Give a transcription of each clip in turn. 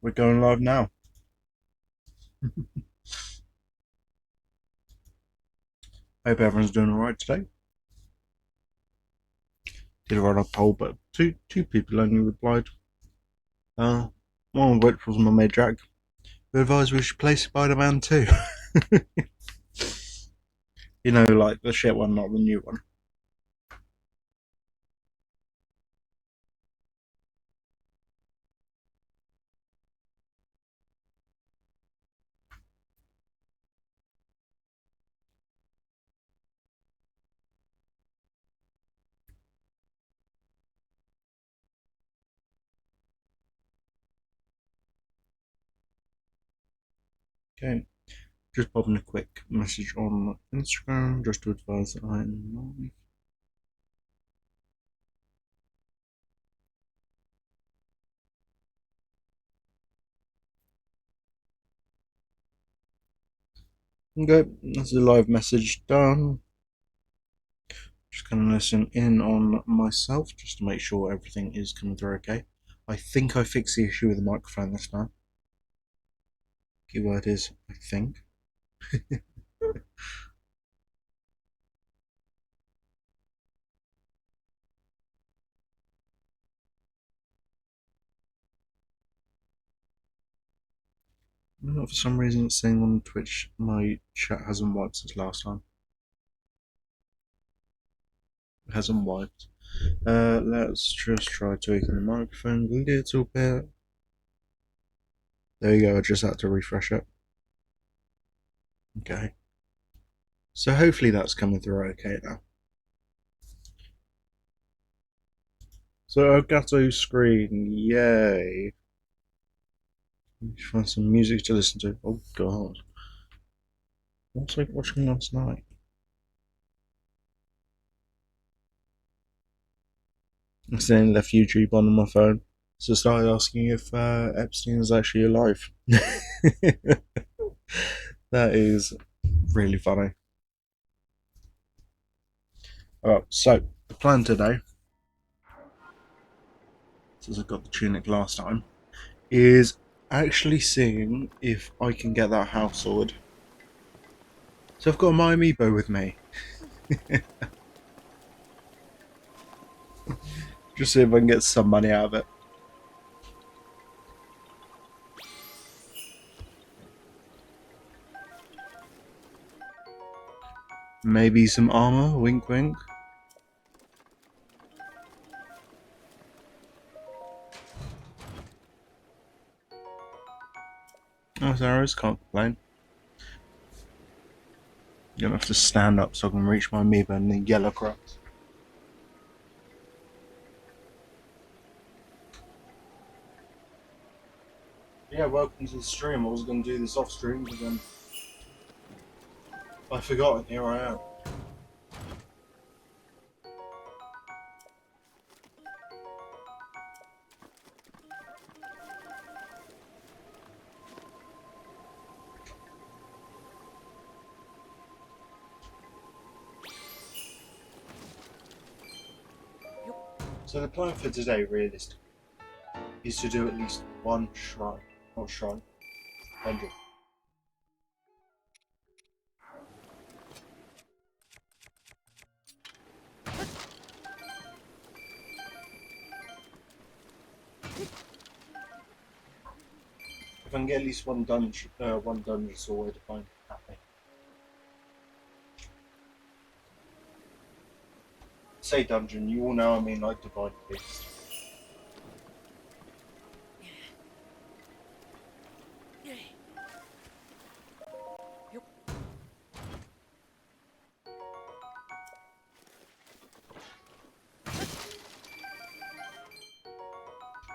We're going live now. Hope everyone's doing alright today. Did a run up poll, but two people only replied. One of which was my mate Jack, who advised we should play Spider-Man 2. You know, like the shit one, not the new one. Okay, just popping a quick message on Instagram just to advise that I am live. Okay, that's a live message done. Just gonna listen in on myself just to make sure everything is coming through okay. I think I fixed the issue with the microphone this time. Keyword is I think. For some reason it's saying on Twitch my chat hasn't wiped since last time. It hasn't wiped. Let's just try tweaking the microphone a little bit. There you go, I just had to refresh it. Okay. So hopefully that's coming through okay now. So Elgato screen, yay. Let's find some music to listen to. Oh god. What was I watching last night? I accidentally left YouTube on my phone. So I started asking if Epstein is actually alive. That is really funny. So the plan today, since I got the tunic last time, is actually seeing if I can get that house sorted. So I've got my amiibo with me. Just see if I can get some money out of it. Maybe some armor, wink wink. Oh, arrows, can't complain. You're gonna have to stand up so I can reach my amiibo in the yellow cross. Yeah, welcome to the stream. I was going to do this off stream, but then I forgot, and here I am. So the plan for today, realistically, is to do at least one shrine. Not shrine, dungeon. If I can get at least one dungeon sorted, I'm happy. Say dungeon, you all know I mean like Divine Beast.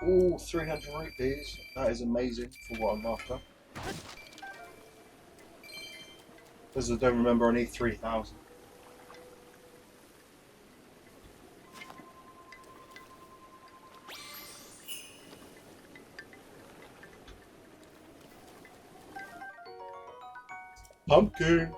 Ooh, 300 rupees. That is amazing for what I'm after. Because I don't remember I need 3,000. Pumpkin!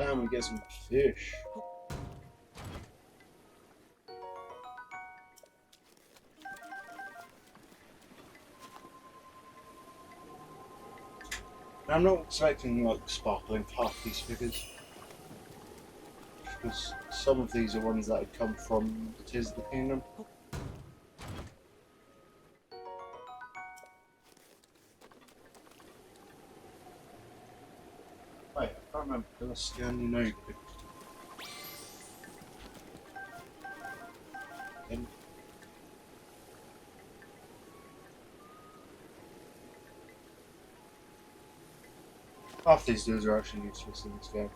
down and get some fish. Now, I'm not expecting like sparkling half these figures, because some of these are ones that have come from the Tears of the Kingdom. Wait, I can't remember. Did I scan your notebook? Half these dudes are actually useless in this game.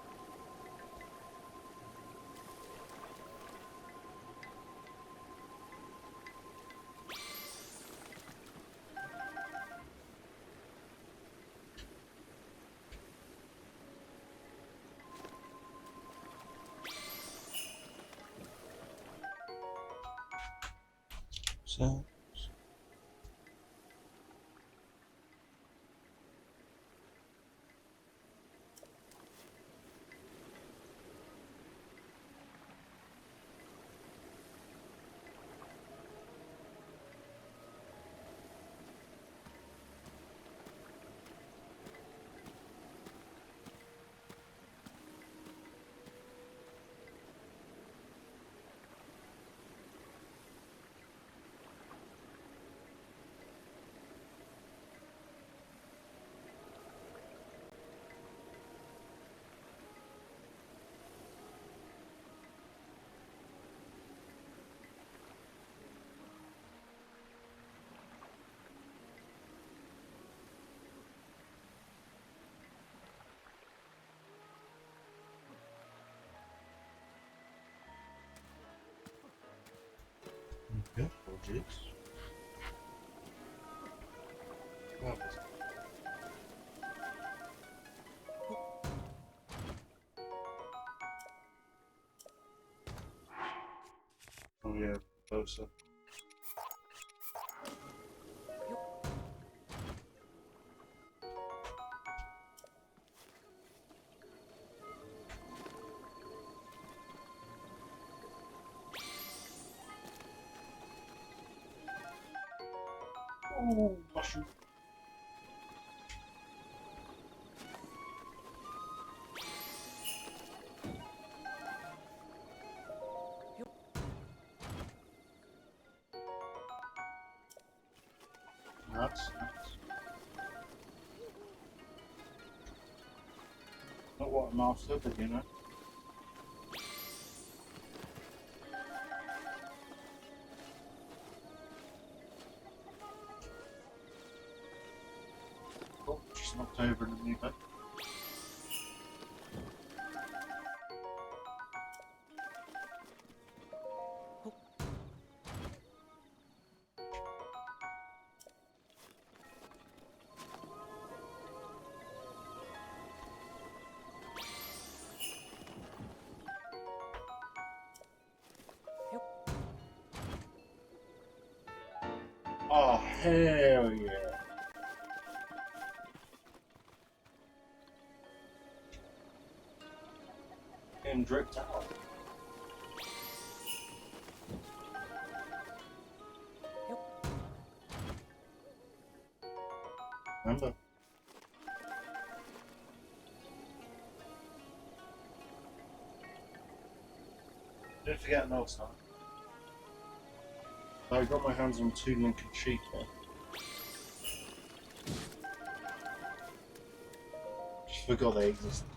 So. Yeah, apologies. Wow. Oh yeah, closer. Oh, mushroom. Nuts. Not what I'm after, but you know. Oh, just knocked over in the new bed. Oh, hell yeah. Getting dripped out. Remember? Didn't forget last time. I got my hands on 2 Lincoln sheep here. Just forgot they existed.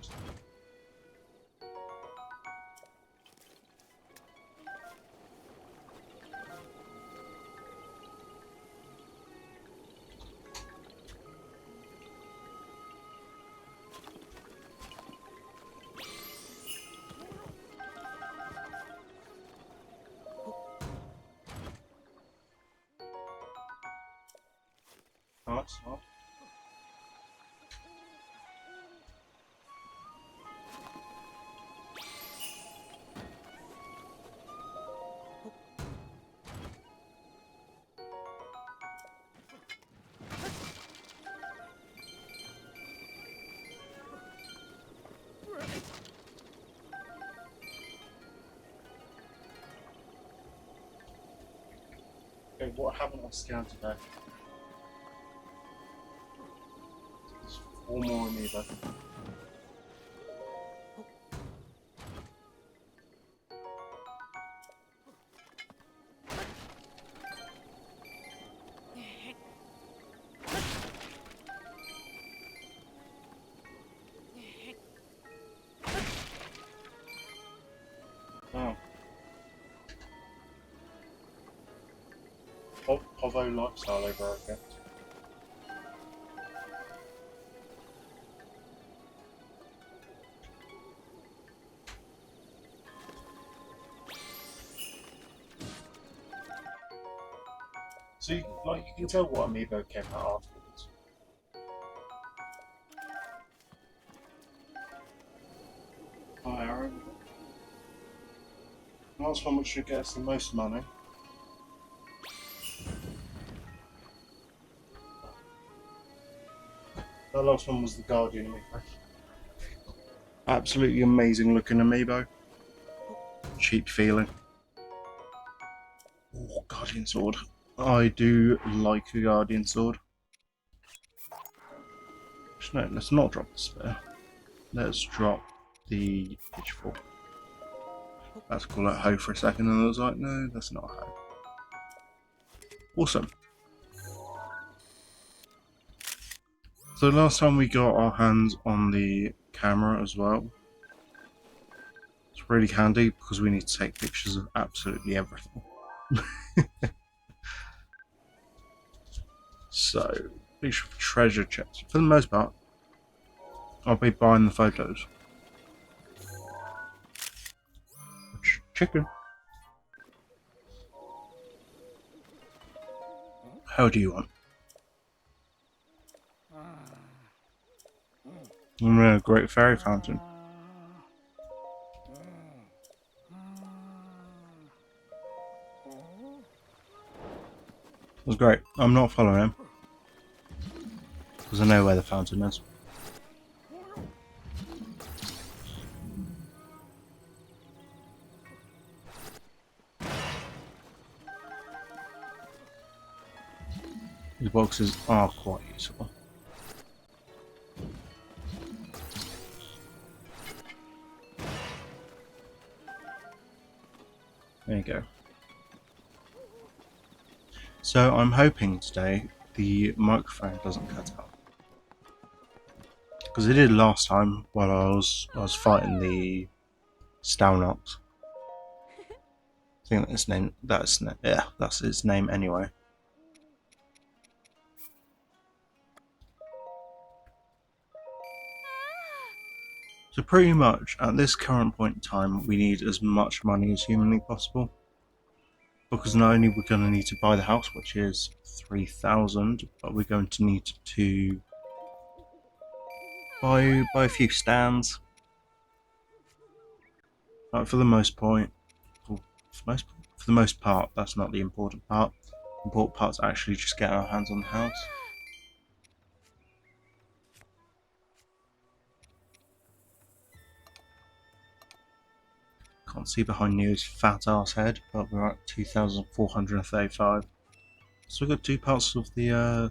Nice, nice. Okay, what haven't I scanned today? There's 4 more amiibo. Oh. Povo lifestyle over again. So, you can tell what amiibo came out afterwards. Hi, Aaron. Last one which should get us the most money. That last one was the Guardian amiibo. Absolutely amazing looking amiibo. Cheap feeling. Oh, Guardian Sword. I do like a Guardian Sword. No, let's not drop the spear. Let's drop the pitchfork. Let's call it hoe for a second, and I was like, no, that's not a hoe. Awesome. So last time we got our hands on the camera as well. It's really handy because we need to take pictures of absolutely everything. So, treasure chests. For the most part, I'll be buying the photos. Chicken. How do you want? I'm in a great fairy fountain. It was great. I'm not following him because I know where the fountain is. These boxes are quite useful. There you go. So I'm hoping today the microphone doesn't cut out, because it did last time while I was fighting the Stalnox. I think that's its name anyway. So pretty much at this current point in time, we need as much money as humanly possible, because not only we're going to need to buy the house, which is 3,000, but we're going to need to buy a few stands. Like for the most part, that's not the important part. The important part's actually just getting our hands on the house. Can't see behind Neo's fat ass head, but we're at 2,435. So we've got 2 parts of the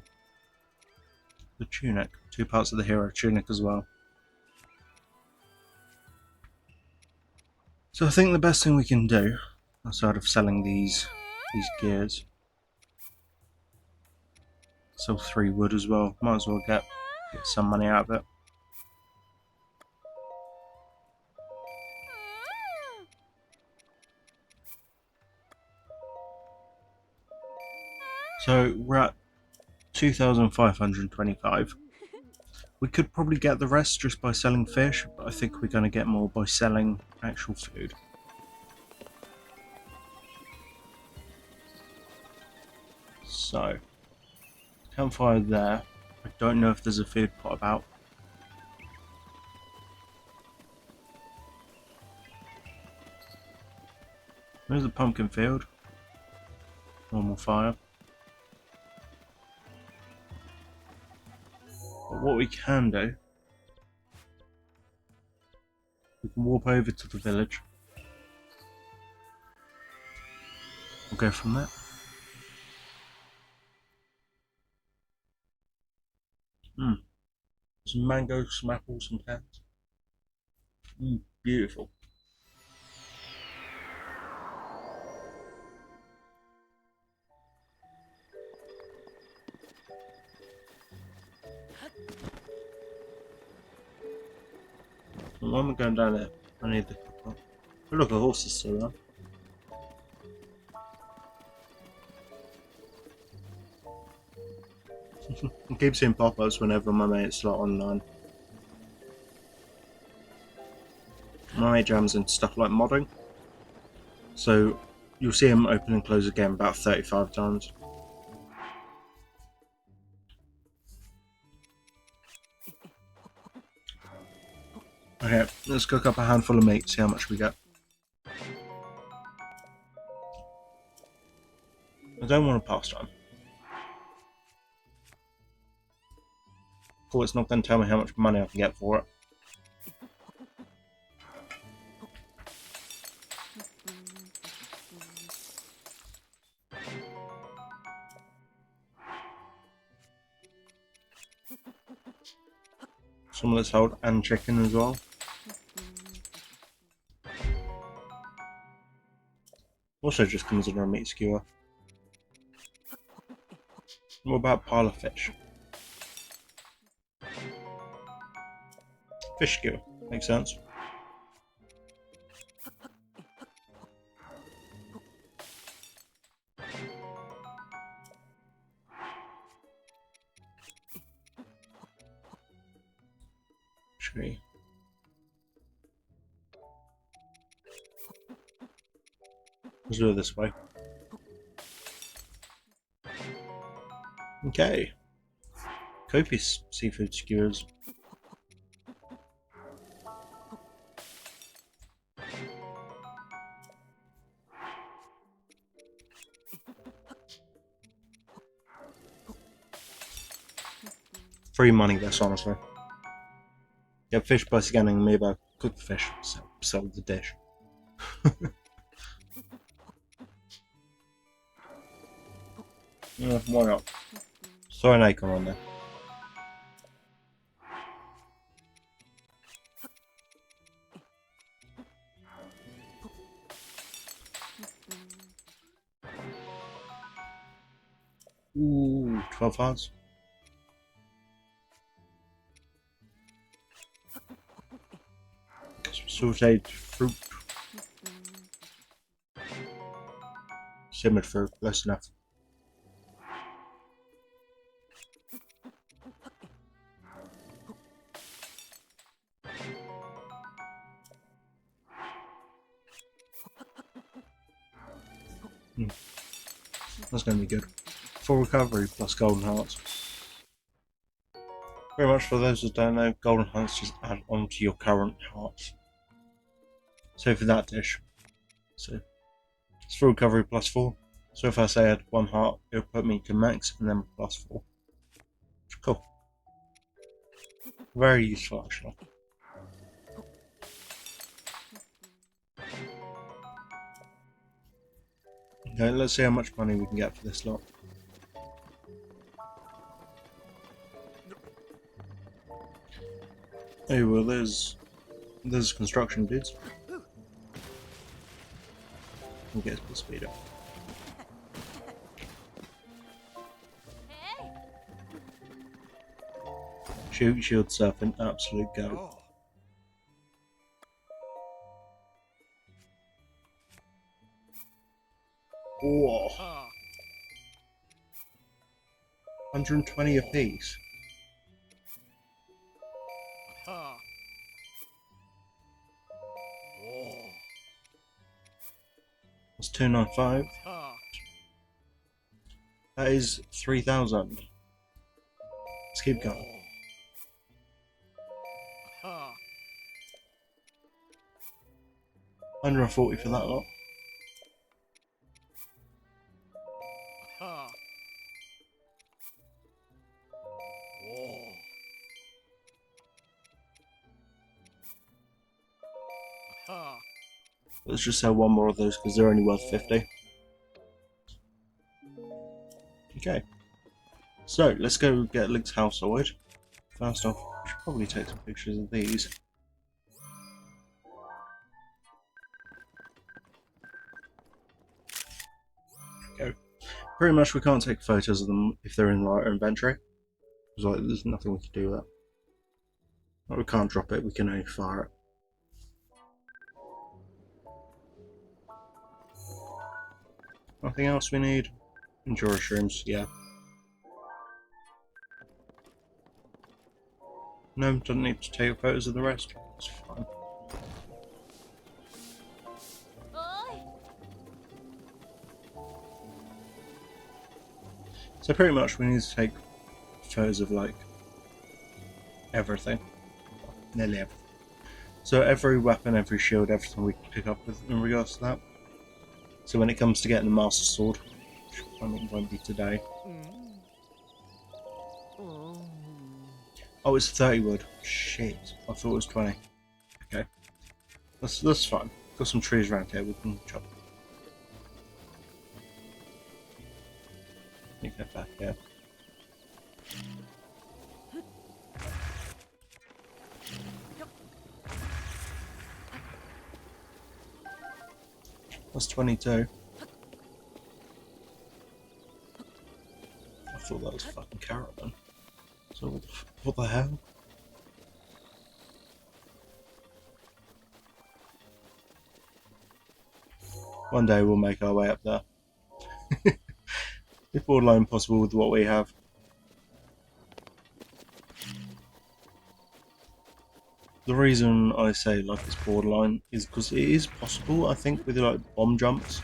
tunic, 2 parts of the hero tunic as well. So I think the best thing we can do, outside of selling these gears, sell 3 wood as well. Might as well get some money out of it. So we're at 2,525. We could probably get the rest just by selling fish, but I think we're going to get more by selling actual food. So, campfire there. I don't know if there's a food pot about. There's a pumpkin field. Normal fire. But what we can do, we can warp over to the village. We'll go from there. some mangoes, some apples, some pears. Beautiful. When we're going down there, I need the. Oh, look, a horse is still there. I keep seeing pop-ups whenever my mate's like online. My mate jams into stuff like modding, so you'll see him open and close the game about 35 times. Okay, let's cook up a handful of meat, see how much we get. I don't want a pastime. Cool, it's not going to tell me how much money I can get for it. Some let's hold, and chicken as well. Also just comes under a meat skewer. What about pile of fish? Fish skewer, makes sense. Tree. Let's do it this way. Okay. Copious seafood skewers. Free money, this honestly. Get fish by scanning me about cook the fish, sell the dish. Yeah, why not? Throw an icon on there. Ooh, 12 hearts. Some sauteed fruit. Simmered fruit, that's enough. That's going to be good. Full recovery plus golden hearts. Very much for those that don't know, golden hearts just add on to your current hearts. So for that dish, so it's full recovery plus 4. So if I say I had 1 heart, it'll put me to max and then plus 4. Cool. Very useful actually. Okay, let's see how much money we can get for this lot. Oh well, there's construction dudes. We'll get the speed up. Shoot, shield, surfing, absolute go. Whoa. 120 apiece. That's 295. That is 3,000. Let's keep going. $140 for that lot. Let's just sell one more of those because they're only worth 50. Okay. So let's go get Link's house sorted. First off, should probably take some pictures of these. Go. Pretty much we can't take photos of them if they're in our inventory. Like, there's nothing we can do with that. Like, we can't drop it, we can only fire it. Nothing else we need? Endurance shrooms, yeah. No, doesn't need to take photos of the rest. It's fine. So pretty much we need to take photos of like everything. Nearly everything. So every weapon, every shield, everything we can pick up with in regards to that. So when it comes to getting the Master Sword, which won't be today. Oh, it's 30 wood. Shit. I thought it was 20. Okay. That's fine. Got some trees around here we can chop. Let me get back here. That's 22. I thought that was fucking carrot then. So what the hell? One day we'll make our way up there. It's borderline impossible with what we have. The reason I say like it's borderline is because it is possible, I think, with like bomb jumps.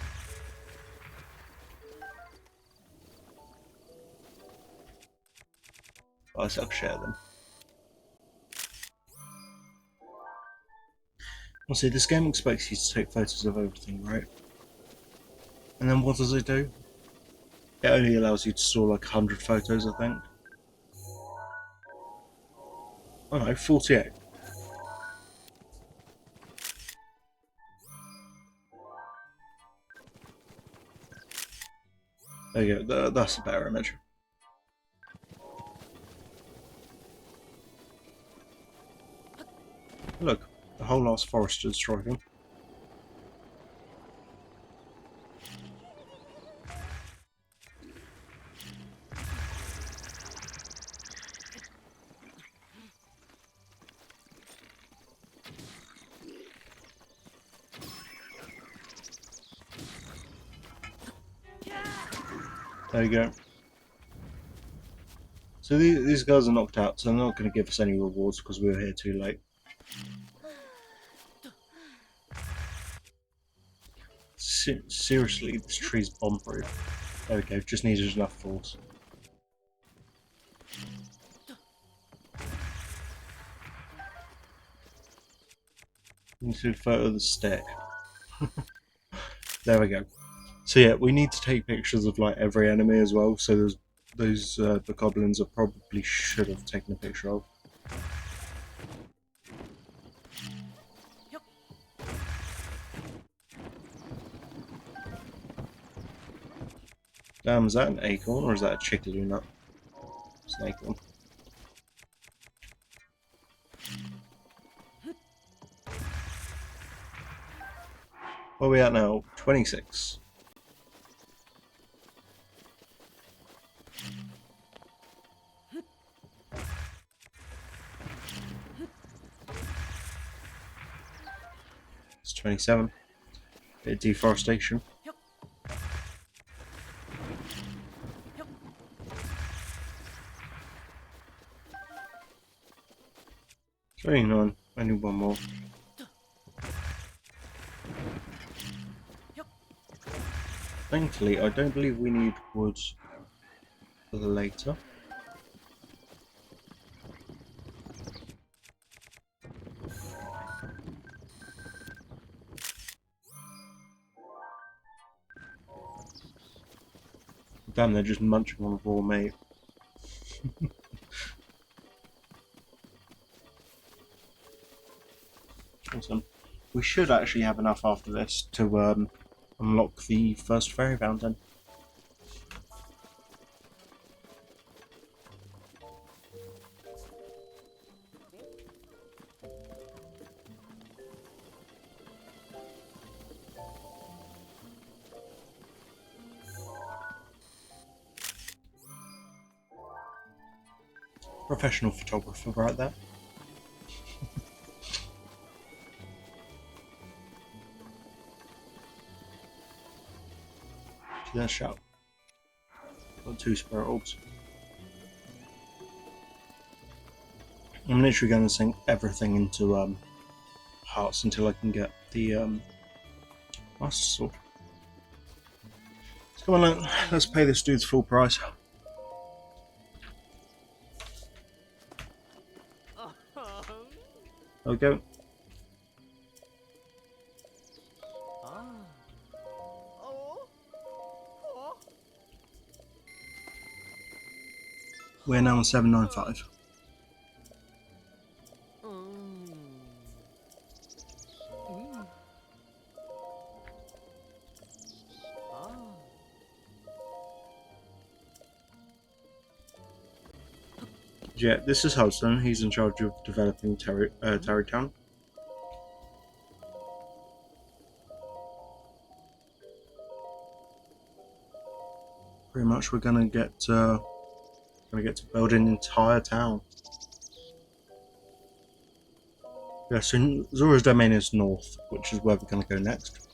I shall share them. Well, see, this game expects you to take photos of everything, right? And then what does it do? It only allows you to store like 100 photos, I think. Oh no, 48. There you go, that's a better image. Look, the whole last forest is destroyed. There you go. So these guys are knocked out, so they're not going to give us any rewards because we were here too late. Seriously, this tree's bomb-proof. There we go, just needed enough force. Need to photo the stick. There we go. So yeah, we need to take pictures of like every enemy as well. So there's those the goblins I probably should have taken a picture of. Damn, is that an acorn or is that a chickadee nut? It's an acorn. Where are we at now? 26. It's 27. Bit of deforestation. 29. I need one more. Thankfully, I don't believe we need wood for later. Damn, they're just munching on raw meat. Awesome. We should actually have enough after this to unlock the first fairy fountain. Professional photographer right there. See that shot? Got 2 spirit orbs. I'm literally going to sink everything into hearts until I can get the master sword. So come on, let's pay this dude's full price. There we go. We're now on 795. Yeah, this is Hudson. He's in charge of developing Tarrytown. Pretty much, we're gonna get to build an entire town. Yeah, so Zora's domain is north, which is where we're gonna go next.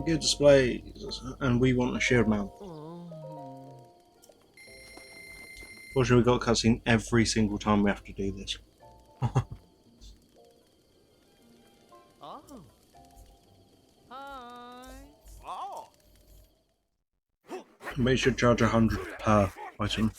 Good display, and we want a shield mount. Fortunately, we've got a cutscene every single time we have to do this. But you should charge 100 per item.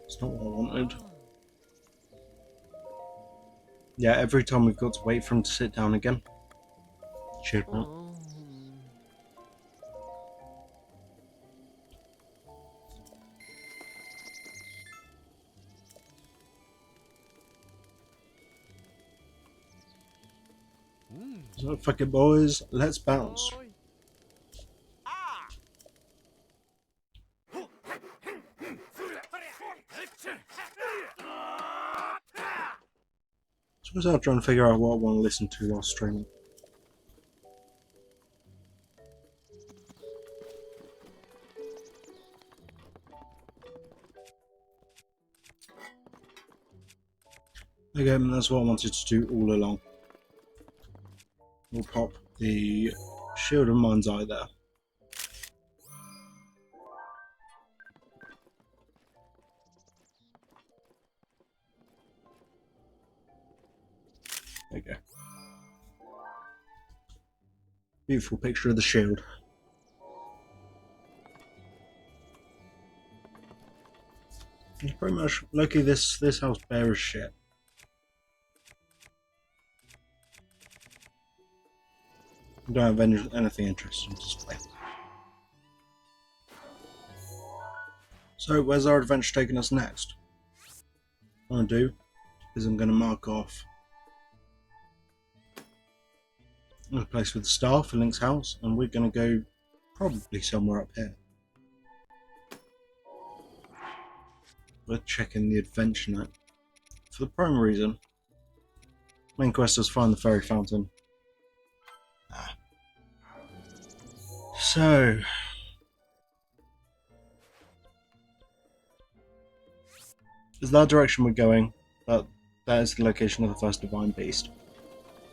It's not what I wanted. Yeah, every time we've got to wait for him to sit down again. Shield mount. So fuck it, boys. Let's bounce. Suppose I'll try and figure out what I want to listen to while streaming. Again, that's what I wanted to do all along. We'll pop the Shield of Mind's Eye there. There you go. Beautiful picture of the shield. It's pretty much lucky this house bare as shit. I don't have anything interesting to display. So where's our adventure taking us next? What I'm going to do is I'm going to mark off a place with the star for Link's house, and we're going to go probably somewhere up here. We're checking the adventure note. For the primary reason, main quest is find the fairy fountain. So, is that direction we're going? That is the location of the first divine beast.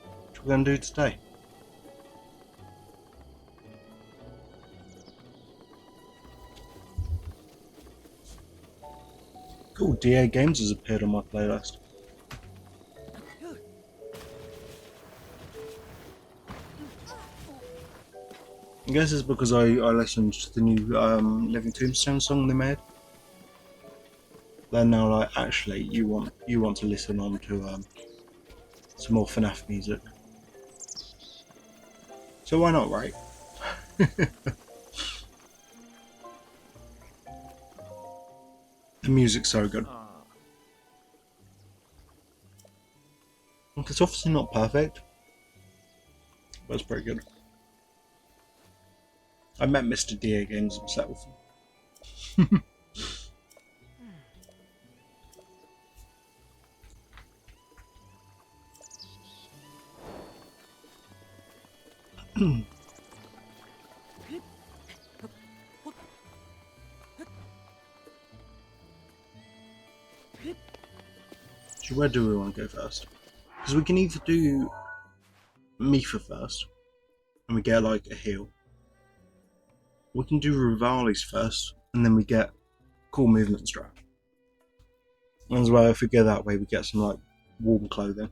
What we're going to do today? Cool, DA Games has appeared on my playlist. I guess it's because I listened to the new Living Tombstone song they made. They're now like, actually, you want to listen on to some more FNAF music. So why not, right? The music's so good. It's obviously not perfect, but it's pretty good. I met Mr. DA Games himself. So where do we want to go first? Because we can either do Mifa first, and we get like a heal. We can do Rivali's first, and then we get cool movement strat. And as well, if we go that way, we get some like warm clothing.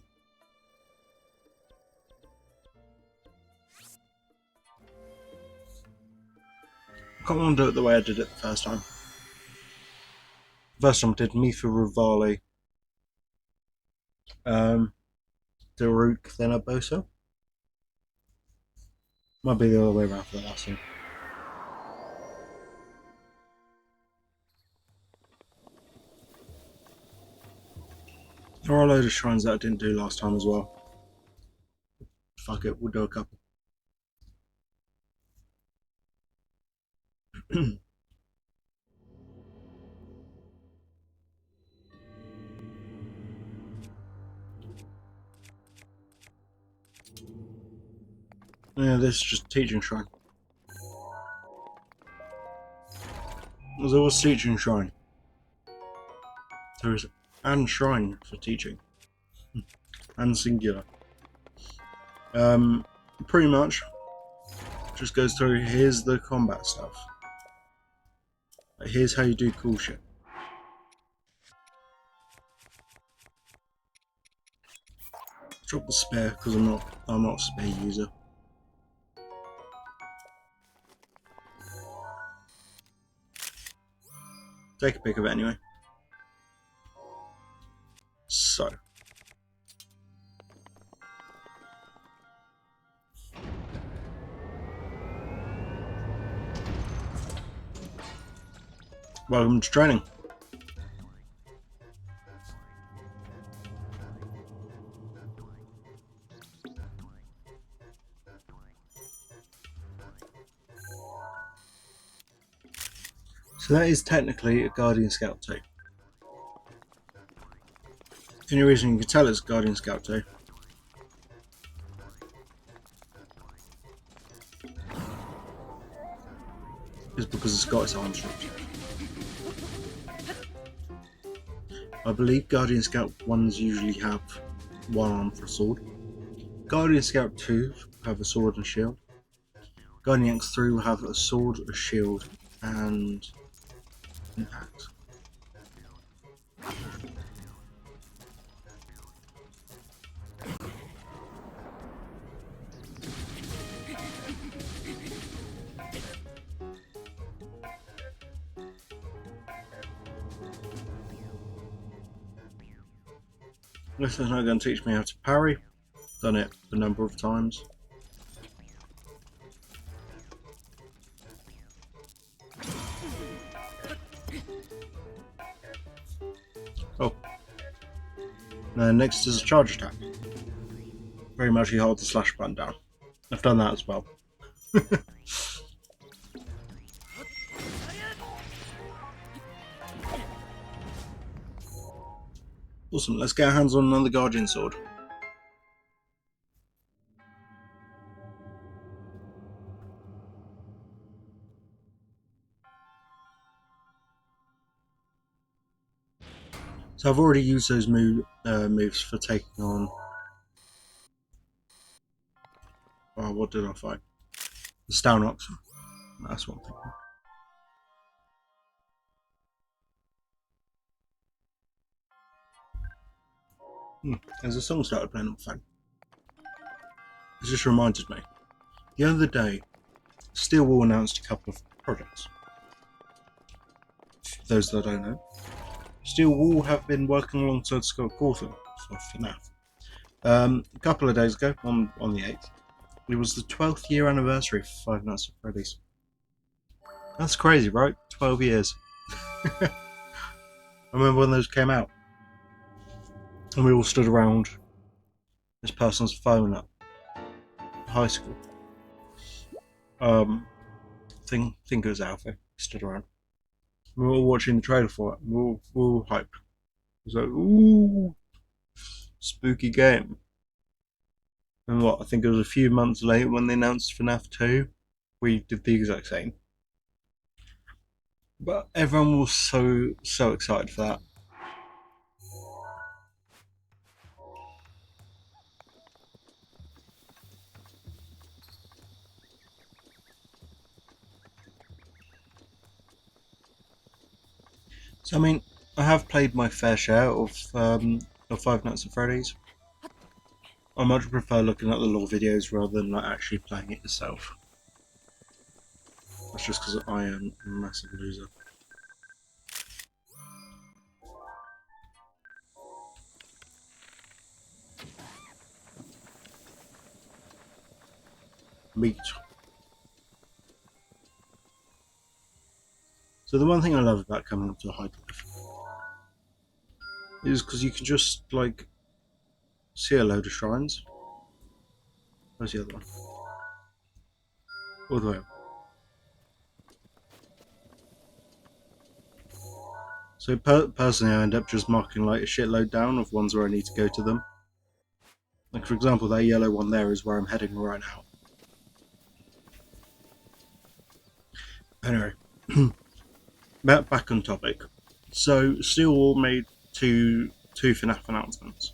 I can't want to do it the way I did it the first time. First time I did Mifa, Rivali, Daruk, then Abosa. Might be the other way around for the last one. There are a load of shrines that I didn't do last time as well. Fuck it, we'll do a couple. Yeah, this is just teaching shrine. There's always teaching shrine. There's and shrine for teaching. And singular. Pretty much just goes through, here's the combat stuff. Here's how you do cool shit. Drop the spare because I'm not a spare user. Take a pic of it anyway. So. Welcome to training. So that is technically a Guardian Scout 2. The only reason you can tell it's Guardian Scout 2 is because it's got its arm strips. I believe Guardian Scout 1s usually have one arm for a sword. Guardian Scout 2 have a sword and shield. Guardian X3 will have a sword, a shield, and an axe. This is not going to teach me how to parry. Done it a number of times. Oh. Now next is a charge attack. Very much you hold the slash button down. I've done that as well. Awesome, let's get our hands on another Guardian Sword. So I've already used those moves for taking on... Oh, what did I fight? The Stalnox. That's what I'm thinking. As the song started playing on my phone, it just reminded me. The other day, Stillwell announced a couple of projects. For those that don't know, Stillwell have been working alongside Scott Cawthon for FNAF. A couple of days ago, on the 8th, it was the 12th year anniversary for Five Nights at Freddy's. That's crazy, right? 12 years. I remember when those came out, and we all stood around this person's phone at high school. Think it was Alpha. Stood around. We were all watching the trailer for it. We were all hyped. It was like, ooh, spooky game. And what, I think it was a few months later when they announced FNAF 2, we did the exact same. But everyone was so excited for that. So I mean, I have played my fair share of Five Nights at Freddy's. I much prefer looking at the lore videos rather than like actually playing it yourself. That's just because I am a massive loser. Meat. So the one thing I love about coming up to a Hyperlife is because you can just like see a load of shrines. Where's the other one? All the way up. So personally, I end up just marking like a shitload down of ones where I need to go to them. Like for example, that yellow one there is where I'm heading right now. Anyway, back on topic. So Stillwell made two FNAF announcements.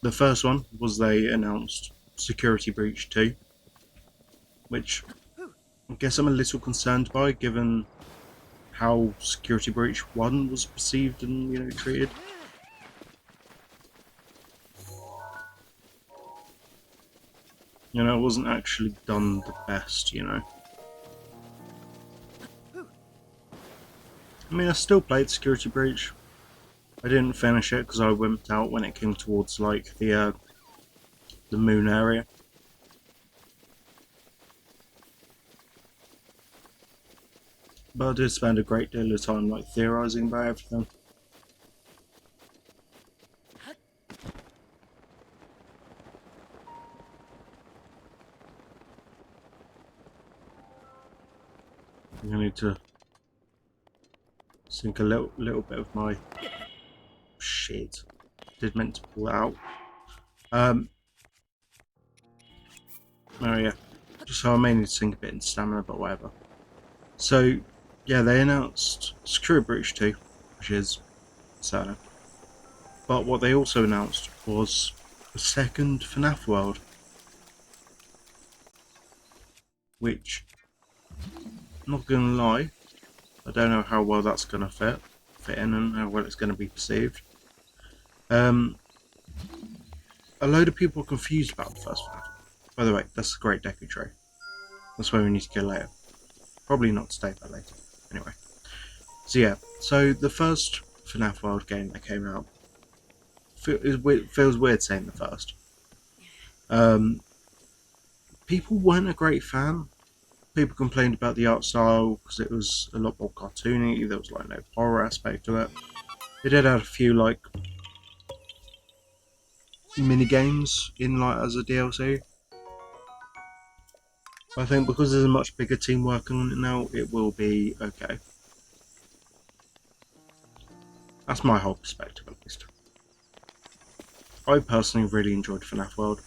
The first one was they announced Security Breach 2, which I guess I'm a little concerned by, given how Security Breach 1 was perceived and treated. It wasn't actually done the best, I mean, I still played Security Breach. I didn't finish it because I wimped out when it came towards like the moon area. But I did spend a great deal of time like theorizing about everything. I need to sink a little bit of my shit. Did meant to pull it out. Oh yeah. So I may need to sink a bit in stamina, but whatever. So yeah, they announced Security Breach 2, which is Zelda. But what they also announced was a second FNAF world, which, not gonna lie, I don't know how well that's gonna fit in and how well it's gonna be perceived. A load of people are confused about the first FNAF. By the way, that's a great deku tray. That's where we need to go later. Probably not today, but later. Anyway. So yeah, so the first FNAF World game that came out, feels weird saying the first. People weren't a great fan. People complained about the art style because it was a lot more cartoony. There was like no horror aspect to it. It did have a few like mini games in like as a DLC. I think because there's a much bigger team working on it now, it will be okay. That's my whole perspective, at least. I personally really enjoyed FNAF World.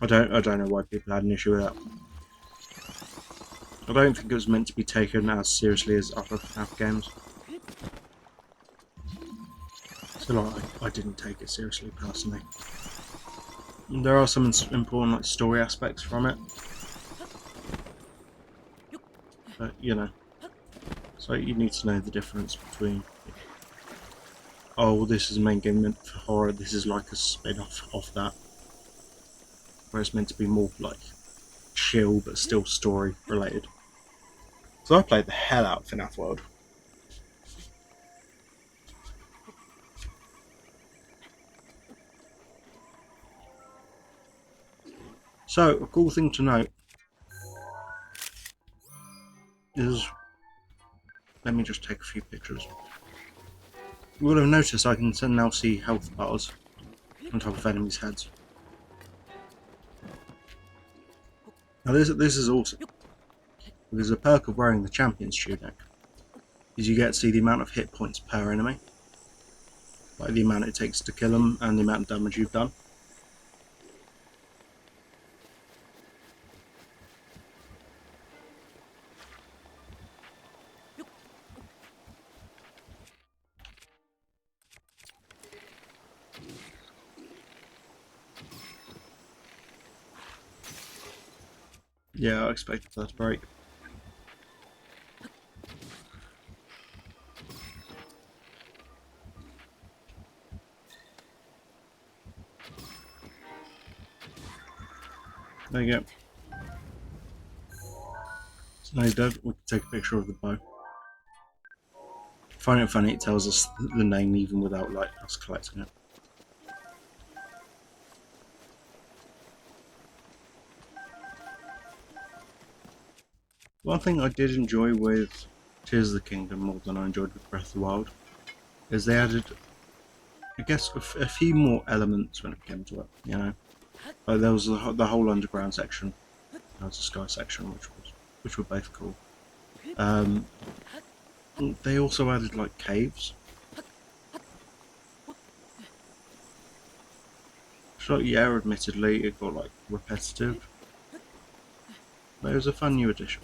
I don't know why people had an issue with that. I don't think it was meant to be taken as seriously as other FNAF games. So like, I didn't take it seriously personally. There are some important like story aspects from it, but so you need to know the difference between oh, this is a main game meant for horror. This is like a spin-off of that, where it's meant to be more like chill but still story related. So I played the hell out of FNAF World. So a cool thing to note is, let me just take a few pictures. You will have noticed I can now see health bars on top of enemies' heads. Now this is awesome, because a perk of wearing the champion's tunic is you get to see the amount of hit points per enemy, like the amount it takes to kill them and the amount of damage you've done. Yeah, I expected that to break. There you go. So now he's dead, we can take a picture of the bow. I find it funny, it tells us the name even without like us collecting it. One thing I did enjoy with Tears of the Kingdom more than I enjoyed with Breath of the Wild is they added, I guess, a few more elements when it came to it, you know. Like there was the whole underground section, there was a sky section, which were both cool. They also added like caves. So yeah, admittedly it got like repetitive, but it was a fun new addition.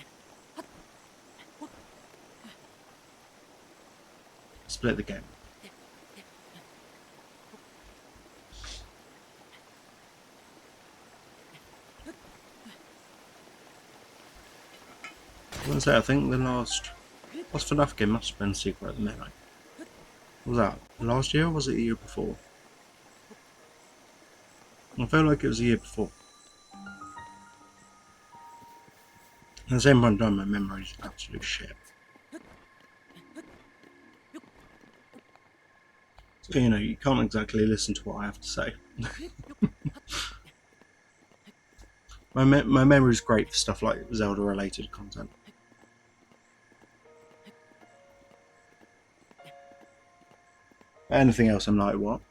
Split the game. What was that? I think the last FNAF game must have been Secret at the Midnight. What was that last year or was it the year before? I feel like it was the year before. At the same time, my memory is absolute shit. So, you know, you can't exactly listen to what I have to say. my memory is great for stuff like Zelda related content. Anything else, I'm like, what?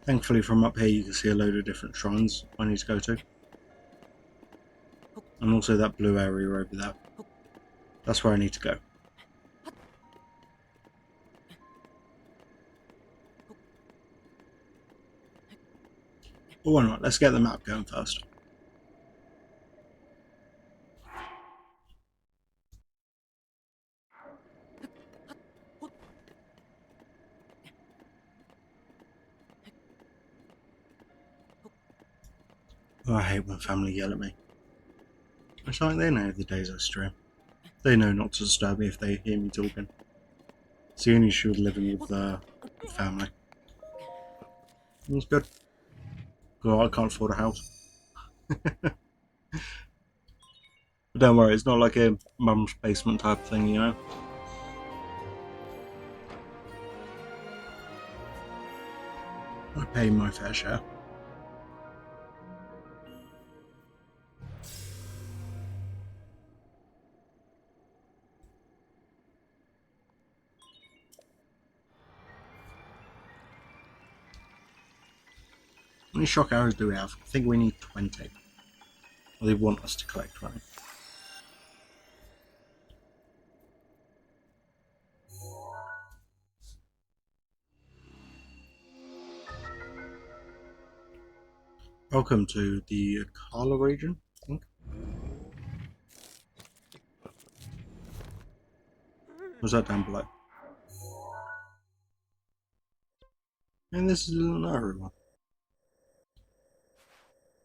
Thankfully, from up here, you can see a load of different shrines I need to go to. And also that blue area over there. That's where I need to go. But why not? Let's get the map going first. Oh, I hate when family yell at me. It's like they know the days I stream. They know not to disturb me if they hear me talking. It's the only issue with living with family. It's good. Well, I can't afford a house. But don't worry, it's not like a mum's basement type thing, you know? I pay my fair share. How many shock arrows do we have? I think we need 20. Or they want us to collect 20. Welcome to the Kala region, I think. Was that down below? And this is another one.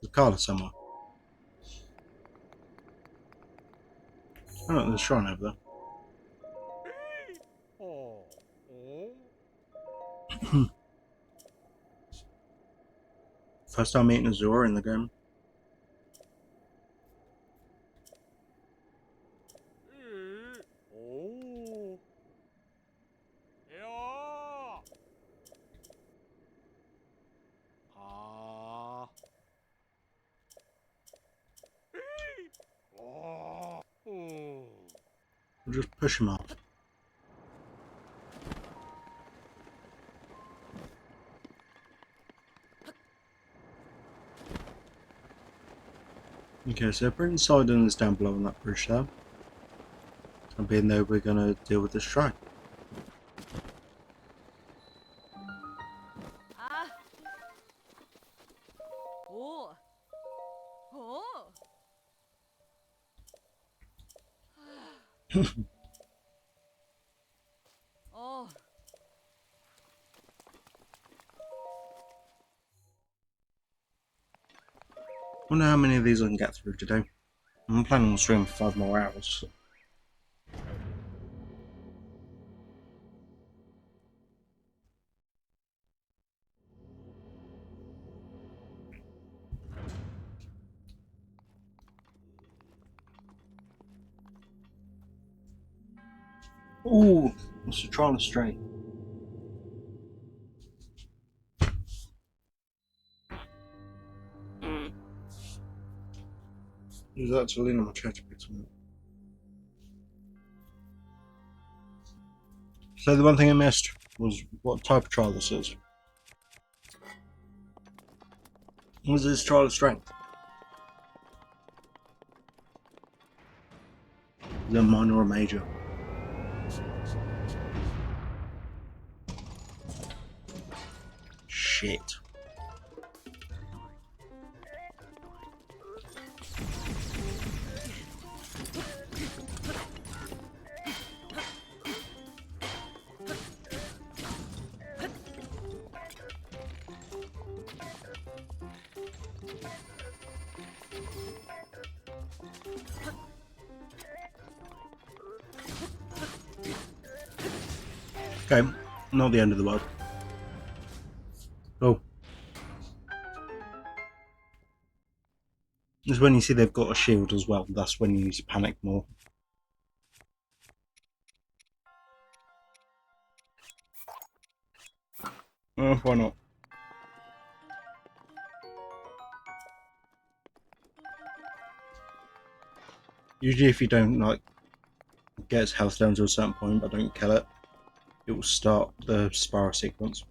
There's Carla somewhere. Oh, there's a shrine over there. First time meeting Azura in the game. We'll just push him off. Okay, so Britain Sidon is down below on that bridge there. And being there, we're going to deal with this shrine. Wonder how many of these I can get through today. I'm planning on streaming for 5 more hours. Ooh, it's a trial of strength. Use that to lean on my chair to pick something up. So the one thing I missed was what type of trial this is. Was this trial of strength? Is it a minor or major? Shit. Okay, not the end of the world. Oh. It's when you see they've got a shield as well, that's when you need to panic more. Why not? Usually if you don't like get its health down to a certain point but don't kill it, it will start the spiral sequence.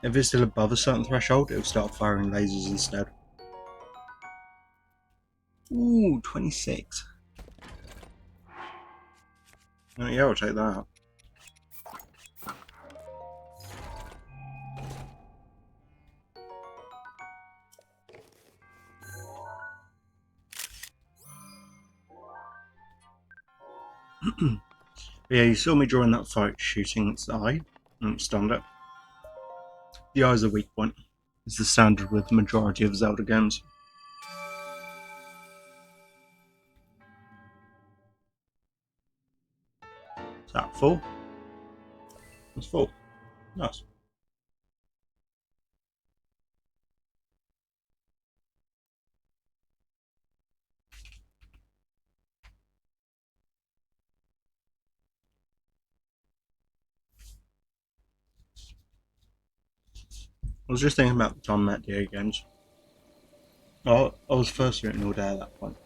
If it's still above a certain threshold, it will start firing lasers instead. Ooh, 26. Oh, yeah, I'll take that. Yeah, you saw me during that fight shooting its eye and it stunned it. The eye's a weak point. It's the standard with the majority of Zelda games. Is that full? It's full. Nice. I was just thinking about the time I met video games. I was first written all day at that point.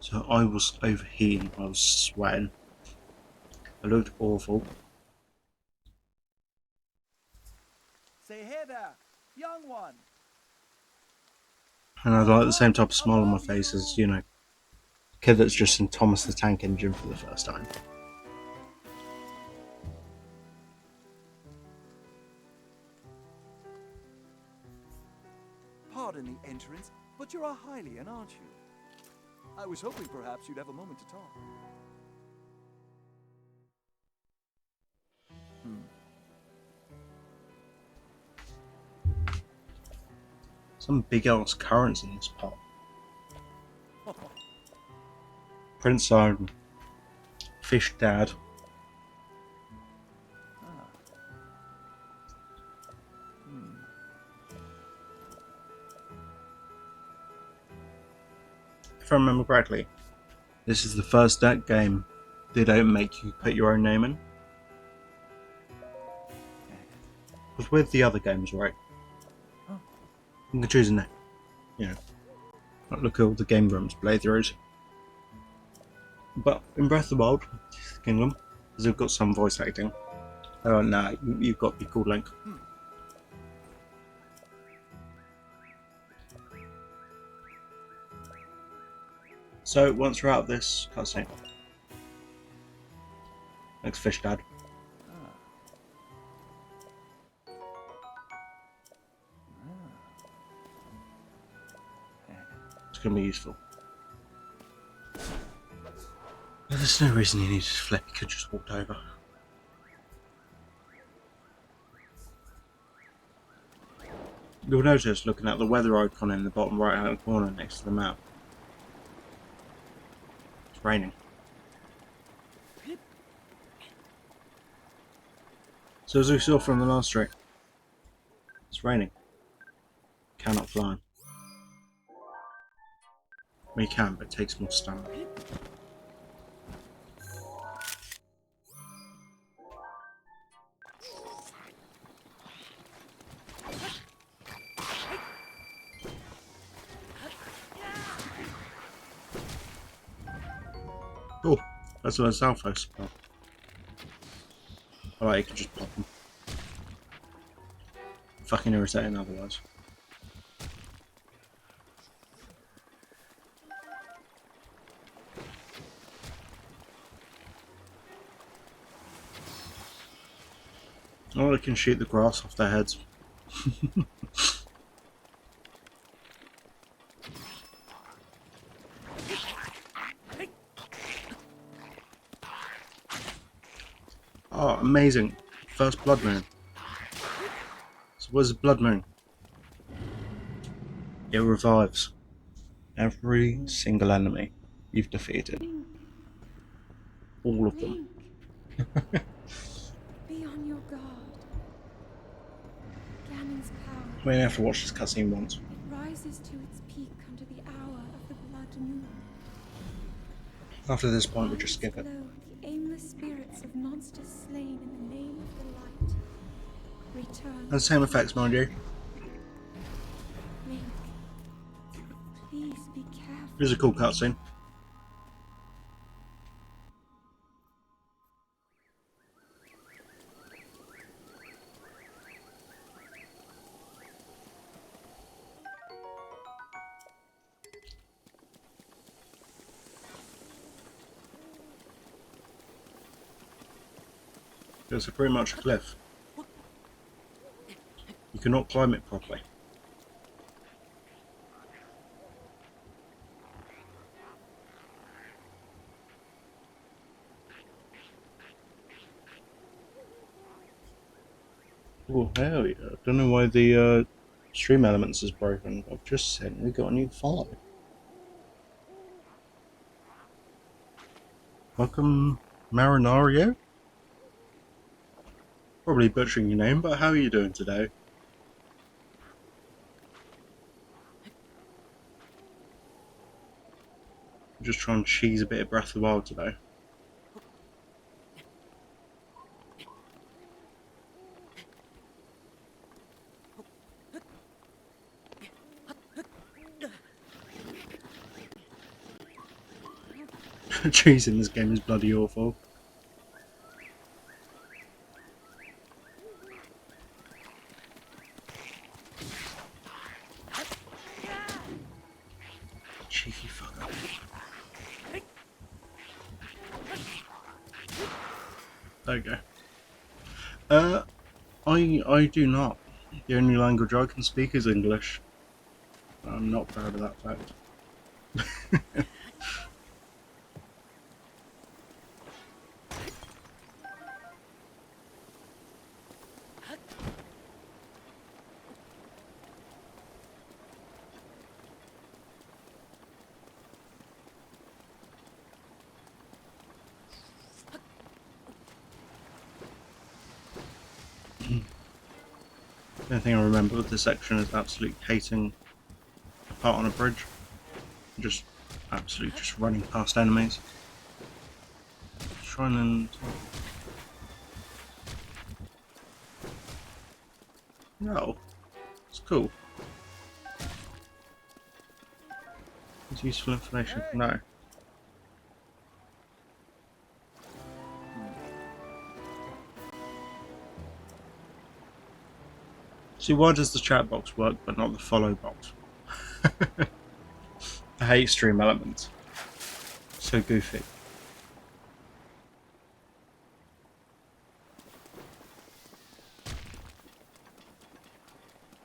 So I was overheating, I was sweating. I looked awful. Say hey there, young one. And I had like the same type of smile on my face as, you know, a kid that's just in Thomas the Tank Engine for the first time. Pardon the entrance, but you're a Hylian, aren't you? I was hoping perhaps you'd have a moment to talk. Some big ass currents in this pot. Prince Owen, Fish Dad. If I remember correctly, this is the first deck game they don't make you put your own name in. Because with the other games, right, you can choose a name. You know, like look at all the game rooms playthroughs. But in Breath of the Wild, Kingdom, because they've got some voice acting, oh nah, you've got to be called Link. So once we're out of this cutscene, next Fish Dad. It's going to be useful. But there's no reason you need to flip, you could just walk over. You'll notice looking at the weather icon in the bottom right hand corner next to the map. It's raining. So as we saw from the last streak, it's raining. Cannot fly. We can, but it takes more stamina. Oh, that's what a Southhouse spot. Alright, you can just pop them. Fucking irritating otherwise. Oh, I can shoot the grass off their heads. Oh, amazing. First Blood Moon. So what is a Blood Moon? It revives every single enemy you've defeated. All of them. Be on your guard. Ganon's power. We only have to watch this cutscene once. It rises to its peak under the hour of the blood moon. After this point, we just skip it. Below, the aimless spirits of monsters slain in the name of the light return. And the same effects, mind you. Link, please be careful. Here's a cool cutscene. It's pretty much a cliff. You cannot climb it properly. Oh hell yeah! I don't know why the stream elements is broken. I've just said we got a new file. Welcome, Marinario. Probably butchering your name, but how are you doing today? I'm just trying to cheese a bit of Breath of the Wild today. Cheese in this game is bloody awful. Cheeky fucker. There we go. I do not. The only language I can speak is English. I'm not proud of that fact. The only thing I remember with this section is absolutely hating a part on a bridge. Just absolutely just running past enemies. Trying and no, it's cool. It's useful information to know. See, why does the chat box work but not the follow box? I hate stream elements. So goofy.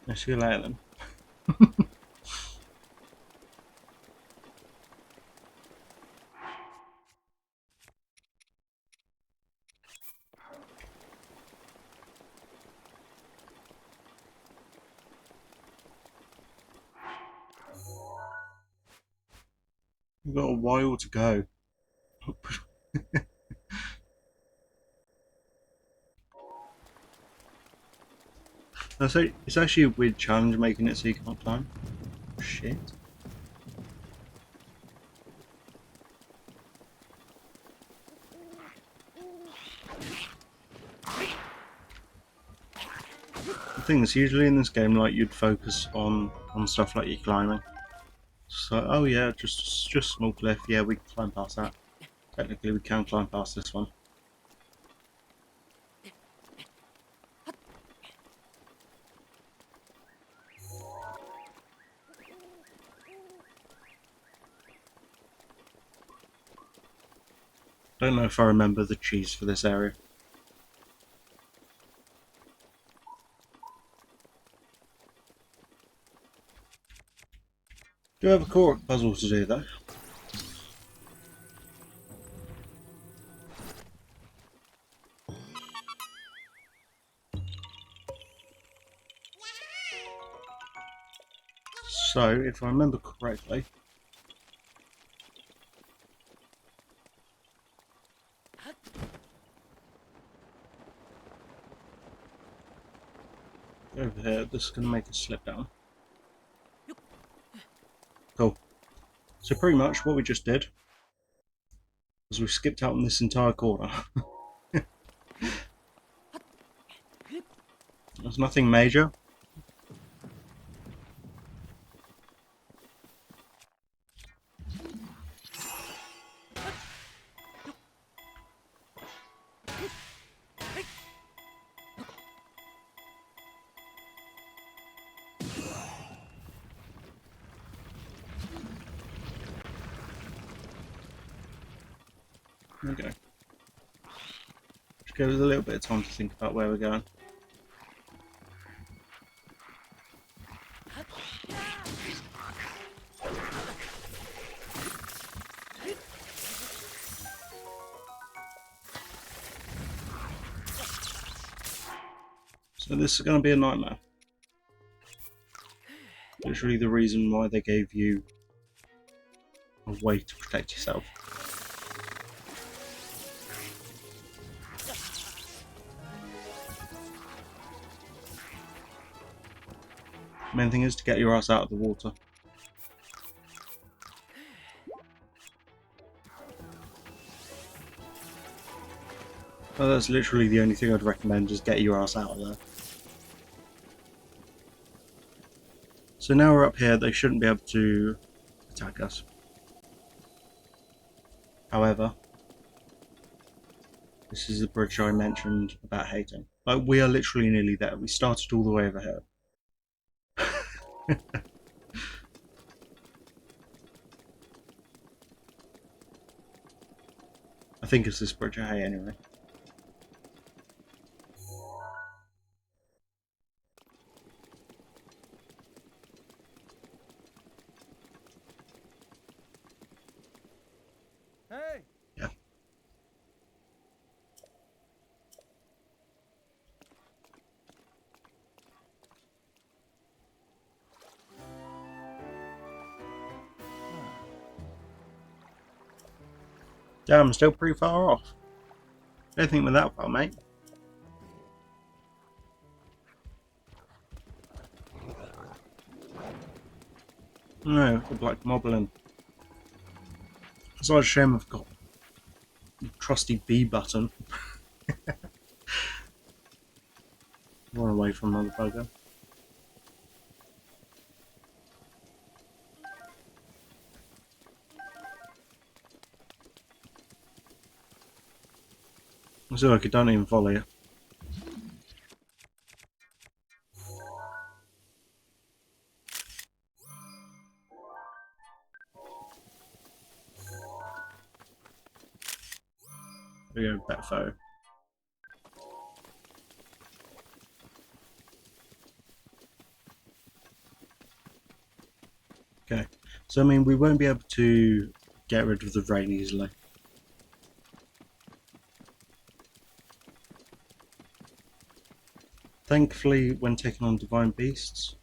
I'll see you later then. We've got a while to go. It's actually a weird challenge making it so you can't climb. Shit. The thing is, usually in this game, like, you'd focus on stuff like you're climbing. So, oh yeah, just small cliff. Yeah, we can climb past that. Technically, we can climb past this one. Don't know if I remember the cheese for this area. Do have a core puzzle to do though. So, if I remember correctly, over here, this is going to make us slip down. Cool. So pretty much what we just did was we skipped out on this entire corner. There's nothing major. There we go. Just give us a little bit of time to think about where we're going. So this is going to be a nightmare. Literally the reason why they gave you a way to protect yourself. Main thing is to get your ass out of the water. Well, that's literally the only thing I'd recommend, just get your ass out of there. So now we're up here, they shouldn't be able to attack us. However, this is the bridge I mentioned about hating. Like, we are literally nearly there. We started all the way over here. I think it's this bridge I hate anyway. Hey! Yeah. Damn, I'm still pretty far off. Don't think we're that far, mate. No, the black moblin. It's not a shame I've got the trusty B button. Run away from motherfucker. So like I don't even follow you. There we go, pet photo. Okay, so I mean we won't be able to get rid of the rain easily. Thankfully, when taking on divine beasts,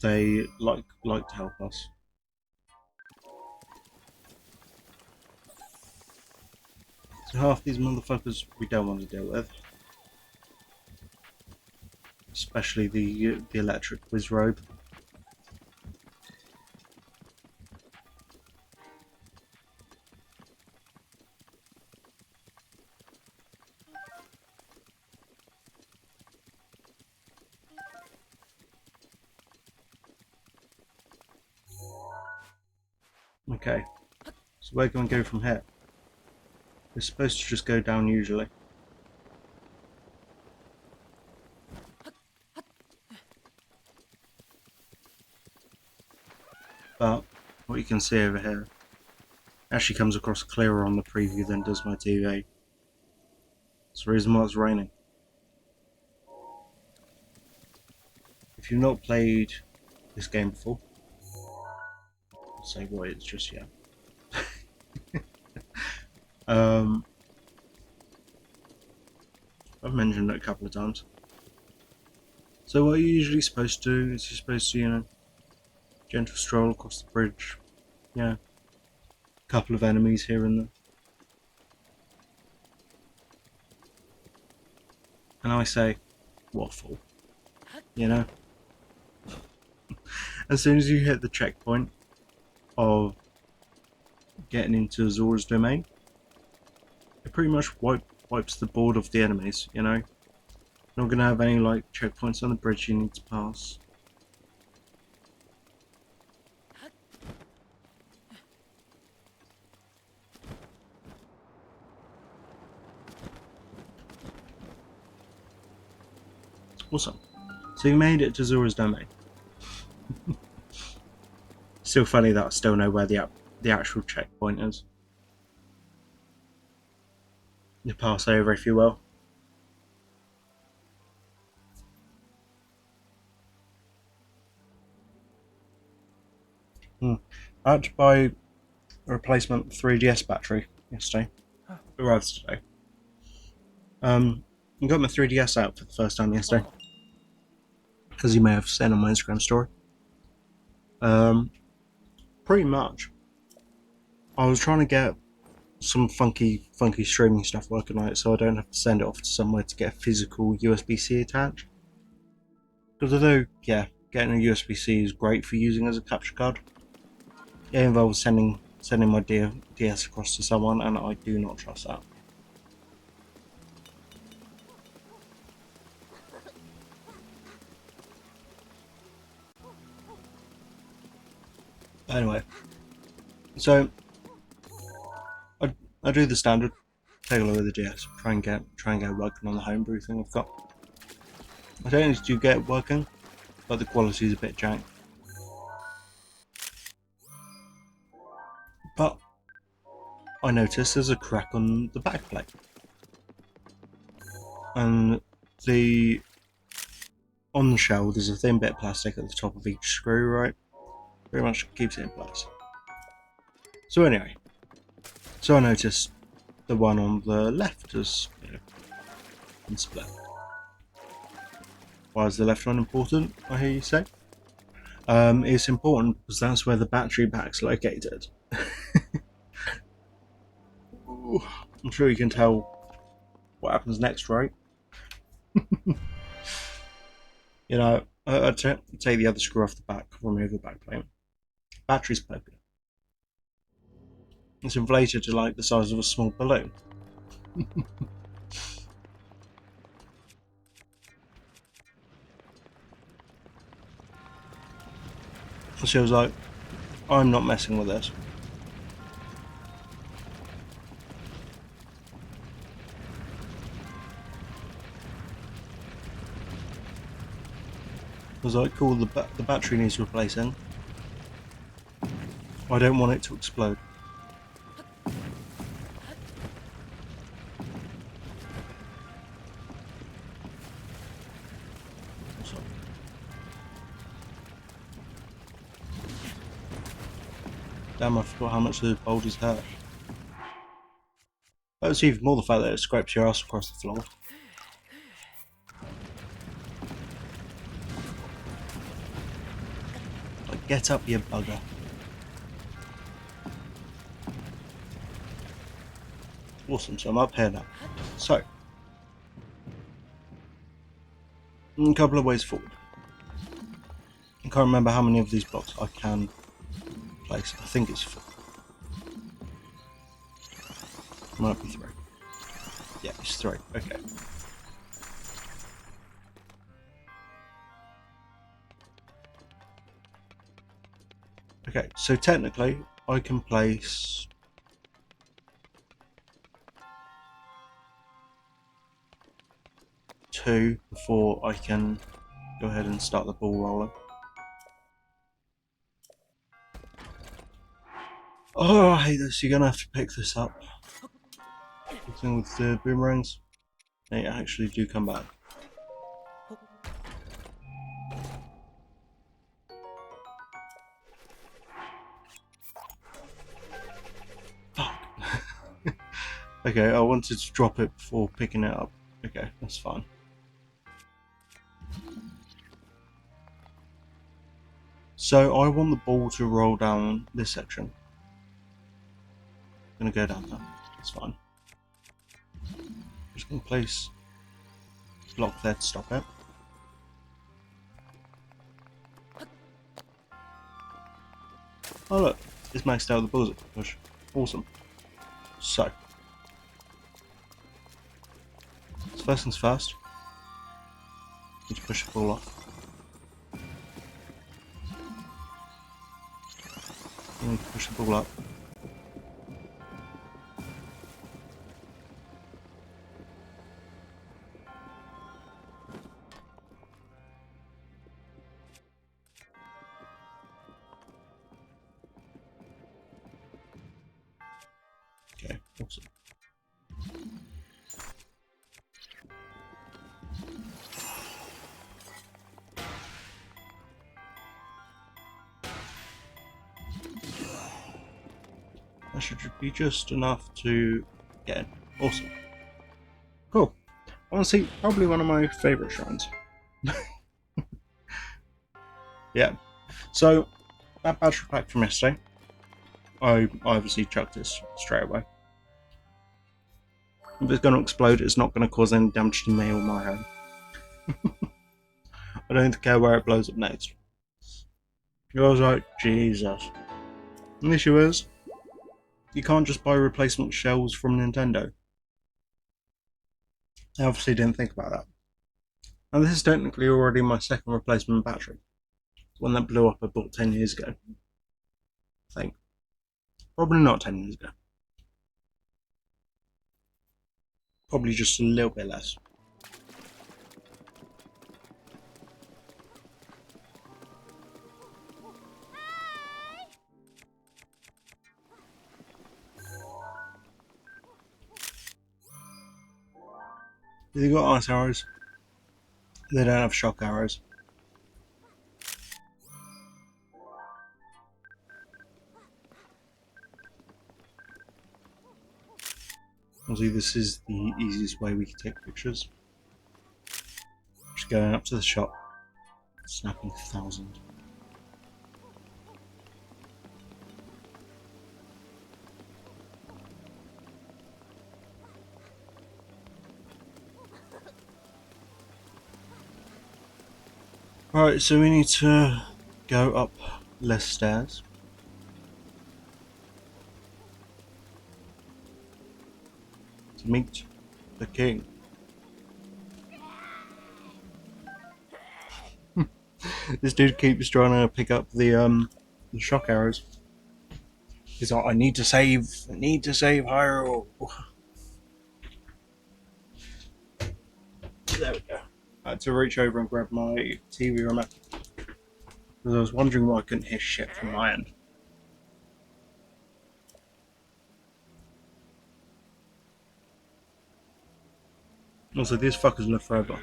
they like to help us. So half these motherfuckers we don't want to deal with, especially the electric whiz robe. Okay, so where can we go from here? We're supposed to just go down usually. But what you can see over here actually comes across clearer on the preview than does my TV. That's the reason why it's raining. If you've not played this game before, I'll say what it's just yet. I've mentioned it a couple of times. So what you're usually supposed to do is you're supposed to, gentle stroll across the bridge. Yeah, a couple of enemies here and there. And I say, waffle. As soon as you hit the checkpoint of getting into Zora's domain, it pretty much wipes the board of the enemies, Not gonna have any like checkpoints on the bridge you need to pass. Awesome. So you made it to Zora's domain. Still funny that I still know where the actual checkpoint is. You pass over if you will. I had to buy a replacement 3DS battery yesterday. It arrived today. I got my 3DS out for the first time yesterday, as you may have seen on my Instagram story. Pretty much, I was trying to get some funky streaming stuff working on it, so I don't have to send it off to somewhere to get a physical USB-C attached. Because although, yeah, getting a USB-C is great for using as a capture card, it involves sending my DS across to someone, and I do not trust that. Anyway, so I do the standard, take a look at the DS, try and get working on the homebrew thing I've got. I don't do get it working, but the quality is a bit jank. But I noticed there's a crack on the backplate, and on the shell there's a thin bit of plastic at the top of each screw, right? Pretty much keeps it in place. So anyway, I noticed the one on the left has been split. Why is the left one important, I hear you say? It's important because that's where the battery pack's located. I'm sure you can tell what happens next, right? I take the other screw off the back, remove the back plate. battery's broken. It's inflated to like the size of a small balloon. She was like, I'm not messing with this. I was like, cool, the battery needs replacing. I don't want it to explode. So, damn, I forgot how much the bulges hurt. That was even more the fact that it scrapes your ass across the floor. Like, get up, you bugger. Awesome, so I'm up here now. So, a couple of ways forward. I can't remember how many of these blocks I can place. I think it's 4. Might be 3. Yeah, it's 3. Okay. Okay, so technically I can place 2 before I can go ahead and start the ball rolling. Oh, I hate this. You're gonna have to pick this up. The thing with the boomerangs, they actually do come back. Fuck. Okay, I wanted to drop it before picking it up. Okay, that's fine. So I want the ball to roll down this section. I'm gonna go down there. That's fine. Just gonna place a block there to stop it. Oh look, it's maxed out the balls it can push. Awesome. So first things first. Need to push the ball off. You need to push the ball up. Okay, awesome. That should be just enough to get in. Awesome. Cool. Honestly, probably one of my favourite shrines. Yeah. So, that battery pack from yesterday, I obviously chucked this straight away. If it's going to explode, it's not going to cause any damage to me or my home. I don't care where it blows up next. I was like, Jesus. And the issue is, you can't just buy replacement shells from Nintendo. I obviously didn't think about that. And this is technically already my second replacement battery. One that blew up I bought 10 years ago. I think. Probably not 10 years ago. Probably just a little bit less. They got ice arrows. They don't have shock arrows. Obviously, this is the easiest way we can take pictures. Just going up to the shop, snapping 1,000. Alright, so we need to go up less stairs. Meet the king. This dude keeps trying to pick up the shock arrows. He's like, I need to save Hyrule. There we go. I had to reach over and grab my TV remote because I was wondering why I couldn't hear shit from my end. Also, these fuckers live forever.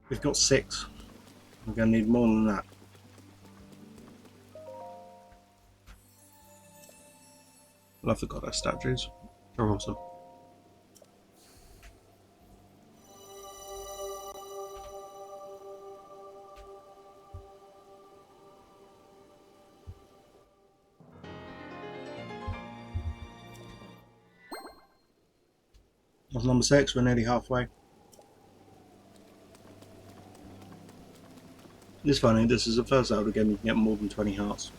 We've got 6. We're gonna need more than that. Love the goddess statues. They're awesome. That's number 6. We're nearly halfway. It's funny. This is the first Zelda game you can get more than 20 hearts.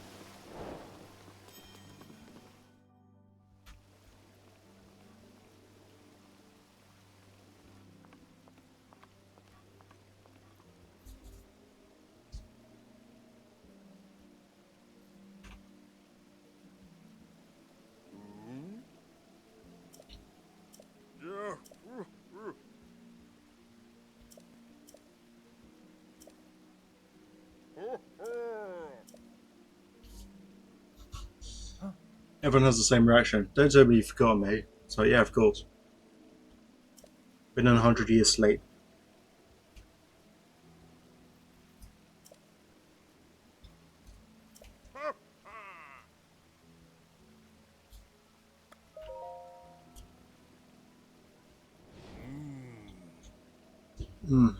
Everyone has the same reaction. Don't tell me you forgot me. So yeah, of course. Been in 100 years sleep.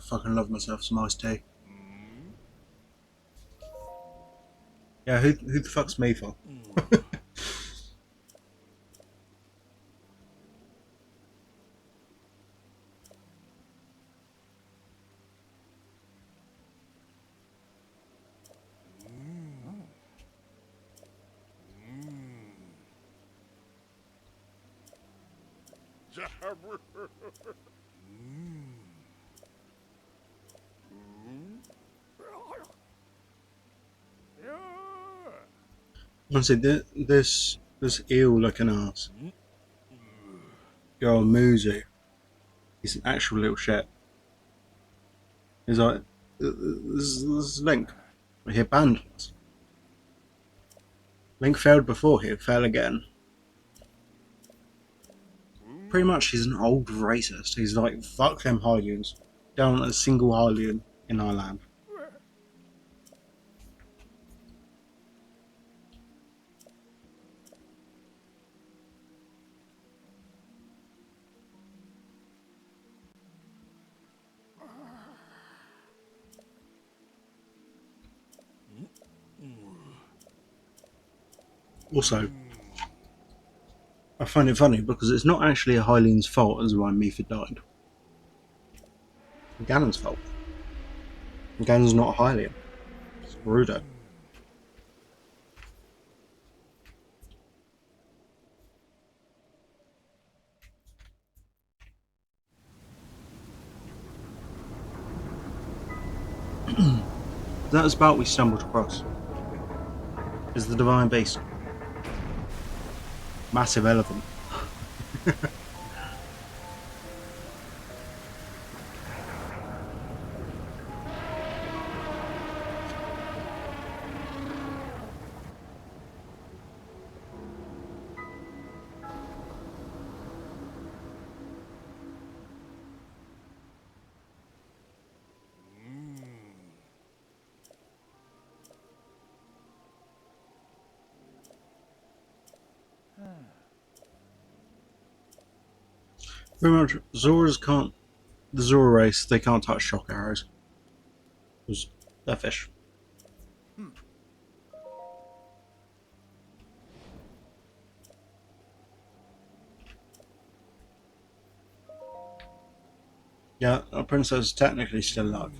Fucking love myself some iced tea. Yeah, who the fuck's me for? Honestly, this eel looking ass. Yo, Muzu. He's an actual little shit. He's like, this is Link. He abandoned us. Link failed before, he'll fail again. Pretty much, he's an old racist. He's like, fuck them Hylians. Down a single Hylian in our land. Also, I find it funny because it's not actually a Hylian's fault as why Mipha died. Ganon's fault. Ganon's not a Hylian. It's Gerudo. That is about we stumbled across. Is the Divine Beast. Massive elephant. Pretty much, Zoras can't. The Zora race, they can't touch shock arrows. Because they're fish. Yeah, our princess is technically still alive.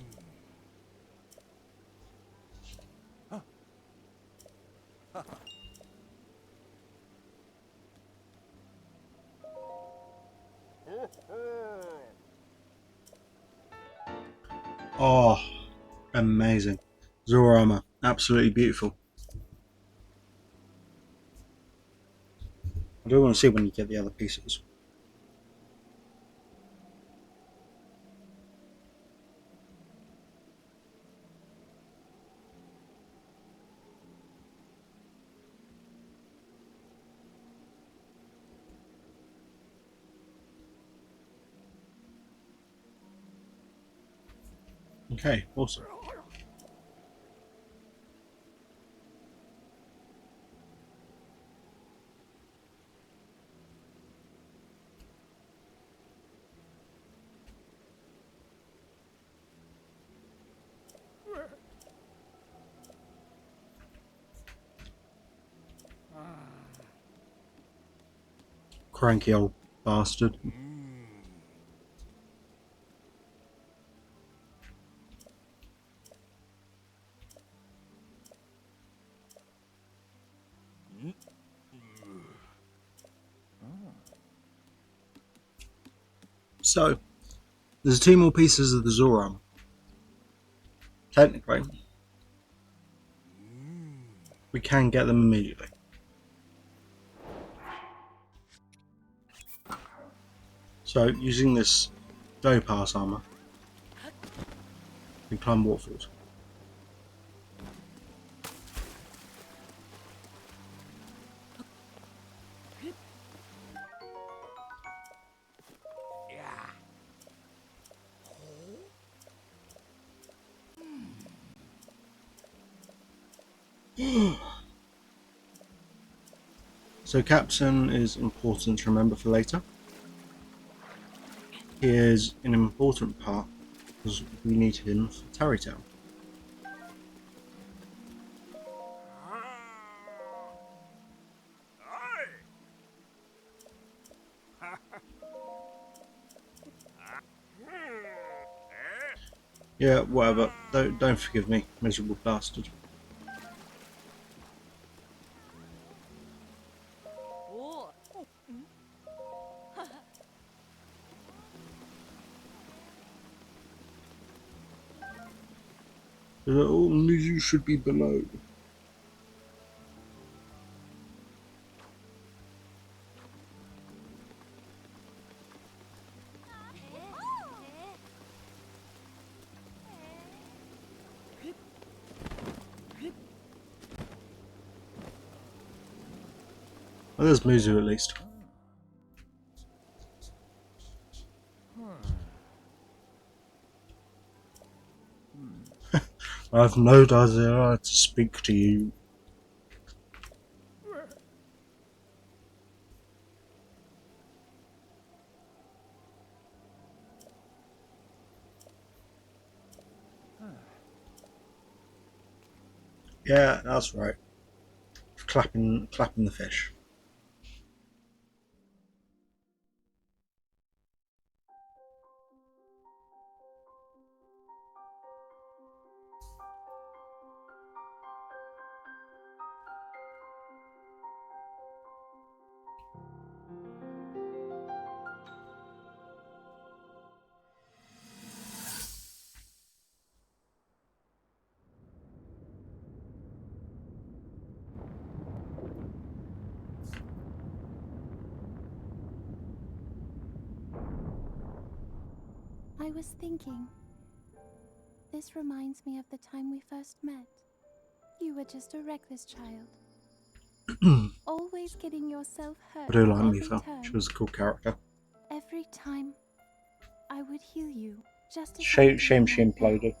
Oh, amazing. Zorama, absolutely beautiful. I do want to see when you get the other pieces. Okay, awesome. Cranky old bastard. So, there's 2 more pieces of the Zorama. Technically, we can get them immediately. So, using this Doe Pass armor, we climb waterfalls. So Captain is important to remember for later. He is an important part because we need him for Tarrytown. Yeah, whatever. Don't forgive me, miserable bastard. Oh, you should be below. Well, there's Muzu at least. I have no desire to speak to you. Yeah, that's right. Clapping the fish. I was thinking. This reminds me of the time we first met. You were just a reckless child, I always getting yourself hurt do at like every Mifa. She turn. was a cool character. Every time, I would heal you, just as I'm Shame doing she right now. imploded.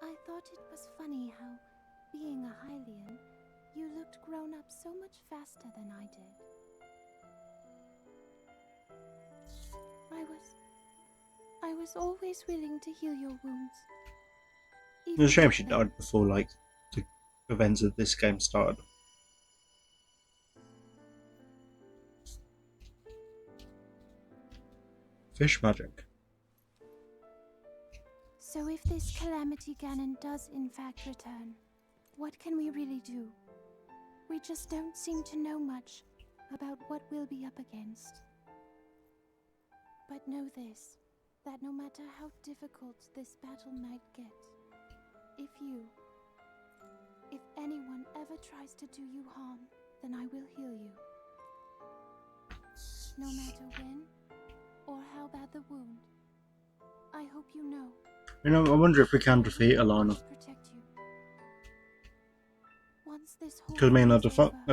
I thought it was funny how, being a Hylian, you looked grown up so much faster than I did. I was always willing to heal your wounds. It was a Even shame back she then. died before, like, the events of this game started. Fish magic. So if this Calamity Ganon does in fact return, what can we really do? We just don't seem to know much about what we'll be up against. But know this, that no matter how difficult this battle might get, if anyone ever tries to do you harm, then I will heal you. No matter when or how bad the wound, I hope you know. You know, I wonder if we can defeat Alana. Because I mean, I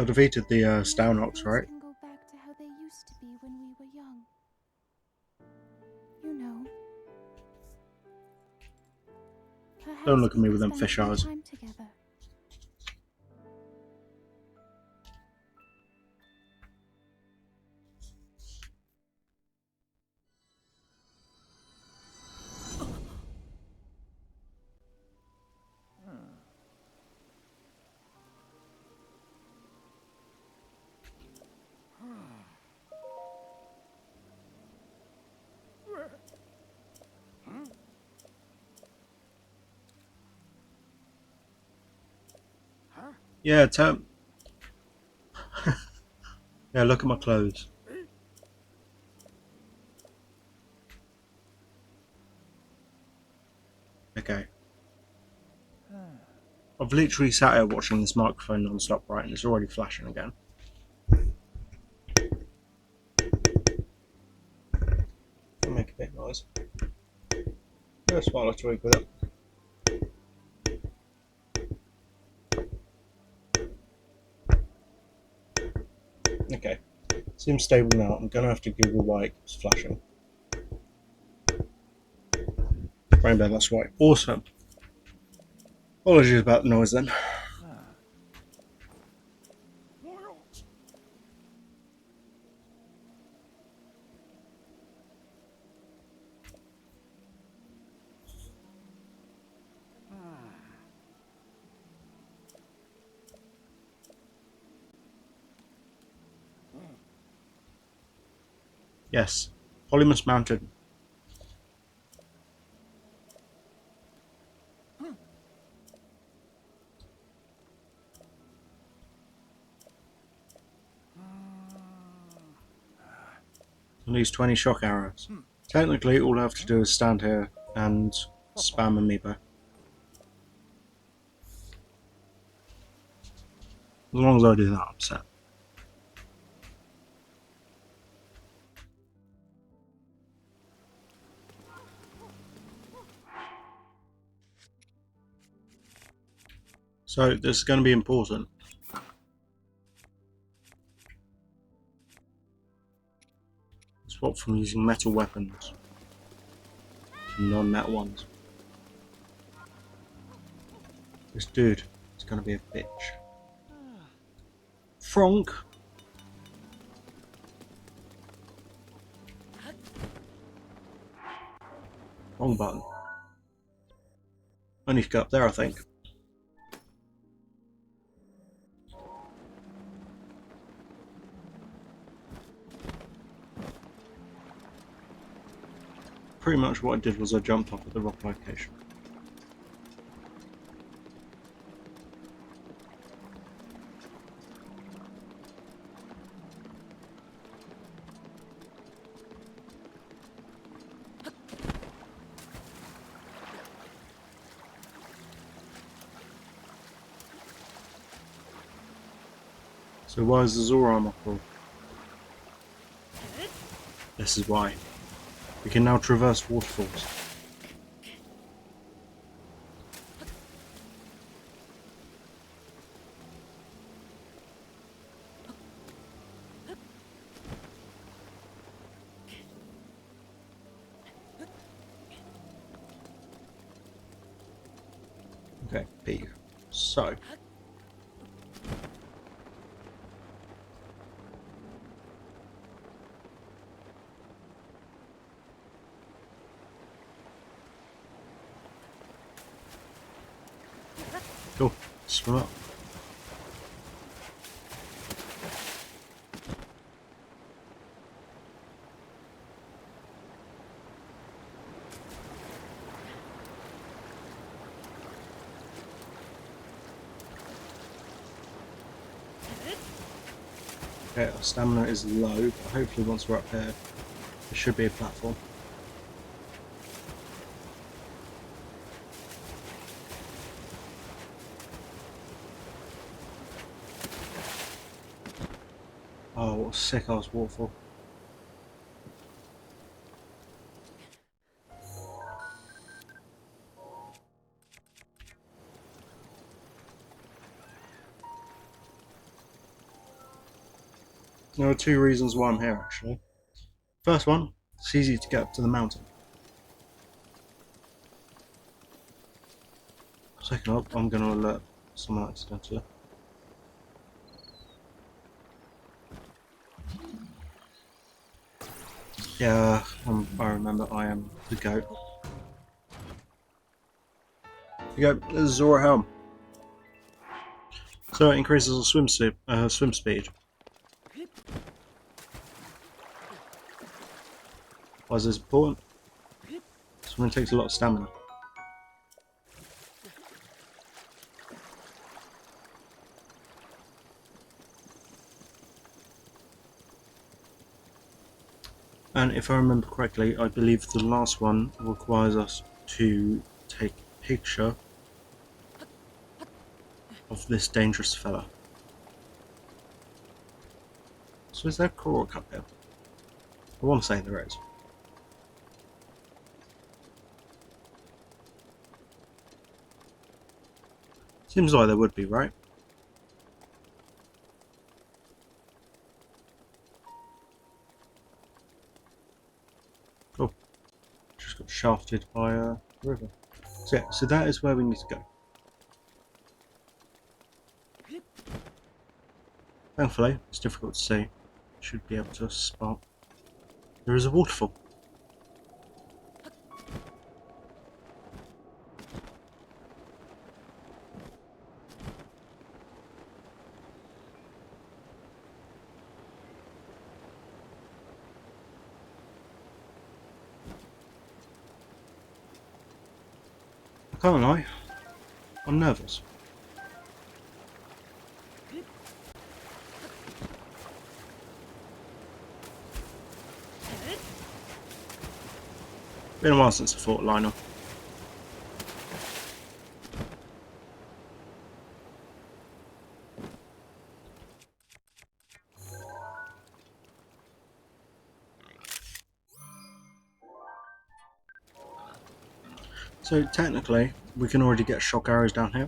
defeated the Stalnox, right? Can go back to how they used to be when we were young. You know. Don't look at me with them fish eyes. Together. Yeah, yeah, look at my clothes. Okay. I've literally sat here watching this microphone non-stop, right, and it's already flashing again. I'll make a bit of noise. I'll swallow a twig with it. Okay. Seems stable now. I'm gonna have to Google why it keeps flashing. Rainbow, that's right. Awesome. Apologies about the noise then. Yes. Polymus Mountain. And these 20 shock arrows. Technically, all I have to do is stand here and spam Amiibo. As long as I do that, I'm set. So, this is going to be important. Swap from using metal weapons to non-metal ones. This dude is going to be a bitch. Frank! Wrong button. I need to go up there, I think. Pretty much what I did was I jumped off at the rock location. So why is the Zora armor full? This is why. We can now traverse waterfalls. Okay, B. So. Cool. Swim up. Okay, our stamina is low, but hopefully once we're up here, there should be a platform. Oh, what a sick ass waterfall. There are two reasons why I'm here actually. First one, it's easy to get up to the mountain. Second up, I'm going to alert someone accidentally. Yeah, I remember I am the goat. You go, this is Zora Helm. So it increases our swim speed. Why is this important? Swimming takes a lot of stamina. And if I remember correctly, I believe the last one requires us to take a picture of this dangerous fella. So is there a Korok up here? I want to say there is. Seems like there would be, right? Cool. Just got shafted by a river. So yeah, so that is where we need to go. Thankfully, it's difficult to see. Should be able to spot. There is a waterfall. I can't lie, I'm nervous. Been a while since I fought Lionel. So technically, we can already get shock arrows down here.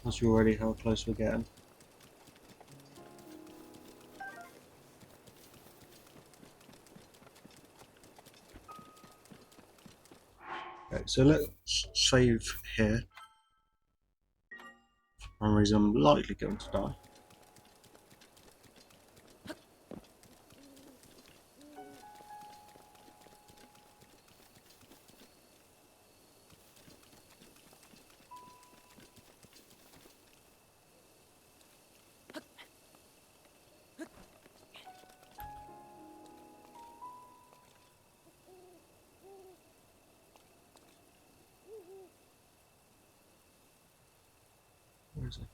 Tells you already how close we're getting. Okay, so let's save here. For some reason I'm likely going to die. Where is it?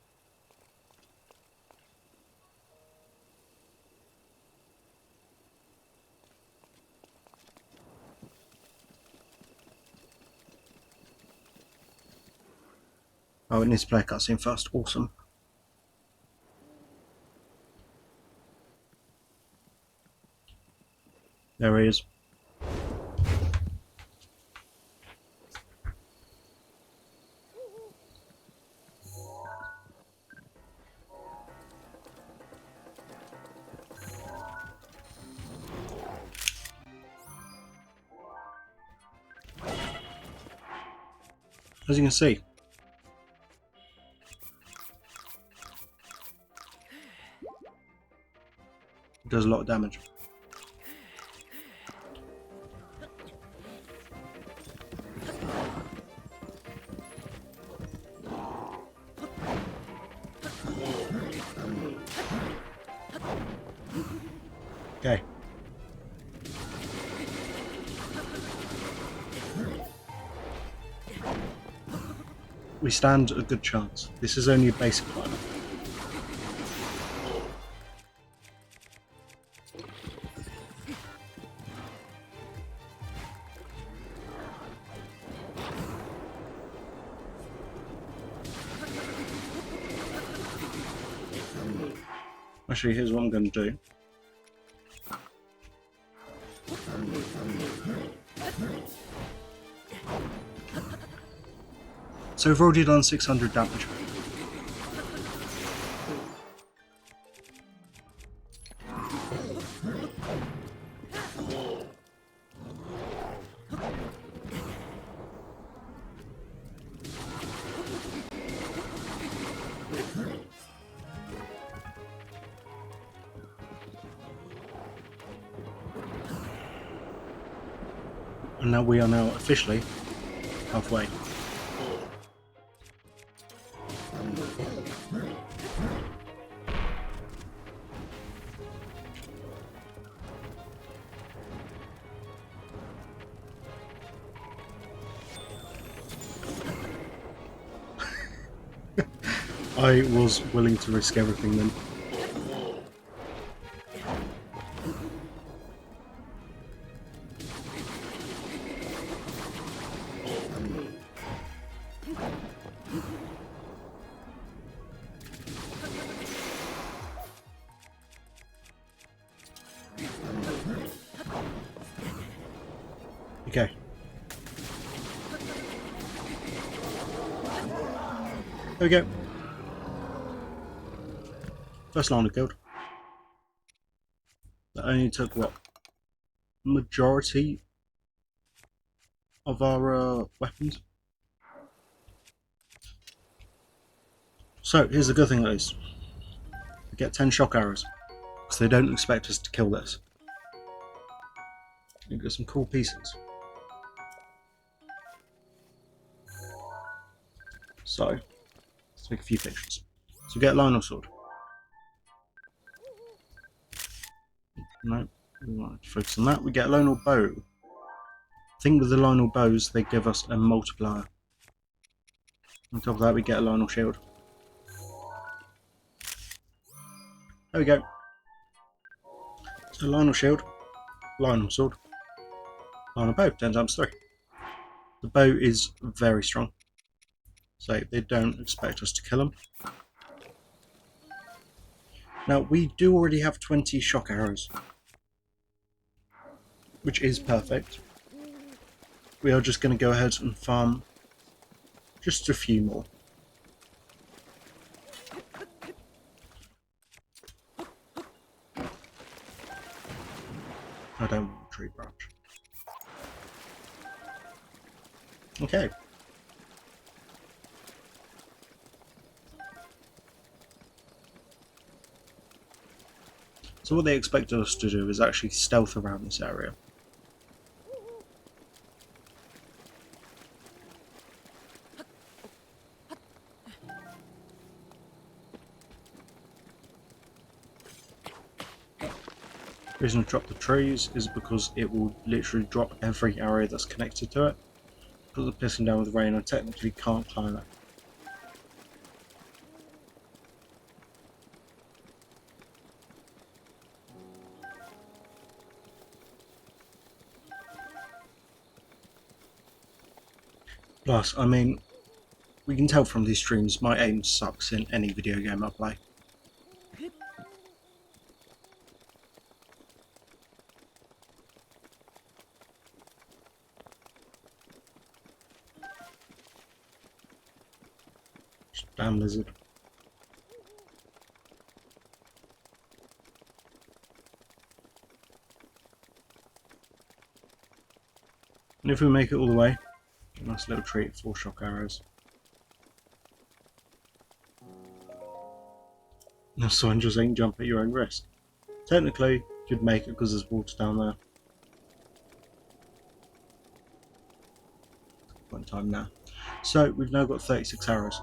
Oh, it needs to play a cutscene first. Awesome. There he is. As you can see, it does a lot of damage. Okay. We stand a good chance. This is only a basic climb. Actually, here's what I'm going to do. So we've already done 600 damage. And now we are now officially halfway. I was willing to risk everything then. Okay. There we go. First line of killed. That only took what? Majority of our weapons. So here's the good thing at least. We get 10 shock arrows. Because they don't expect us to kill this. We get some cool pieces. So, let's take a few pictures. So we get a Lionel sword. No, we want to focus on that. We get a Lionel bow. Thing with the Lionel bows, they give us a multiplier. On top of that, we get a Lionel shield. There we go. So Lionel shield, Lionel sword, Lionel bow, 10 times 3. The bow is very strong. So they don't expect us to kill them. Now we do already have 20 shock arrows, which is perfect. We are just going to go ahead and farm just a few more. I don't want a tree branch. Okay. So what they expected us to do is actually stealth around this area. The reason I drop the trees is because it will literally drop every area that's connected to it. Because of pissing down with rain, I technically can't climb it. Plus, I mean, we can tell from these streams my aim sucks in any video game I play. Damn lizard. And if we make it all the way, a nice little treat, 4 shock arrows. No sign, just ain't jump at your own risk. Technically, you'd make it because there's water down there. One time now. So we've now got 36 arrows.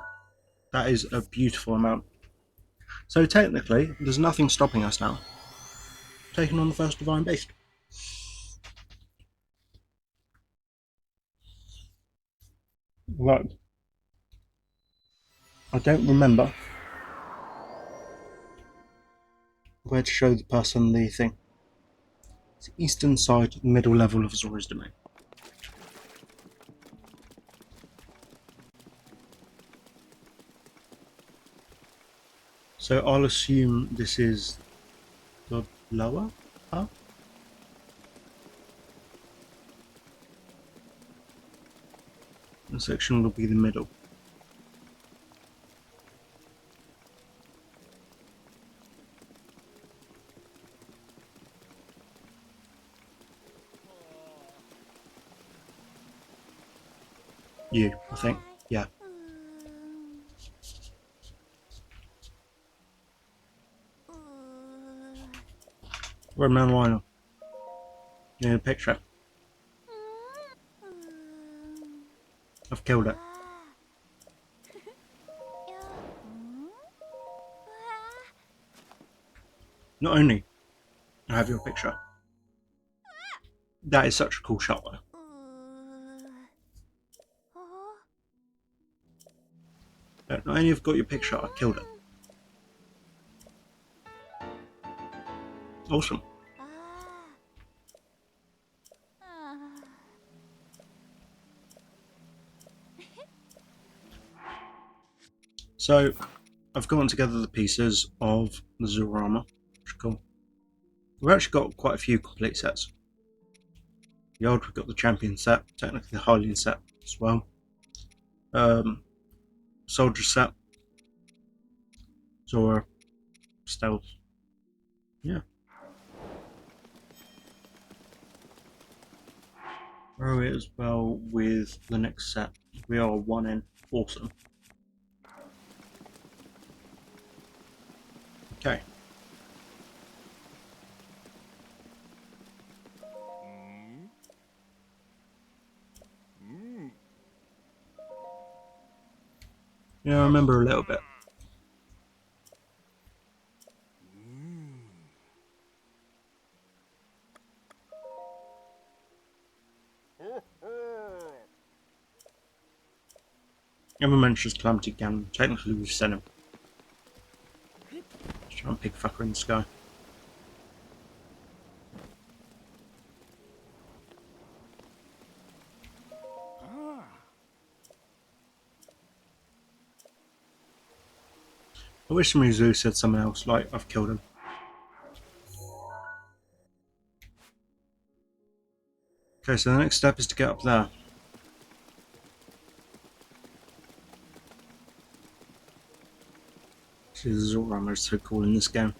That is a beautiful amount. So technically, there's nothing stopping us now. taken on the first divine beast. Right. I don't remember where to show the person the thing. It's the eastern side, middle level of Zora's domain. So I'll assume this is the lower part. The section will be the middle. You, I think. Yeah. Red Man Lionel. Yeah, picture. I've killed it. Not only I have your picture. That is such a cool shot though. Not only have I got your picture, I killed it. Awesome. So, I've gotten together the pieces of the Zora armor, which is cool. We've actually got quite a few complete sets. The old, we've got the champion set, technically the Hylian set as well. Soldier set, Zora, stealth. Yeah. Where are we as well with the next set? We are one in. Awesome. Okay. Yeah, I remember a little bit. Everyone mentions Calamity Ganon. Technically, we've sent him. Giant pig fucker in the sky. I wish somebody who said something else, like, I've killed him. Okay, so the next step is to get up there. See, the Zora armor is so cool in this game.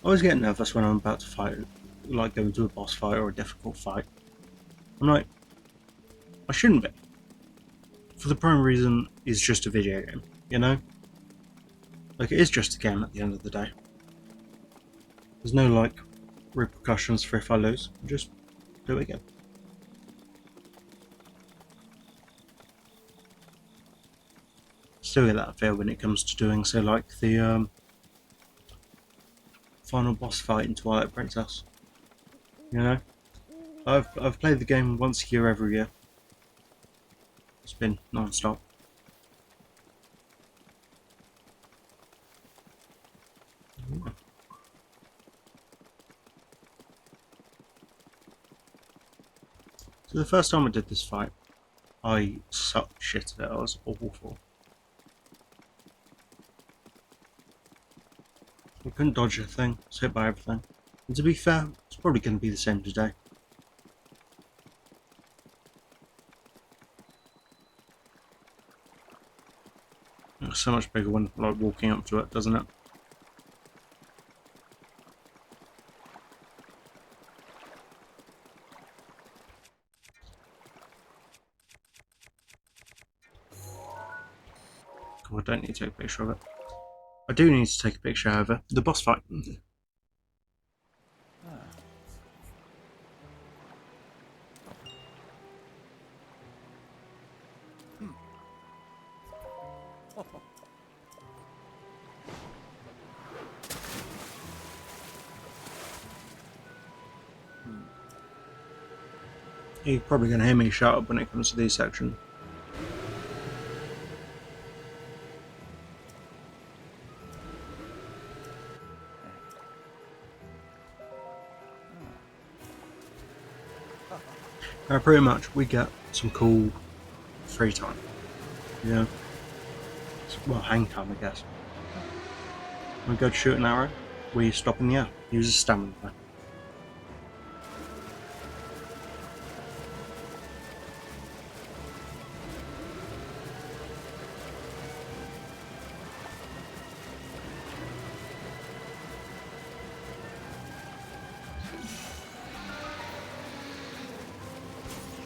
I always get nervous when I'm about to fight, like going to a boss fight or a difficult fight. I'm like, I shouldn't be. For the prime reason, it's just a video game, you know? Like, it is just a game at the end of the day. There's no, like, repercussions for if I lose. Just do it again. Still get that feel when it comes to doing, so like, the, final boss fight in Twilight Princess. You know? I've played the game once a year every year. It's been non-stop. So the first time I did this fight, I sucked shit at it. I was awful. I couldn't dodge a thing. I was hit by everything. And to be fair, it's probably going to be the same today. It's so much bigger when like walking up to it, doesn't it? Cool, I don't need to take a picture of it. I do need to take a picture, however. The boss fight. You're probably going to hear me shout up when it comes to these sections. Pretty much, we get some cool free time. You know? Well, hang time, I guess. When we go to shoot an arrow, we stop in the air. Use a stamina there.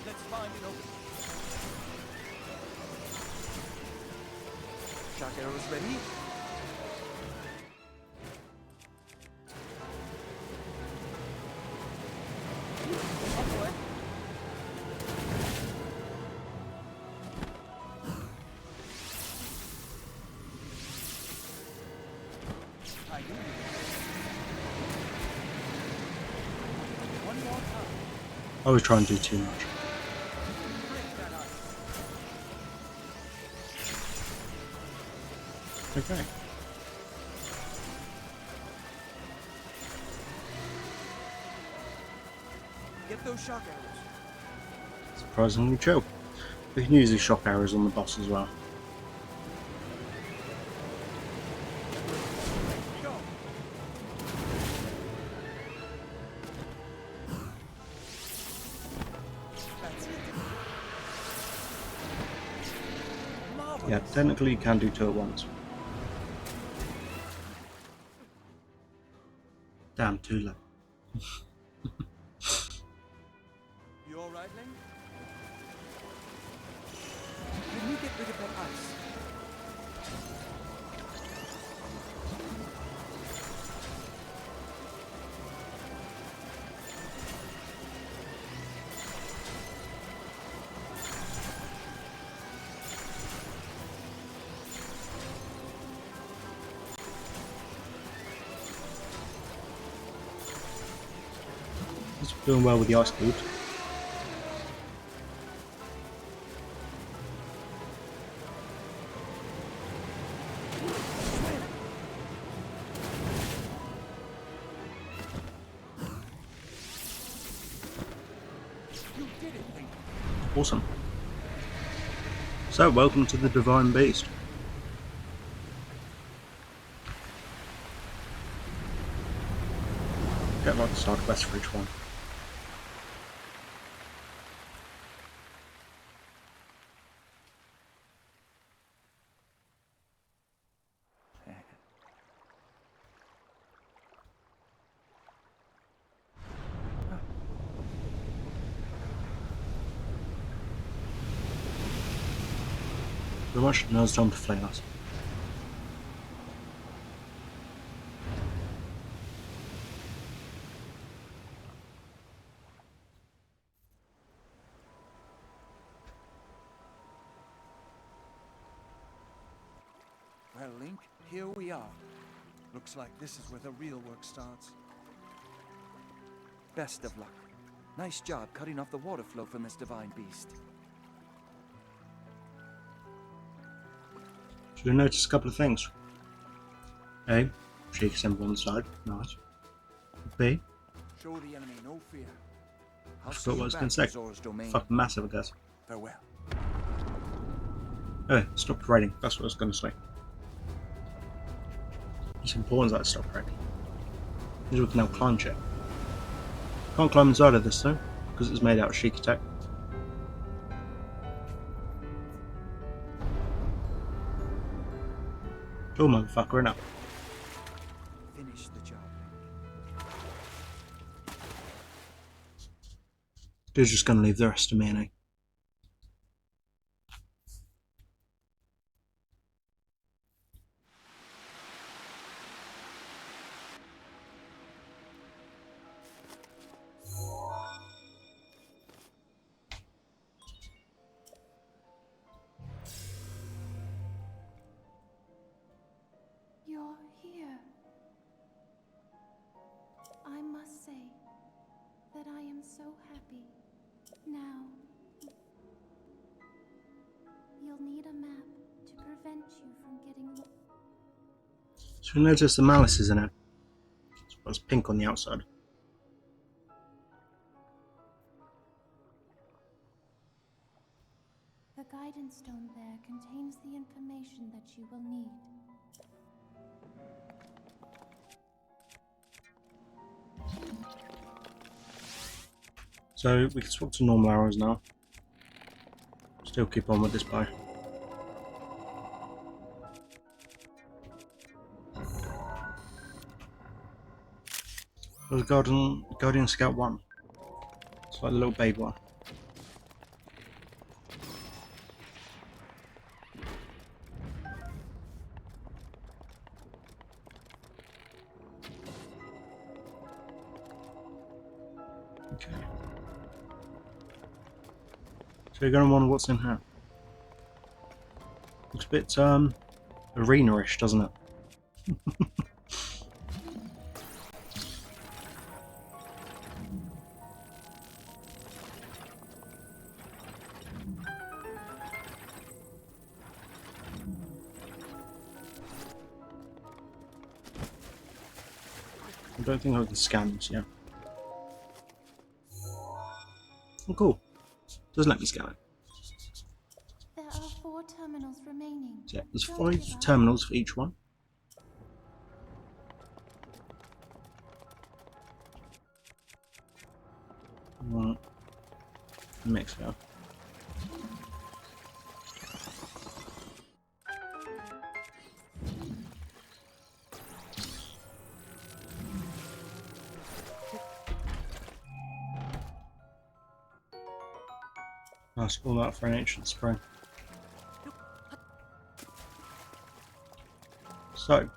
Let's find it open. Shock arrows ready? Oh boy. I knew you. One more time. I always try and do too much. Break that ice. Okay. Get those shock arrows. Surprisingly chill. We can use these shock arrows on the boss as well. Go. That's it. Marvelous. Yeah, technically you can do two at once. Damn, too low. You all right, Link? Can you get rid of that ice? He's doing well with the ice cubes. You did it, Link. Awesome. So, welcome to the Divine Beast. Get like the side quest for each one. Pretty much now it's time to flay us. Well, Link, here we are. Looks like this is where the real work starts. Best of luck. Nice job cutting off the water flow from this divine beast. Should have noticed a couple of things. A, shake symbol on the side, nice. B, Show the enemy no fear. I I'll forgot see what I you was back going to say. in Zora's domain. Fucking massive, I guess. Farewell. Oh, stop raiding, that's what I was going to say. It's important that I stop raiding. Because we can now climb shit. Can't climb inside of this though, because it's made out of Sheik Tech. Oh motherfucker, innit? Finish the job, Link. Dude's just going to leave the rest to me, innit? You're here. I must say that I am so happy Now, you'll need a map to prevent you from getting lost. So we notice the malice is in it. It's pink on the outside. The guidance stone there contains the information that you will need. So we can swap to normal arrows now. Still keep on with this bow. There's Guardian Scout 1. It's like a little baby one. Okay. So you're going to wonder what's in here. Looks a bit arena-ish, doesn't it? I don't think I can scan this yet. Oh, cool. Doesn't let me scan it. There are 4 terminals remaining. So yeah, there's Don't 5 give up. terminals for each one. Right. Mix it up. That's all that for an ancient spring. So,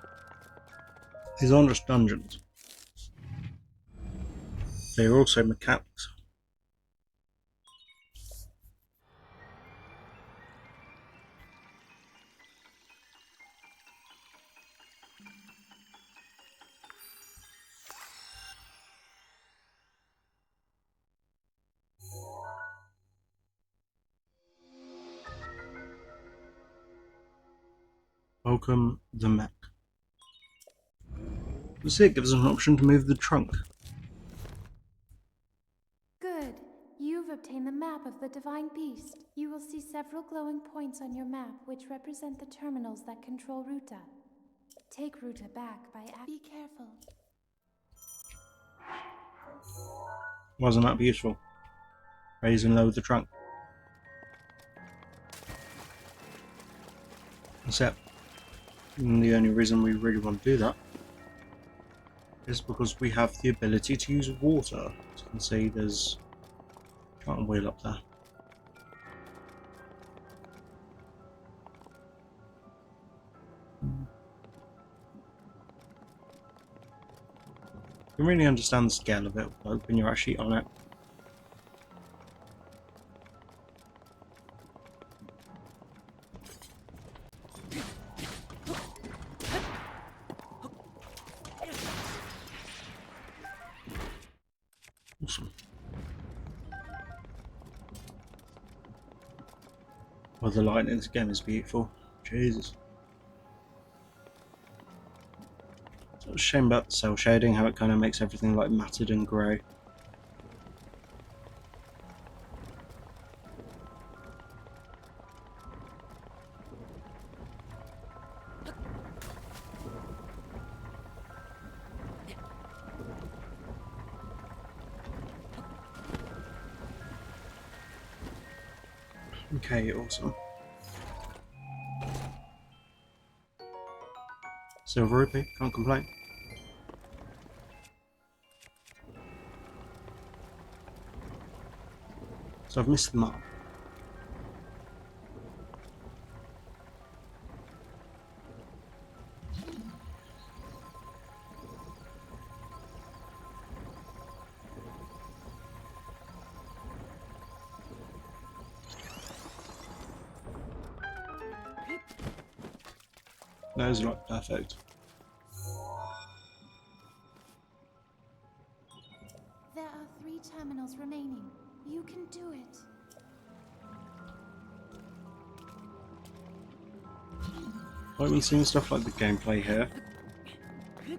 these aren't just dungeons. They are also mechanics. Welcome the mech. See, it gives us an option to move the trunk. Good. You've obtained the map of the Divine Beast. You will see several glowing points on your map which represent the terminals that control Ruta. Take Ruta back by Be careful. Wasn't that beautiful? Raise and lower the trunk. That's it. And the only reason we really want to do that is because we have the ability to use water. As you can see, there's a giant wheel up there. You can really understand the scale of it when you're actually on it. Awesome. Well, the light in this game is beautiful. Jesus. It's a shame about the cell shading, how it kind of makes everything like matted and grey. Okay, awesome. Silver rupee, can't complain. So I've missed the mark. That is like perfect. There are 3 terminals remaining. You can do it. Like when seeing stuff like the gameplay here, you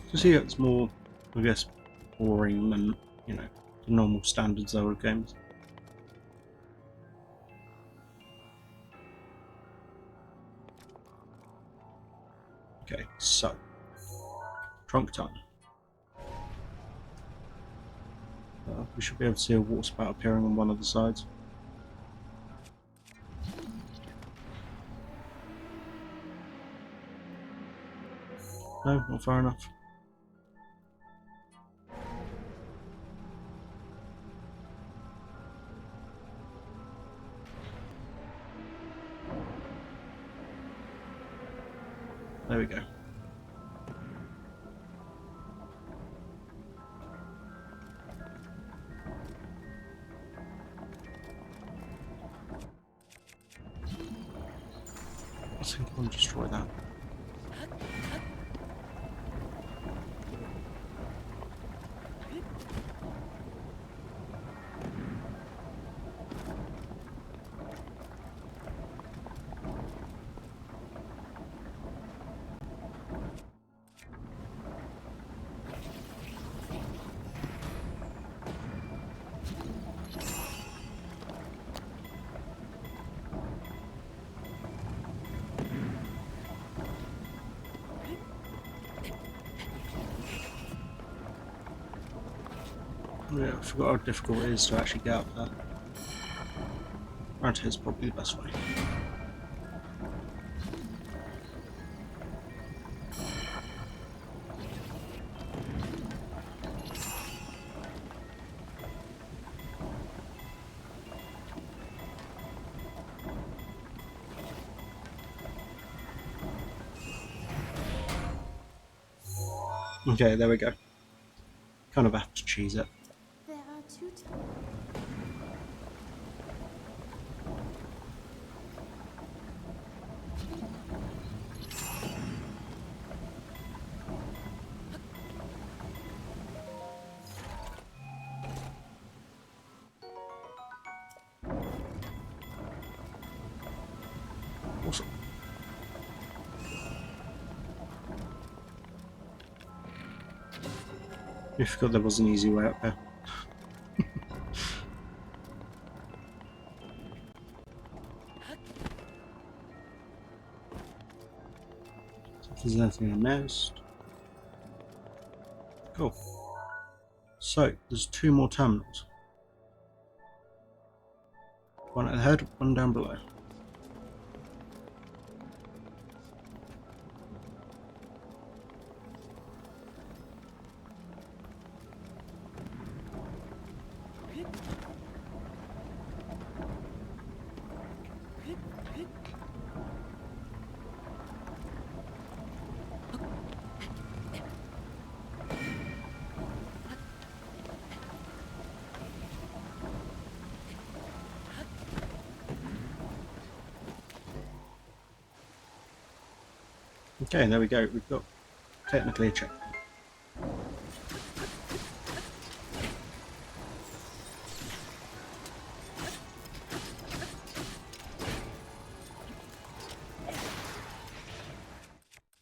can see it's more, I guess, boring than, you know, the normal standard Zelda games. Okay, so trunk time. We should be able to see a water spout appearing on one of the sides. No, not far enough. There we go. I think I'll destroy that. Yeah, I forgot how difficult it is to actually get up there. Around here is probably the best way. Okay, there we go. Kind of have to cheese it. There are two. Awesome. I forgot there was an easy way up there. If there's anything I missed. Cool. So, there's two more terminals. One at the head, one down below. Okay, there we go. We've got technically a checkpoint.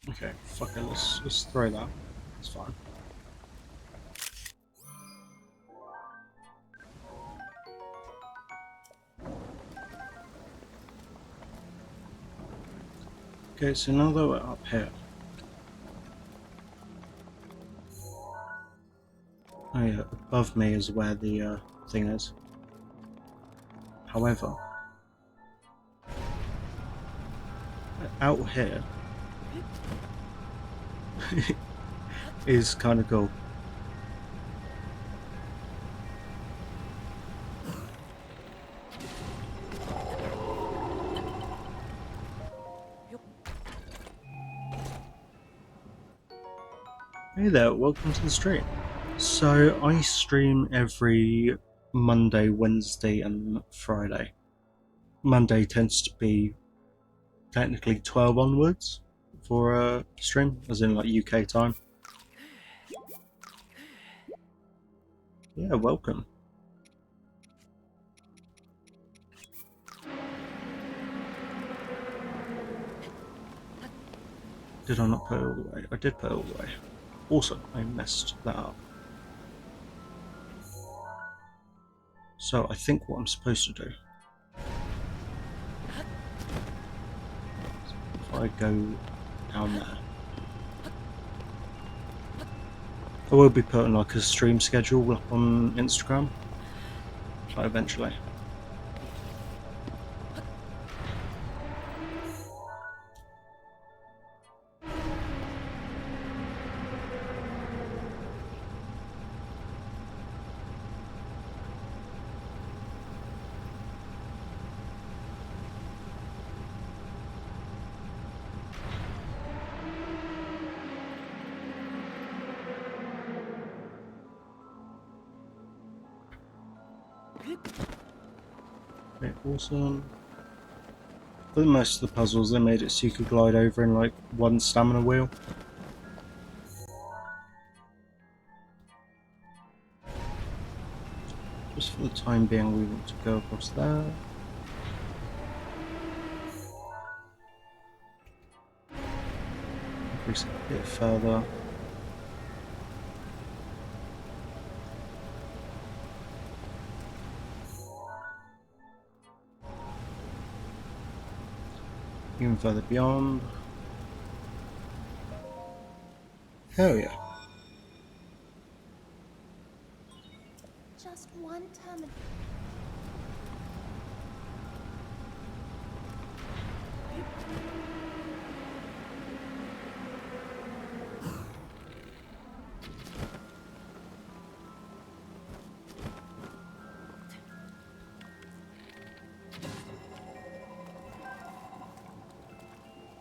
Okay, fuck it, let's throw that. It's fine. Okay, so now that we're up here. Oh yeah, above me is where the thing is. However, out here is kind of cool. Hey there, welcome to the stream. So I stream every Monday, Wednesday and Friday. Monday tends to be technically 12 onwards for a stream, as in like UK time. Yeah, welcome. Did I not put it all the way? I did put it all the way. Awesome, I messed that up. So I think what I'm supposed to do, if I go down there, I will be putting like a stream schedule up on Instagram, like eventually. Okay, awesome. For most of the puzzles, they made it so you could glide over in like one stamina wheel. Just for the time being, we want to go across there. Increase it a bit further. Even further beyond. Hell yeah. Just one terminal.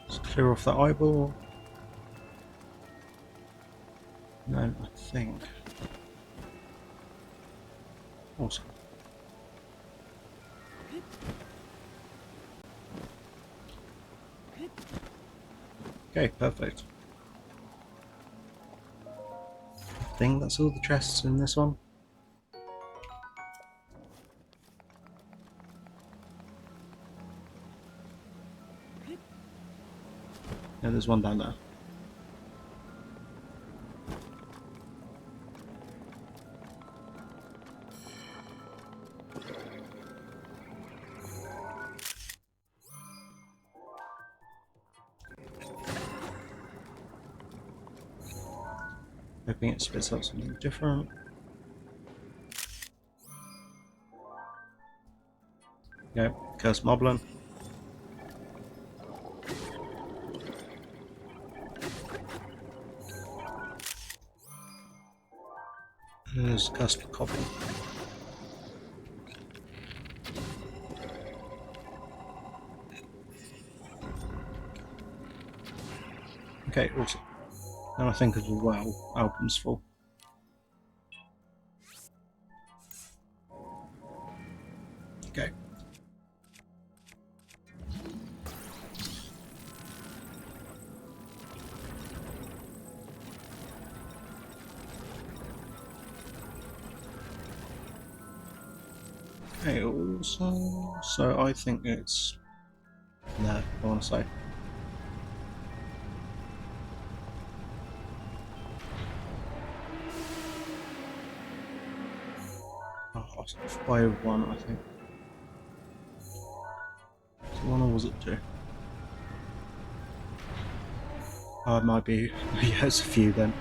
Let's clear off that eyeball. No, I think. Awesome. Okay, perfect. I think that's all the chests in this one. Yeah, there's one down there. Hoping it spits out something different. Yep, cursed moblin. There's cursed copper. Okay, awesome. Now I think of the well, album's full. Okay. Okay, also, so I think it's there, I want to say. Oh, by one, I think. Was it one or was it two? Oh, it might be. Yeah, it's a few then.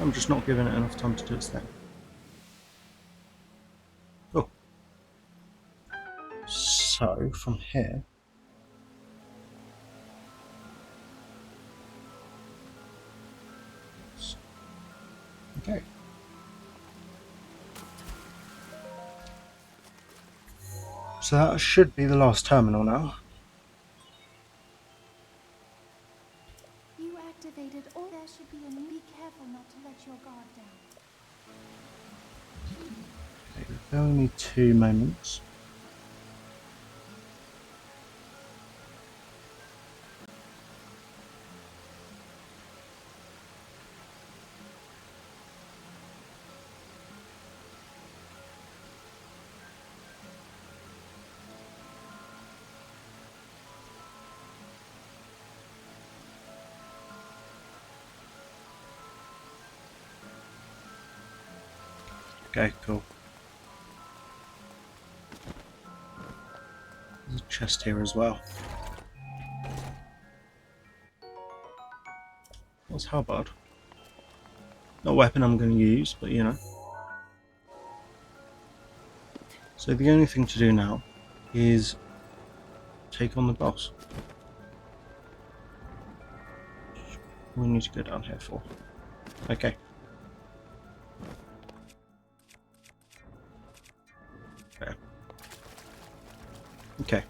I'm just not giving it enough time to do its thing. Oh. So, from here. Okay. So that should be the last terminal now. You activated all. There should be a new. Be careful not to let your guard down. Okay, there are only 2 moments. Okay, cool. There's a chest here as well. What's halberd? Not a weapon I'm going to use, but you know. So the only thing to do now is take on the boss. We need to go down here for. Okay. There. Okay.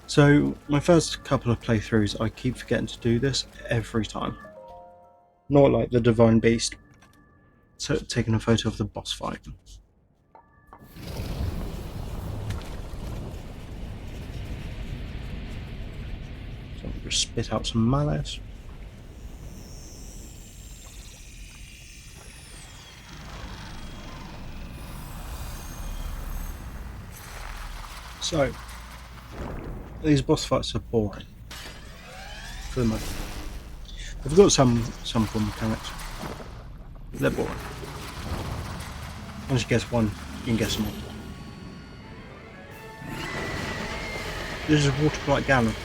So my first couple of playthroughs, I keep forgetting to do this every time. Not like the Divine Beast. So taking a photo of the boss fight. So I'll just spit out some malice. So these boss fights are boring for the most. They've got some cool mechanics. They're boring. Once you guess one, you can guess them all. This is Water Blight Ganon.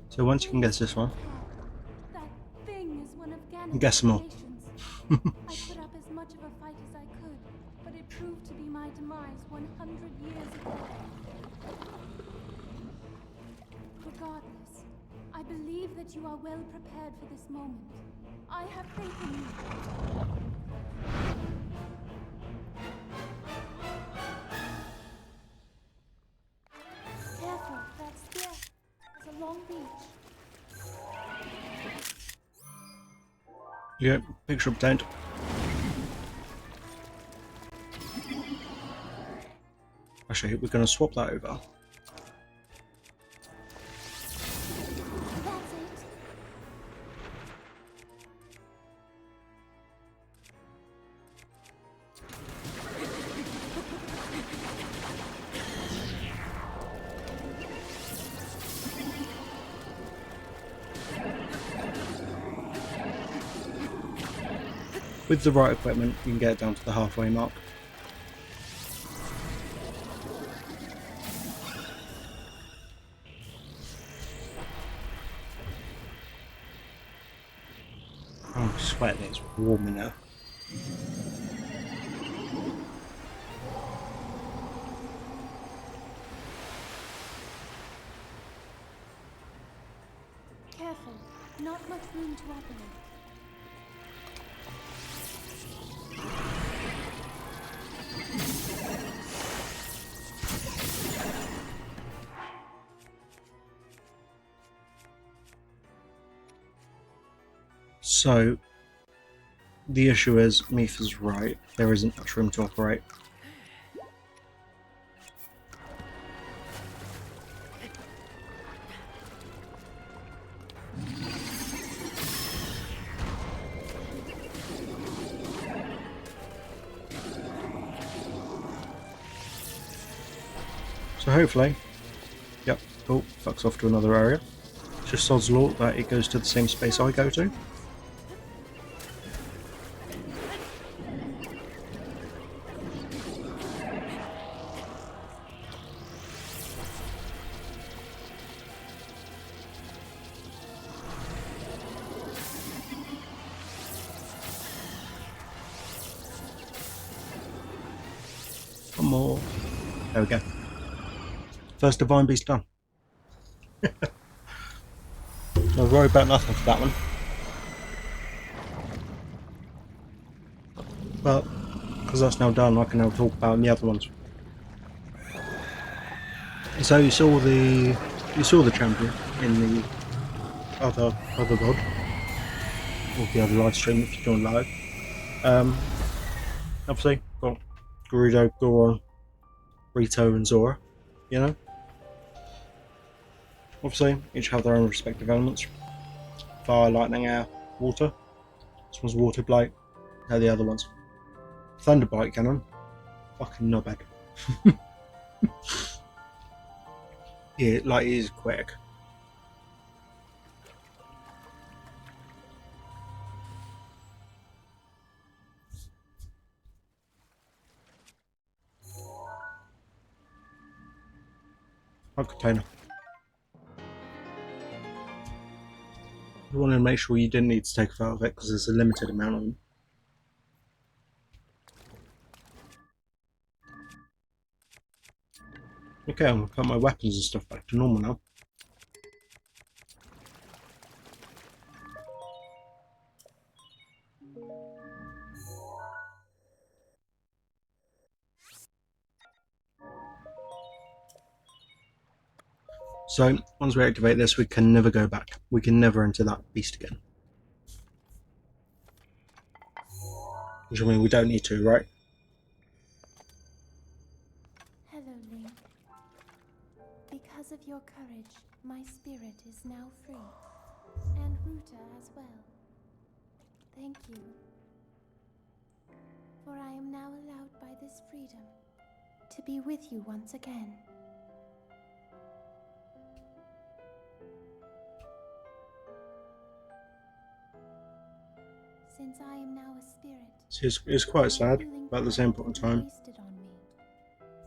So once you can guess this one, That thing is one of Ganon's guess them all. creations. I put up as much of a fight as I could, but it proved to be my demise 100 years ago. Regardless, I believe that you are well prepared for this moment. I have faith in you. Careful, that spear has a long reach. Yeah, picture obtained. Actually, we're going to swap that over. That's it. With the right equipment, you can get it down to the halfway mark. Oh, I'm sweating, it's warm in there. Careful, not much room to operate. So, the issue is, Mifa's right, there isn't much room to operate. So hopefully, yep, cool, fucks off to another area. Just sod's law that it goes to the same space I go to. One more. There we go. First Divine Beast done. No worry about nothing for that one. But because that's now done, I can now talk about the other ones. So you saw the champion in the other VOD, or the other live stream if you join live. Obviously got Gerudo, Goron, Rito, and Zora. You know. Obviously, each have their own respective elements. Fire, lightning, air, water. This one's water blight. How the other ones? Thunder blight cannon. Fucking knobhead. Yeah, like it is quick. Hot container. You wanted to make sure you didn't need to take a photo of it because there's a limited amount of them. Okay, I'm gonna put my weapons and stuff back to normal now. So, once we activate this, we can never go back. We can never enter that beast again. Which I mean, we don't need to, right? Hello, Link. Because of your courage, my spirit is now free. And Ruta as well. Thank you. For I am now allowed by this freedom to be with you once again. Since I am now a spirit, It's quite sad, but at the same point in time,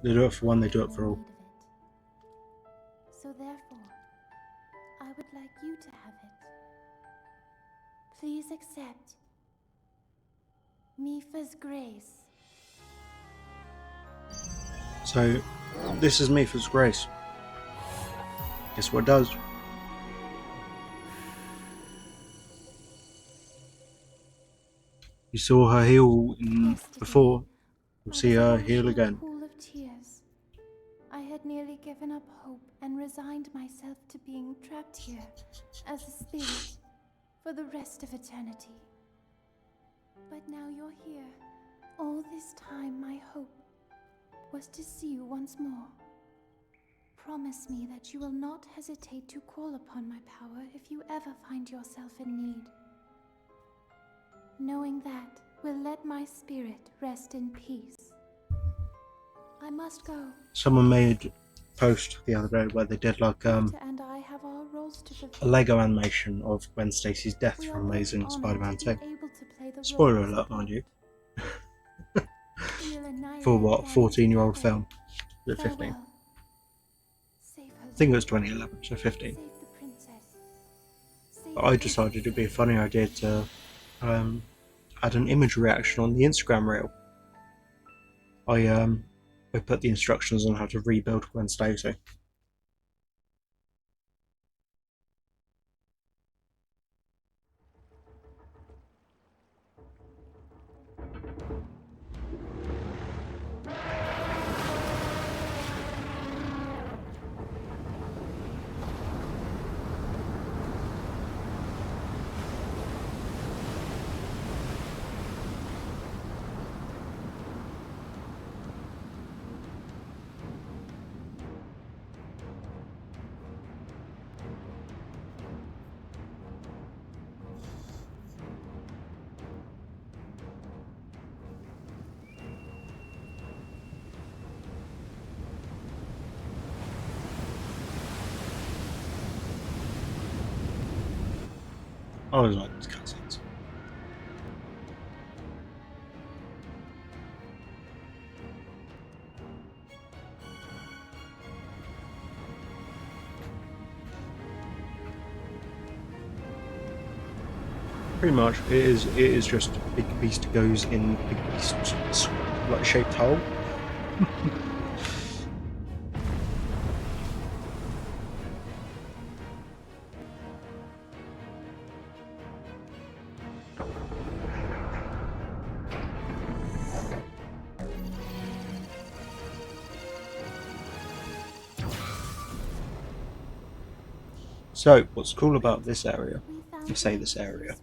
they do it for one, they do it for all. So therefore, I would like you to have it. Please accept Mifa's grace. So, this is Mifa's grace. Guess what it does? You saw her heal before, you'll see her heal again. Pool of tears. I had nearly given up hope and resigned myself to being trapped here as a spirit for the rest of eternity. But now you're here. All this time my hope was to see you once more. Promise me that you will not hesitate to call upon my power if you ever find yourself in need. Knowing that will let my spirit rest in peace. I must go. Someone made a post the other day where they did like and I have our roles to a fulfill. Lego animation of Gwen Stacy's death We are from both Amazing honored Spider-Man to 2. be able to play the Spoiler roles alert, of mind you. We'll annihilate For what, them 14-year-old together. film? Is it 15? Farewell. Save her, I think it was Link. 2011, so 15. Save the princess. Save But I her. decided it'd be a funny idea to add an image reaction on the Instagram reel. I put the instructions on how to rebuild Gwen Stacy. I always like these cutscenes. Pretty much, it is just Big Beast goes in Big Beast's like shaped hole. So, what's cool about this area, I say this area,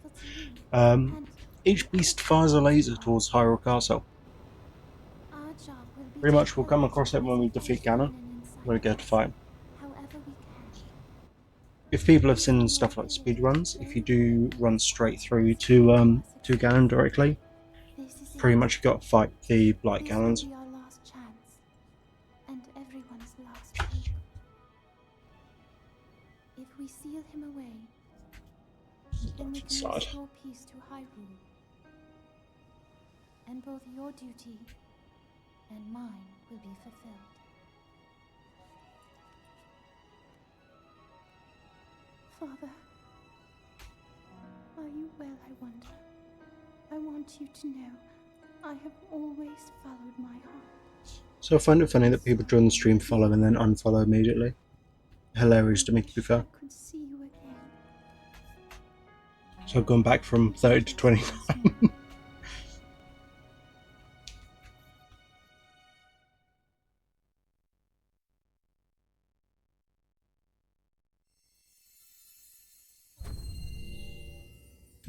each beast fires a laser towards Hyrule Castle. Pretty much we'll come across it when we defeat Ganon, when we go to fight him. If people have seen stuff like speedruns, if you do run straight through to Ganon directly, pretty much you've got to fight the Blight Ganons. This will be our last chance, and everyone's last hope. If we seal him away, then we can Sad. restore peace to Hyrule. And both your duty and mine will be fulfilled. Father, are you well, I wonder? I want you to know I have always followed my heart. So I find it funny that people join the stream, follow, and then unfollow immediately. Hilarious to me, to be fair. I could see you again. So I've gone back from 30 to 29.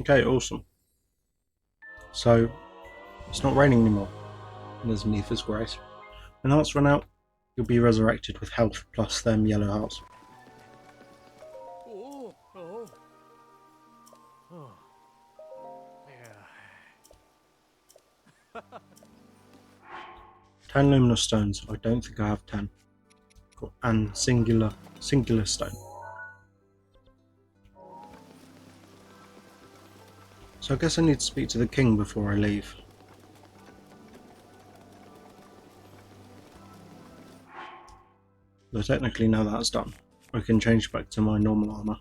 Okay, awesome. So it's not raining anymore. And there's Neither's Grace. When hearts run out, you'll be resurrected with health plus them yellow hearts. Oh, oh. Oh. Yeah. 10 luminous stones. I don't think I have 10. Cool. And singular stone. So I guess I need to speak to the king before I leave. But technically now that's done, I can change back to my normal armour.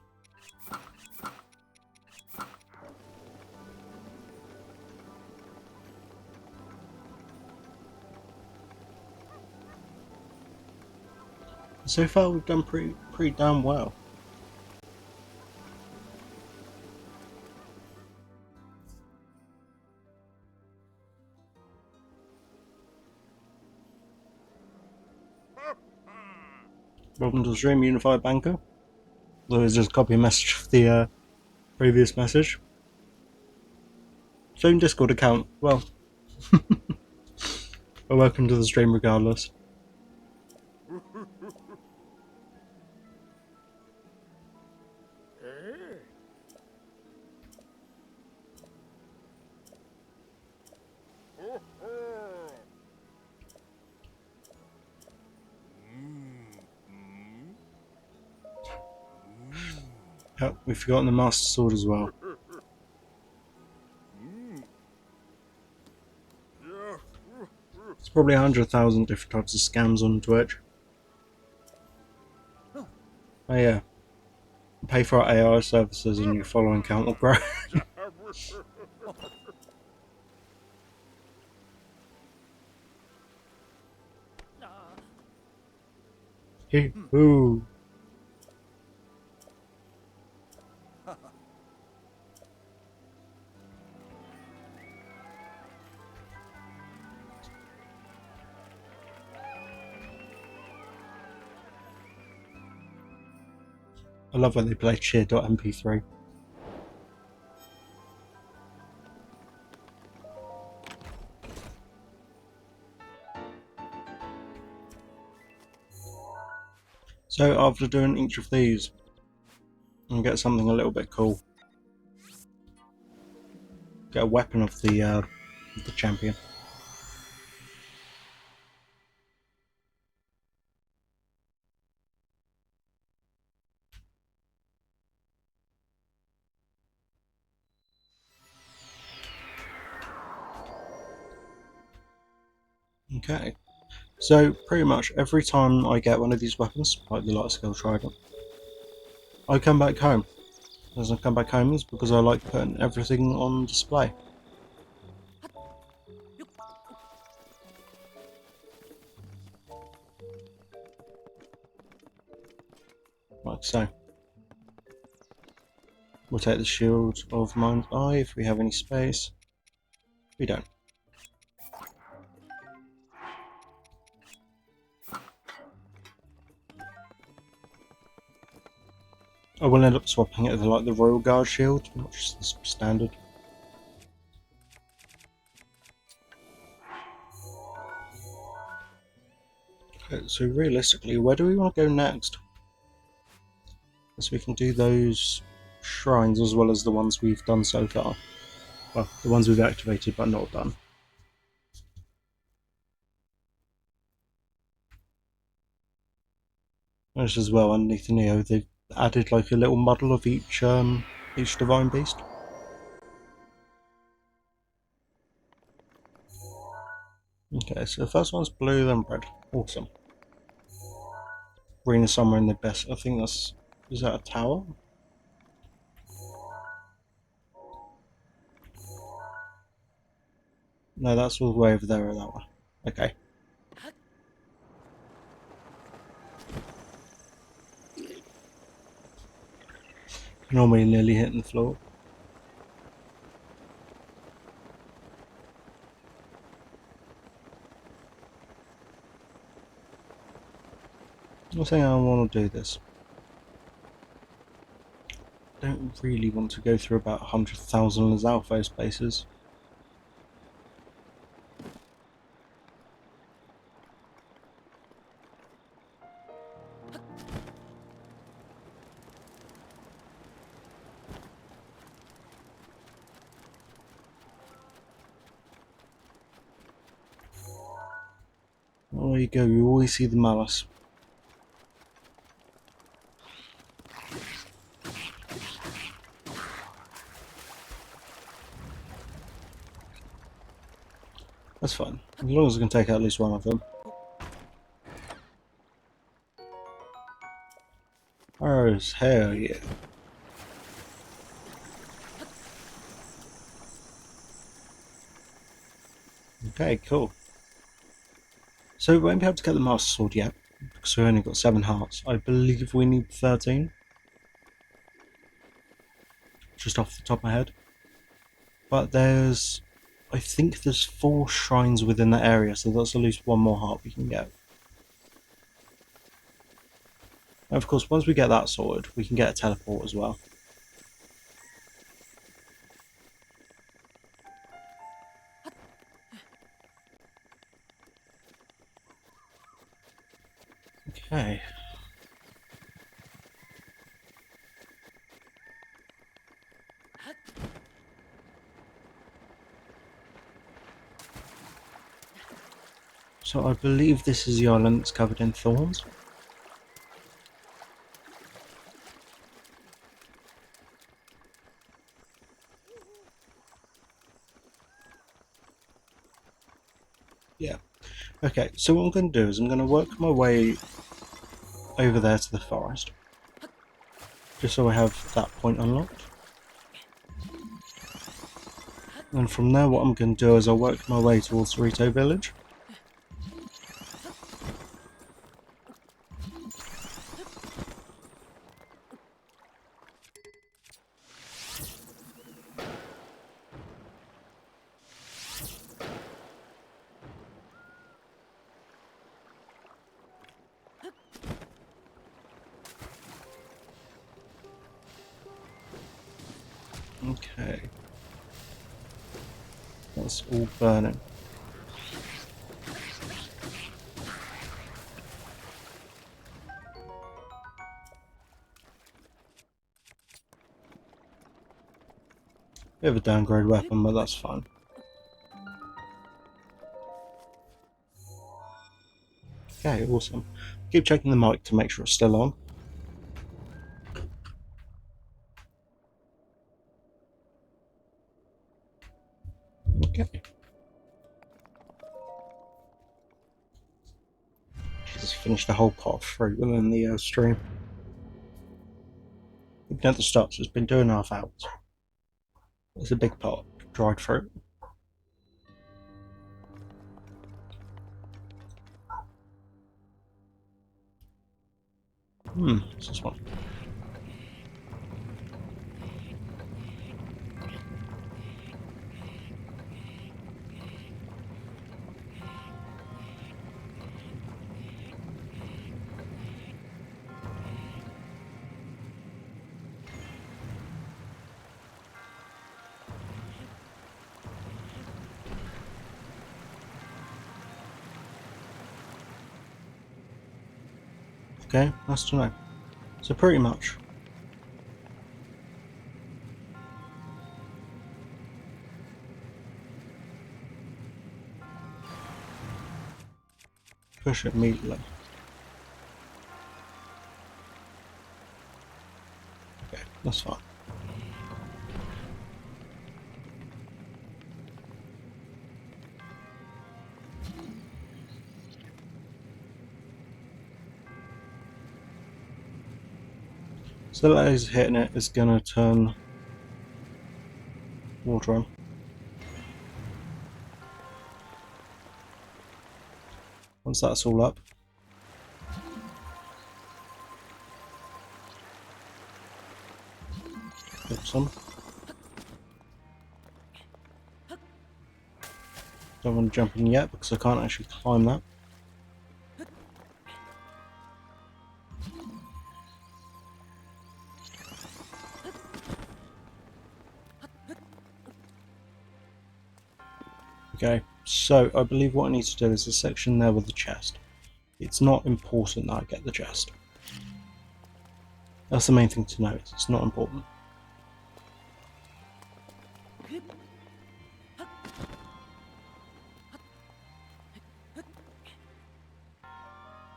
So far we've done pretty damn well. Welcome to the stream, Unified Banker. Otherwise just copy a message of the previous message. Same Discord account, well. But welcome to the stream regardless. Oh, we've forgotten the Master Sword as well. There's probably 100,000 different types of scams on Twitch. Oh yeah. Pay for our AI services and your following count will grow. Ooh. I love when they play cheer.mp3. So after doing each of these, and get something a little bit cool. Get a weapon of the champion. Okay. So pretty much every time I get one of these weapons, like the light scale trident, I come back home. The reason I come back home is because I like putting everything on display. Like so. We'll take the shield of Mind's Eye if we have any space. We don't. I will end up swapping it with like the Royal Guard shield, not just the standard. Okay, so realistically, where do we want to go next? So we can do those shrines as well as the ones we've done so far. Well, the ones we've activated but not done. Notice as well underneath the Neo, they've added like a little model of each divine beast. Okay, so the first one's blue, then red. Awesome. Green is somewhere in the best. I think that's. Is that a tower? no, that's all the way over there or that one. Okay. Normally nearly hitting the floor. I think I want to do this. Don't really want to go through about 100,000 Lizalfos places. Oh, there you go, you always see the malice. That's fine, as long as I can take out at least one of them. Arrows, hell yeah. Okay, cool. So we won't be able to get the Master Sword yet, because we only got 7 hearts. I believe we need 13. Just off the top of my head. But I think there's 4 shrines within that area, so that's at least 1 more heart we can get. And of course, once we get that sorted, we can get a teleport as well. Okay. So I believe this is the island that's covered in thorns. Yeah. Okay, so what I'm going to do is I'm going to work my way over there to the forest. Just so I have that point unlocked. And from there what I'm going to do is I'll work my way towards Rito village. Okay. That's all burning. Bit of a downgrade weapon, but that's fine. Okay, awesome. Keep checking the mic to make sure it's still on. Okay. Just finished the whole pot of fruit within the stream. Even at the start, so it's been 2.5 hours. It's a big pot, dried fruit. What's this one? Okay, nice to know. So pretty much. Push it immediately. Okay, that's fine. So the laser hitting it is going to turn water on. once that's all up. Awesome. Don't want to jump in yet because I can't actually climb that. Okay, so I believe what I need to do is a section there with the chest. It's not important that I get the chest. That's the main thing to note, it's not important.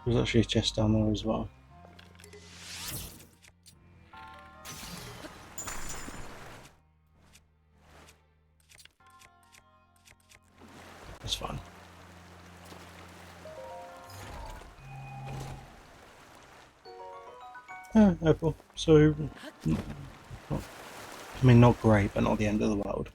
There's actually a chest down there as well. That's fine. Yeah, April. So, not, I mean, not great, but not the end of the world.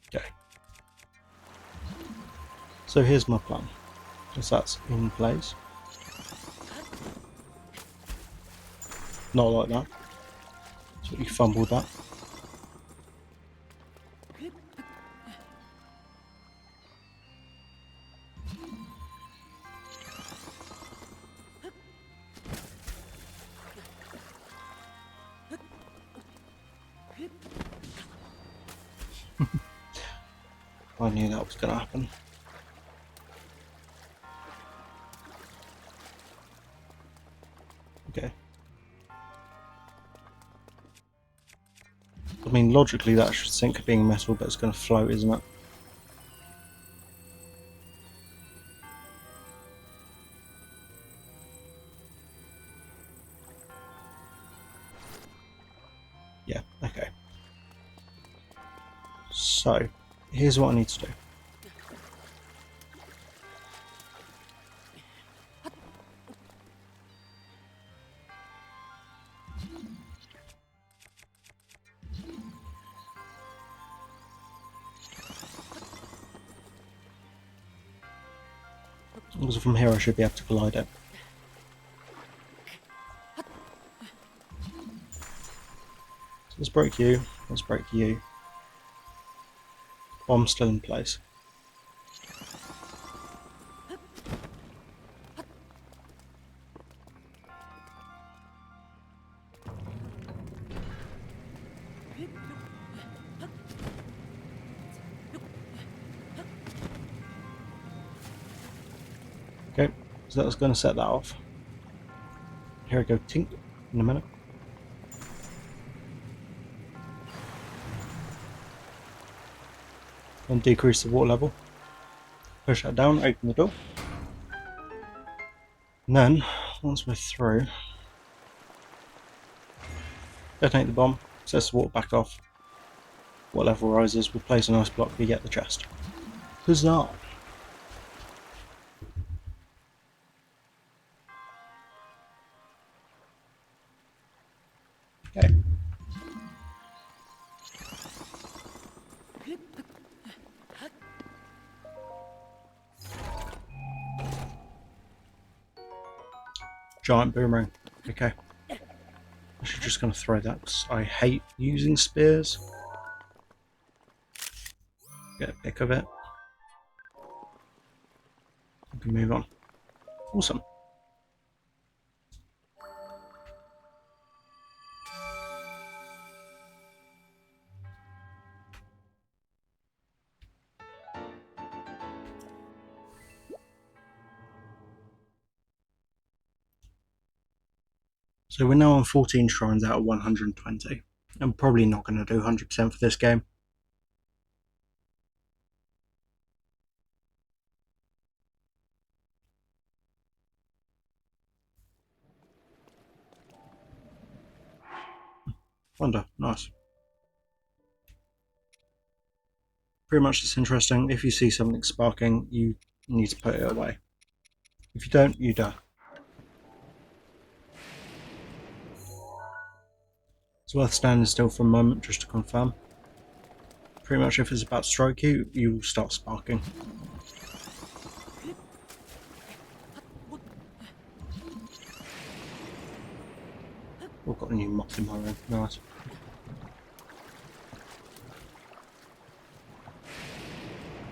Okay. So here's my plan. Because that's in place. Not like that. So you fumbled that. I knew that was going to happen. Okay. I mean, logically that should sink being metal, but it's going to float, isn't it? Yeah, okay. So, here's what I need to do. Because from here I should be able to glide it. So let's break you, let's break you. Bomb's still in place. Okay, so that's going to set that off. Here we go, tink, in a minute. And decrease the water level. Push that down, open the door. And then, once we're through, detonate the bomb, sets the water back off. Water level rises, we place an ice block, we get the chest. Huzzah! Okay. Giant boomerang. Okay. I'm just going to throw that because I hate using spears. Get a pick of it. We can move on. Awesome. So we're now on 14 shrines out of 120. I'm probably not going to do 100% for this game. Wonder, nice. Pretty much it's interesting. If you see something sparking, you need to put it away. If you don't, you die. It's worth standing still for a moment just to confirm. Pretty much if it's about to strike you, you will start sparking. We've got a new moth in my room. Nice.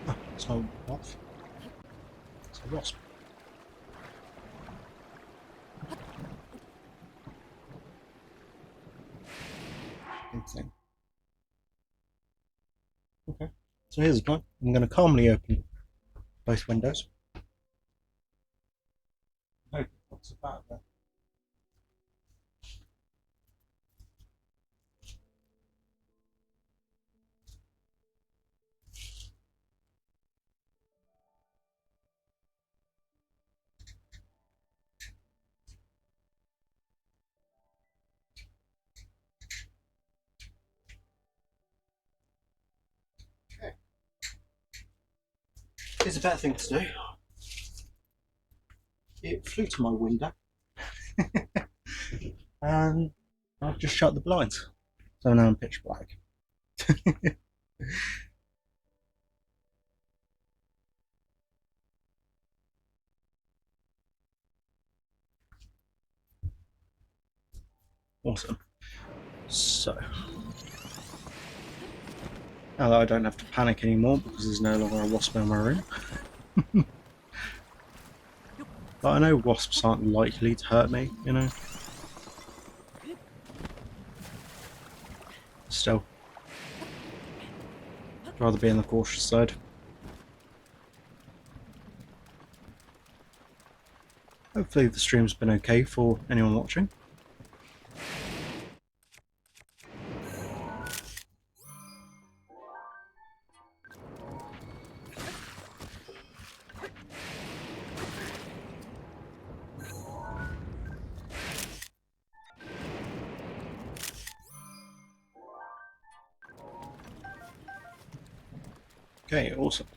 Oh, it's not a moth. It's a wasp. Good thing. Okay. So here's the plan. I'm going to calmly open both windows. Oh, what's about there? Okay. Here's a better thing to do. It flew to my window. And I've just shut the blinds. So now I'm pitch black. Awesome. So now that I don't have to panic anymore because there's no longer a wasp in my room. But I know wasps aren't likely to hurt me, you know. Still, I'd rather be on the cautious side. Hopefully the stream's been okay for anyone watching. Okay, awesome.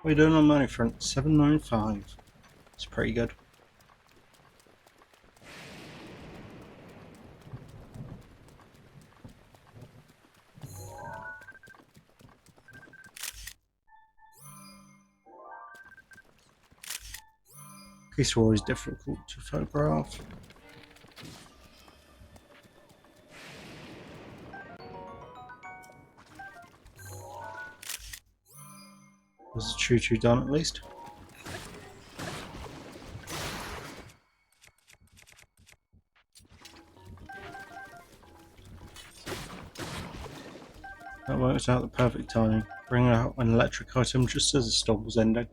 What are you doing on money front? 795. It's pretty good. These are always difficult to photograph. There's a choo-choo done at least. That worked out the perfect timing. Bring out an electric item just as the storm was ending.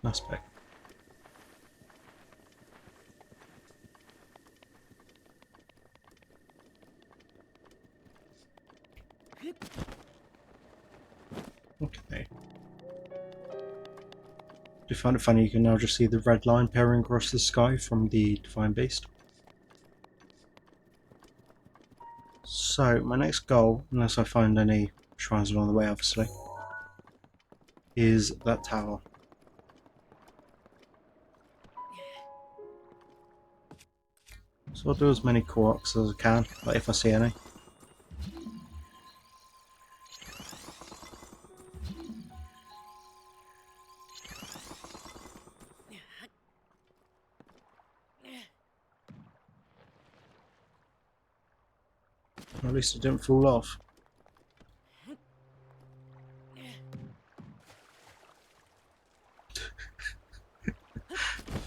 Nice pick. Okay. Do you find it funny you can now just see the red line peering across the sky from the Divine Beast? So, my next goal, unless I find any shrines along the way obviously, is that tower. So I'll do as many Koroks as I can, but if I see any. Or at least it didn't fall off. For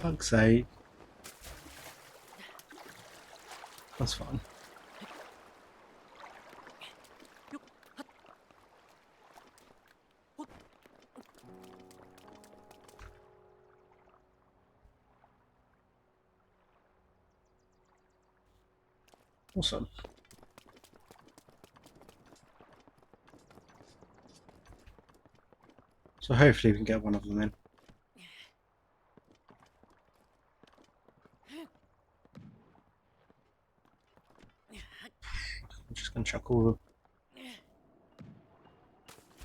fuck's sake. That's fine. Awesome. So hopefully we can get one of them in. I'm just going to chuck all of them.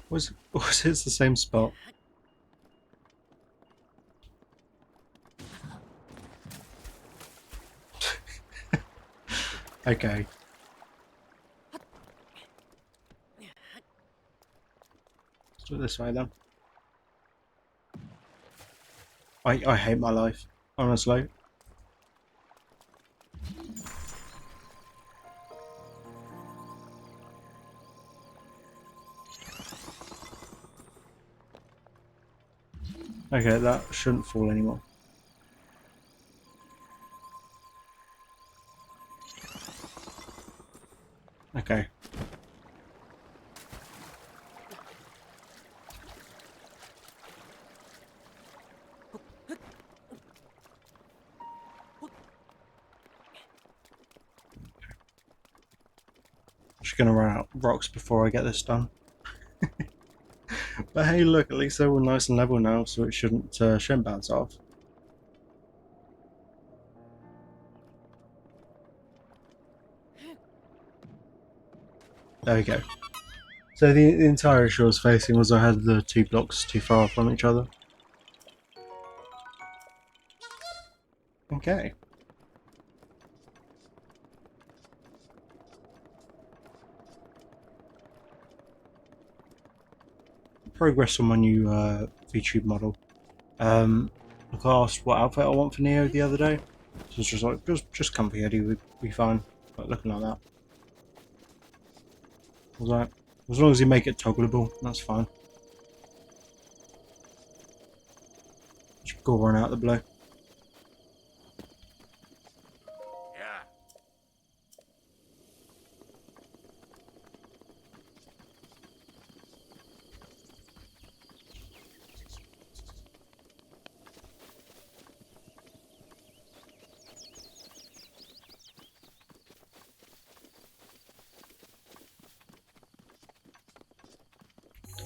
Was it the same spot? Okay. Let's do it this way then. I hate my life, honestly. Okay, that shouldn't fall anymore. Okay. Just gonna run out of rocks before I get this done. But hey, look, at least they're all nice and level now, so it shouldn't bounce off. There we go. So the entire issue I was facing was I had the two blocks too far from each other. Okay. Progress on my new VTube model. I asked what outfit I want for Neo the other day. So it's just like, just comfy Eddie would be fine. Like looking like that. I was like, as long as you make it toggleable, that's fine. Just go run out the blue. Yeah.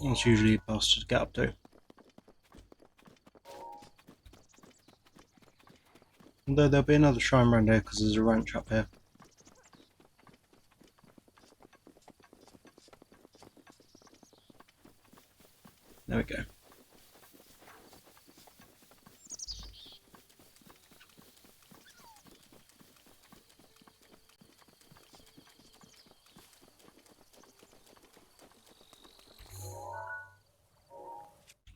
That's usually a bastard to get up to. Although there'll be another shrine around here because there's a ranch up here. There we go.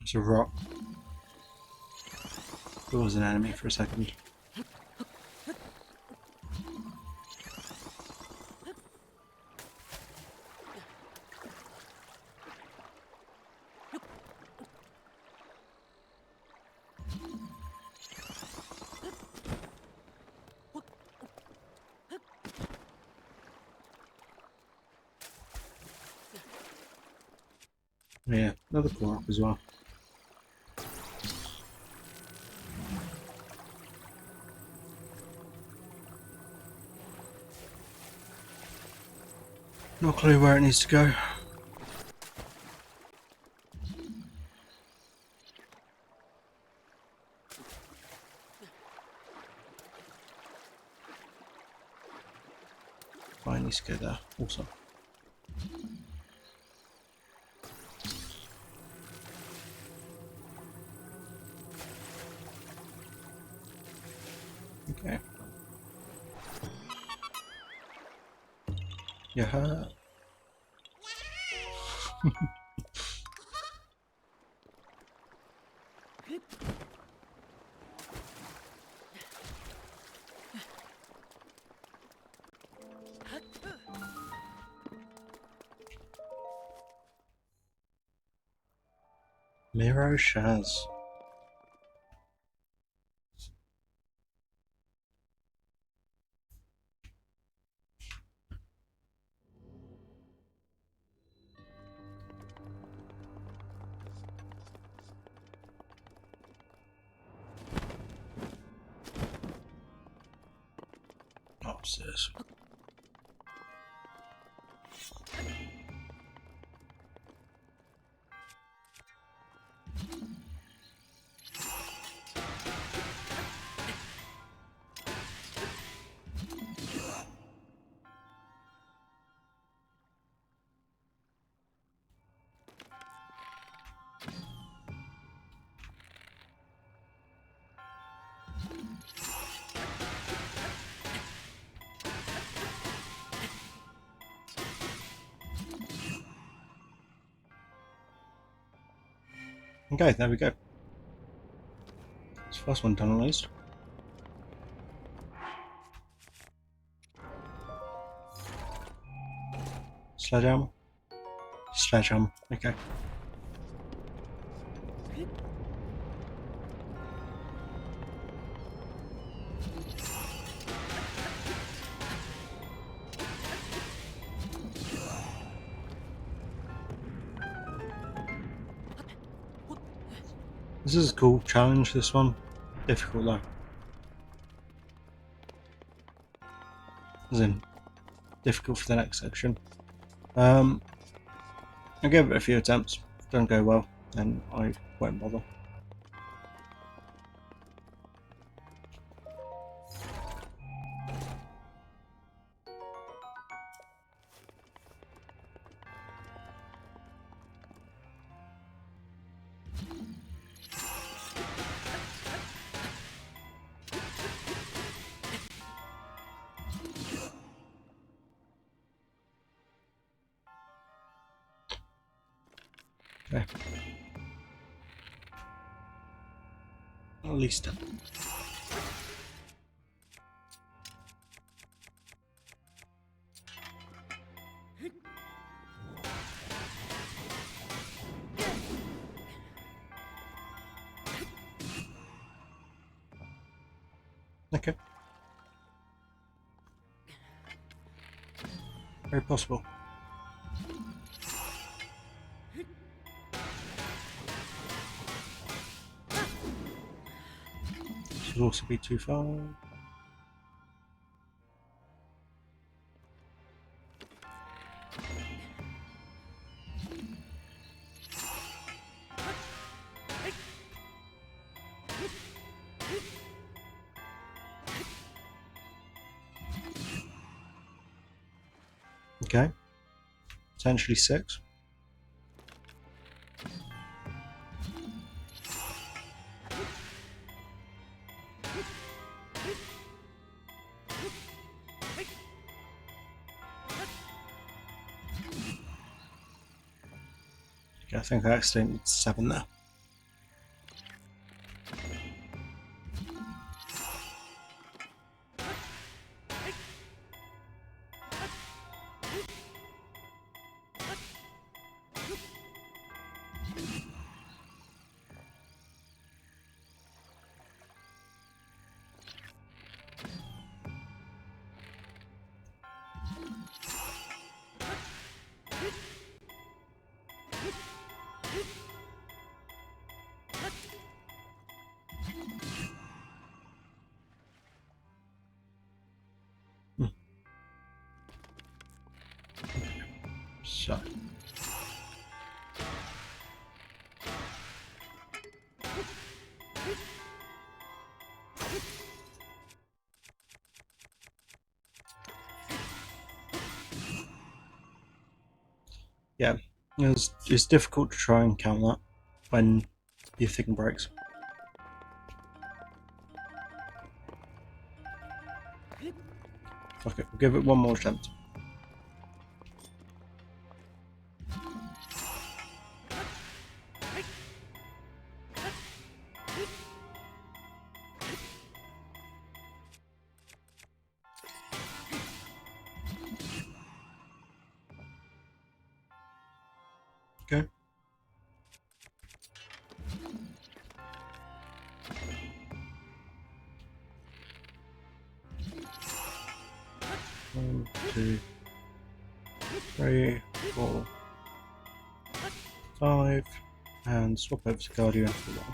It's a rock. It was an enemy for a second. Yeah, another core up as well. No clue where it needs to go. But it needs to go there. Awesome. Okay. Yeah. Miro Shaz. Upstairs. Okay, there we go. It's the first one done at least. Sledgehammer. Sledgehammer. Okay. This is a cool challenge, this one. Difficult though. As in, difficult for the next section. I gave it a few attempts. If it don't go well, then I won't bother. Okay. At least. Okay. Very possible. Should also be too far. Okay. Potentially 6. Okay, I think I accidentally did 7 there. So. Yeah, it's difficult to try and count that when your thing breaks. Okay, we'll give it one more attempt. Okay. One, 2, 3, 4, 5, and swap over to Guardian for 1.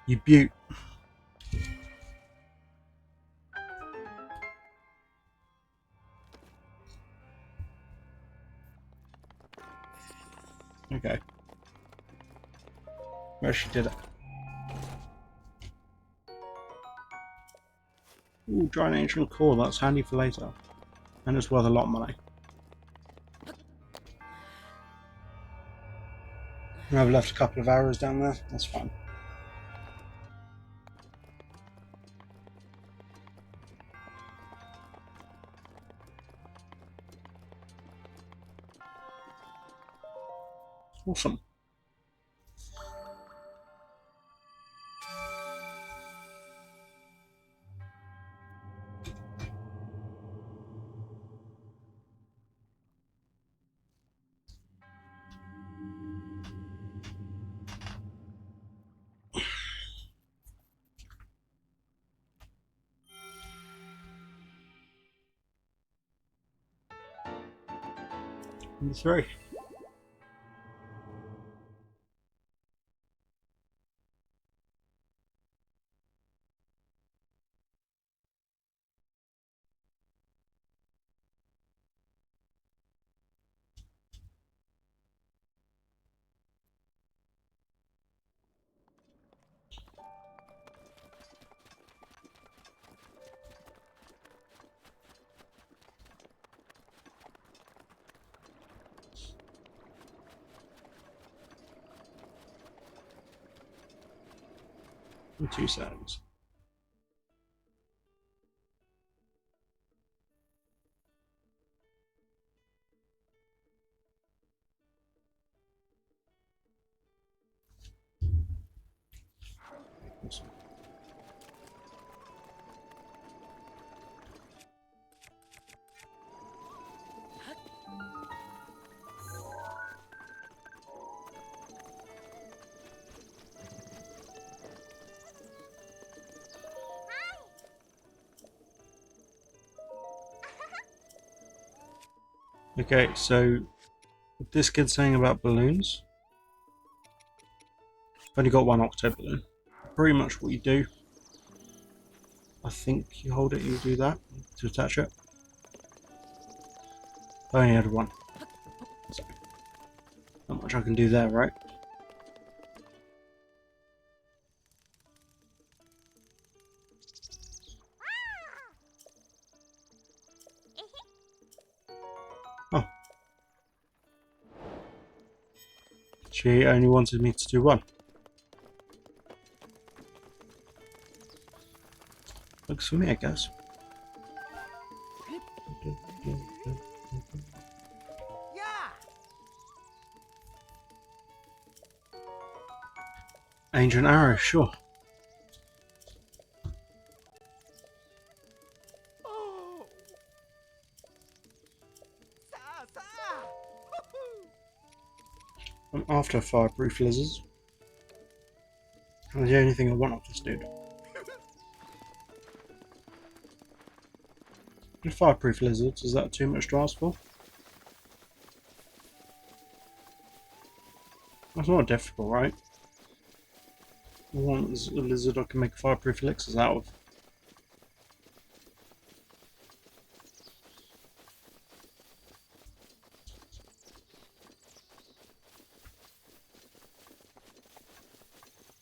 You beaut. Okay. We actually did it. Ooh, giant ancient core, that's handy for later. And it's worth a lot of money. I've left a couple of arrows down there, that's fine. Awesome. Number 3. In 2 seconds. Awesome. Okay, so this kid's saying about balloons. I've only got one octo balloon. Pretty much what you do. I think you hold it, you do that to attach it. I only had one. So, not much I can do there, right? Oh. She only wanted me to do one. Looks for me, I guess. Yeah. Ancient arrow, sure. Oh. Sa sa. Woohoo. I'm after fireproof lizards. That's the only thing I want off this dude. Fireproof lizards, is that too much to ask for? That's not difficult, right? I want a lizard I can make fireproof elixirs out of.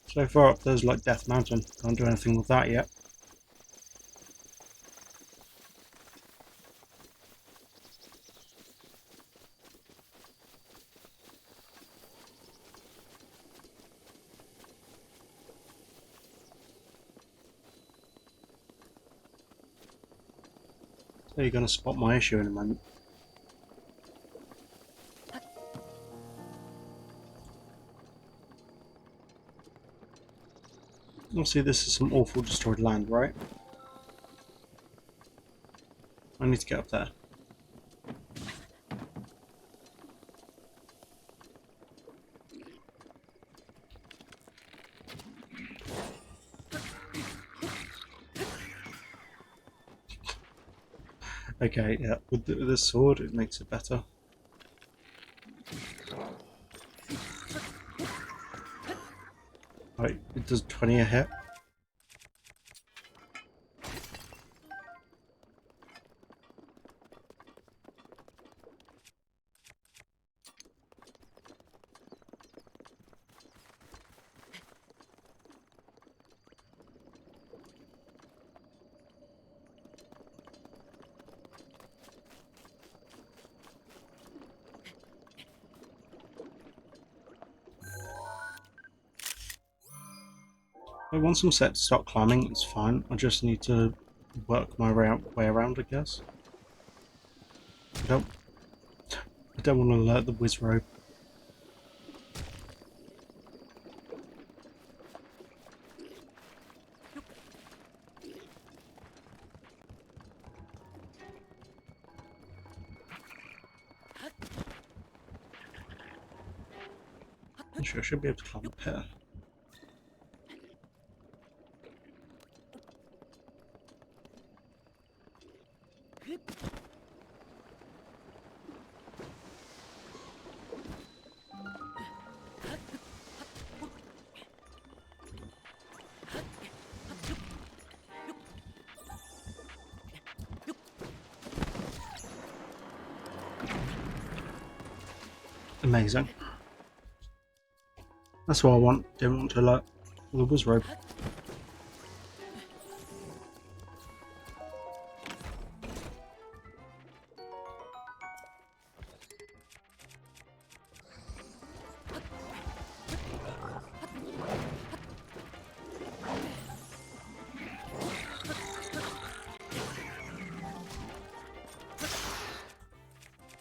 So far up there's like Death Mountain, can't do anything with that yet. So you're going to spot my issue in a moment. Obviously this is some awful destroyed land, right? I need to get up there. Okay, yeah, with the sword it makes it better. Right, it does 20 a hit. Once I'm set to start climbing, it's fine. I just need to work my way around, I guess. I don't want to alert the Wizrobe. Actually, I should be able to climb up here. Amazing. That's what I want. Didn't want to alert the whiz rope.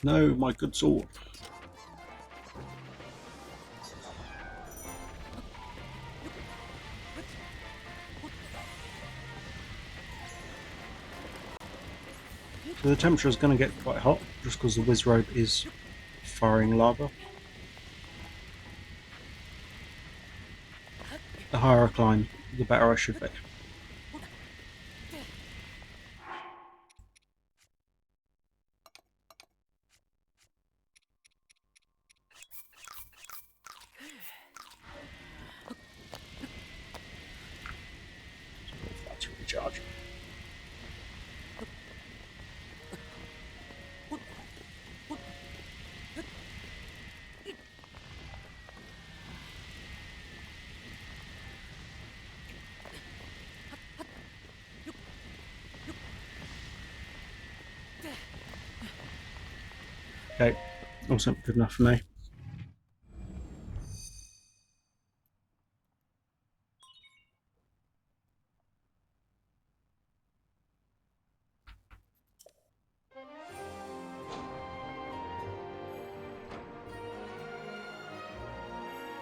No, my good sword. So the temperature is going to get quite hot just because the whiz rope is firing lava. The higher I climb, the better I should be. That's recharge. Okay, awesome, good enough for me.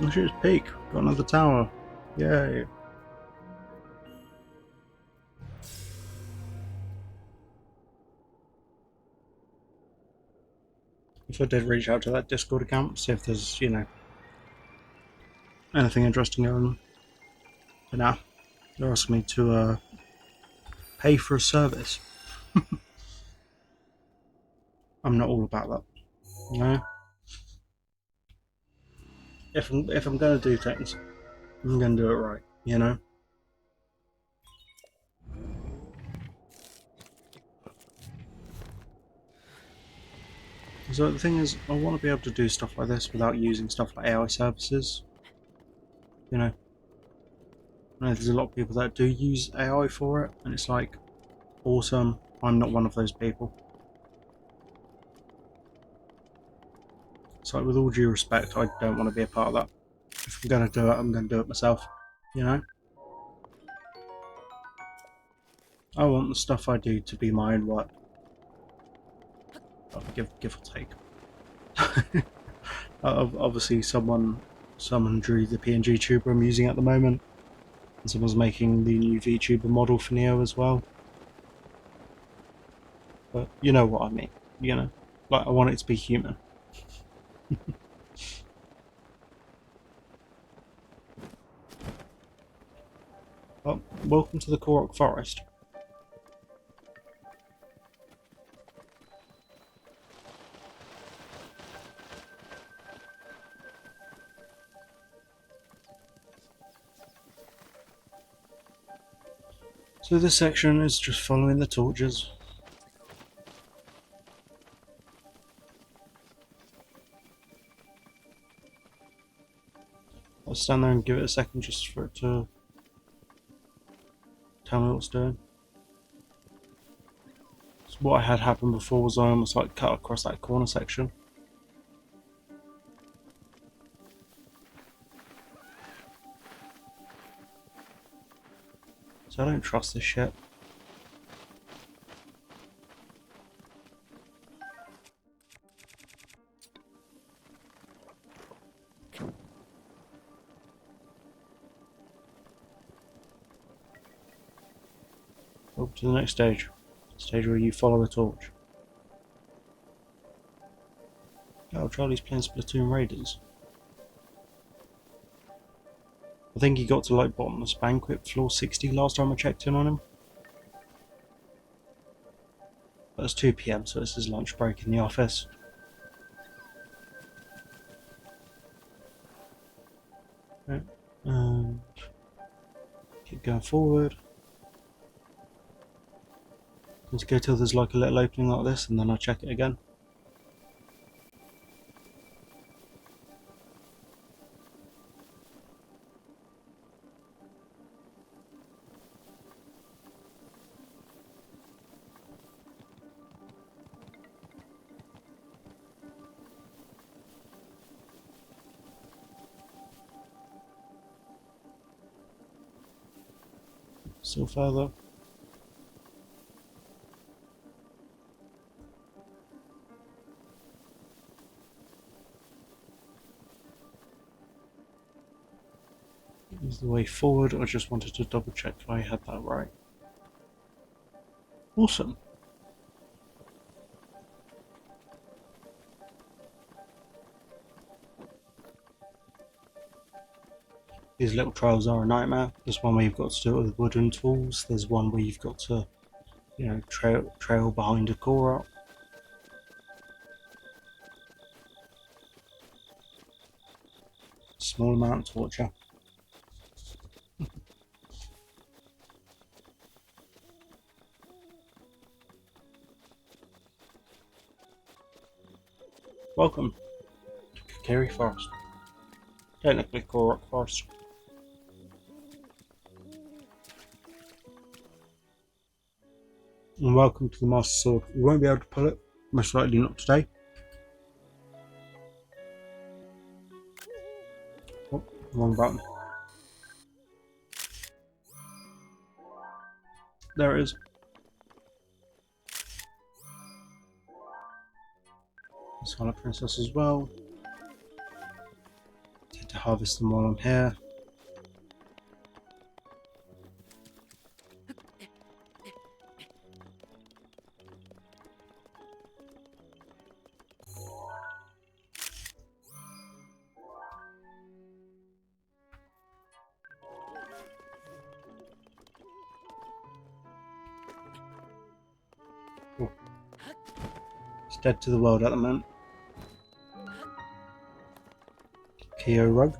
Let's just peek. Got another tower. Yay. If I did reach out to that Discord account, see if there's, anything interesting going on. But now, they're asking me to pay for a service. I'm not all about that. You know? If I'm gonna do things, I'm gonna do it right, you know? So the thing is, I want to be able to do stuff like this without using stuff like AI services. You know? I know there's a lot of people that do use AI for it, and it's like, awesome. I'm not one of those people. So with all due respect, I don't want to be a part of that. If I'm going to do it, I'm going to do it myself. You know? I want the stuff I do to be my own work. Give or take. Obviously, someone drew the PNG tuber I'm using at the moment, and someone's making the new VTuber model for Neo as well. But you know what I mean. You know, like I want it to be human. Well, welcome to the Korok Forest. So this section is just following the torches. I'll stand there and give it a second just for it to tell me what it's doing. So what I had happen before was I almost like cut across that corner section. So I don't trust this shit. Up to the next stage. Stage where you follow a torch. Oh, Charlie's playing Splatoon Raiders. I think he got to like bottomless banquet floor 60 last time I checked in on him. But it's 2 PM, so it's his lunch break in the office. Right. And keep going forward. Let's go till there's like a little opening like this, and then I'll check it again. Still further. Is the way forward. I just wanted to double check if I had that right. Awesome. These little trails are a nightmare. There's one where you've got to do it with wooden tools. There's one where you've got to, you know, trail behind a core up. Small amount of torture. Welcome to Kakiri Forest. Technically Korok Forest. And welcome to the Master Sword. We won't be able to pull it, most likely not today. Oh, wrong button. There it is. Scarlet Princess as well. Need to harvest them while I'm here. Oh. It's dead to the world at the moment. Kyo Rug.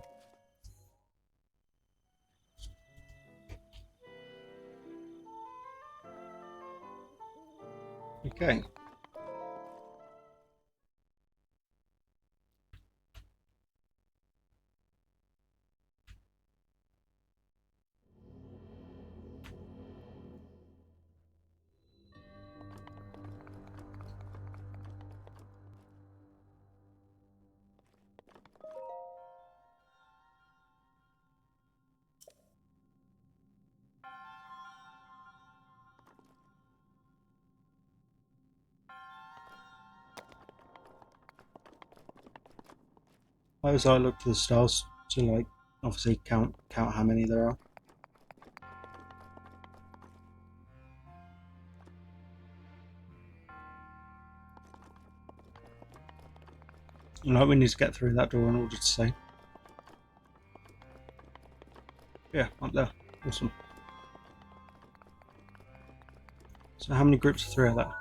Okay. I always like look to the stars to like obviously count how many there are. And like we need to get through that door in order to say. Yeah, up there. Awesome. So how many groups of 3 are there?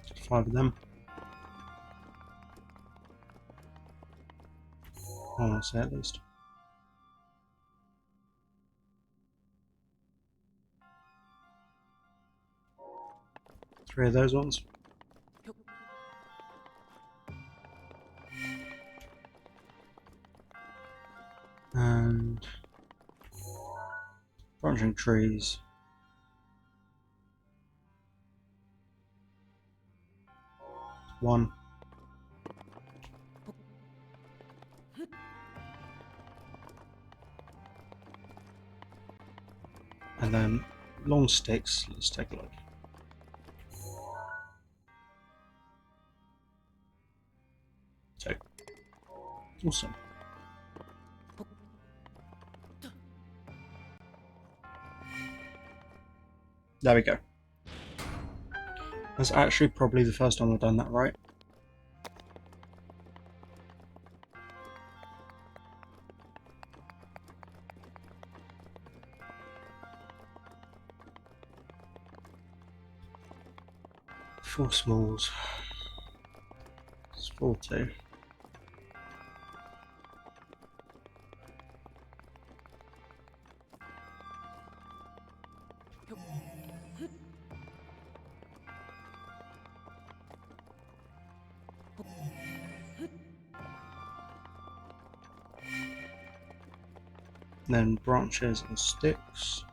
Just 5 of them. I want to say at least. Three of those ones. And branching trees. One. And then long sticks. Let's take a look. 2. Awesome. There we go. That's actually probably the first time I've done that right. Four smalls. It's 4-2. Then branches and sticks.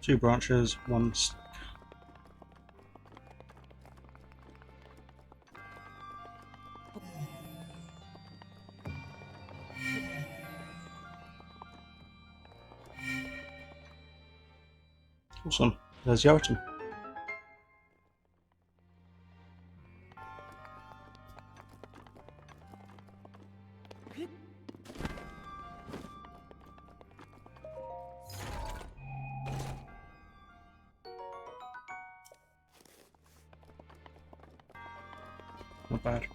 Two branches, one stick. Awesome. There's the item. Not bad.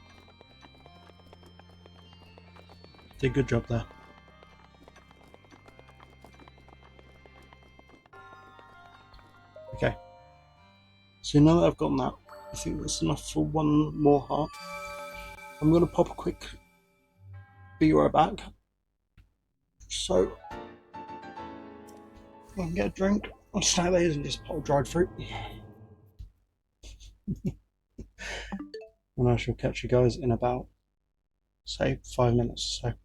Did a good job there. Okay. So now that I've gotten that, I think that's enough for one more heart. I'm going to pop a quick be right back. So I can get a drink on snack that isn't just a pot of dried fruit. And I shall catch you guys in about, say, 5 minutes or so.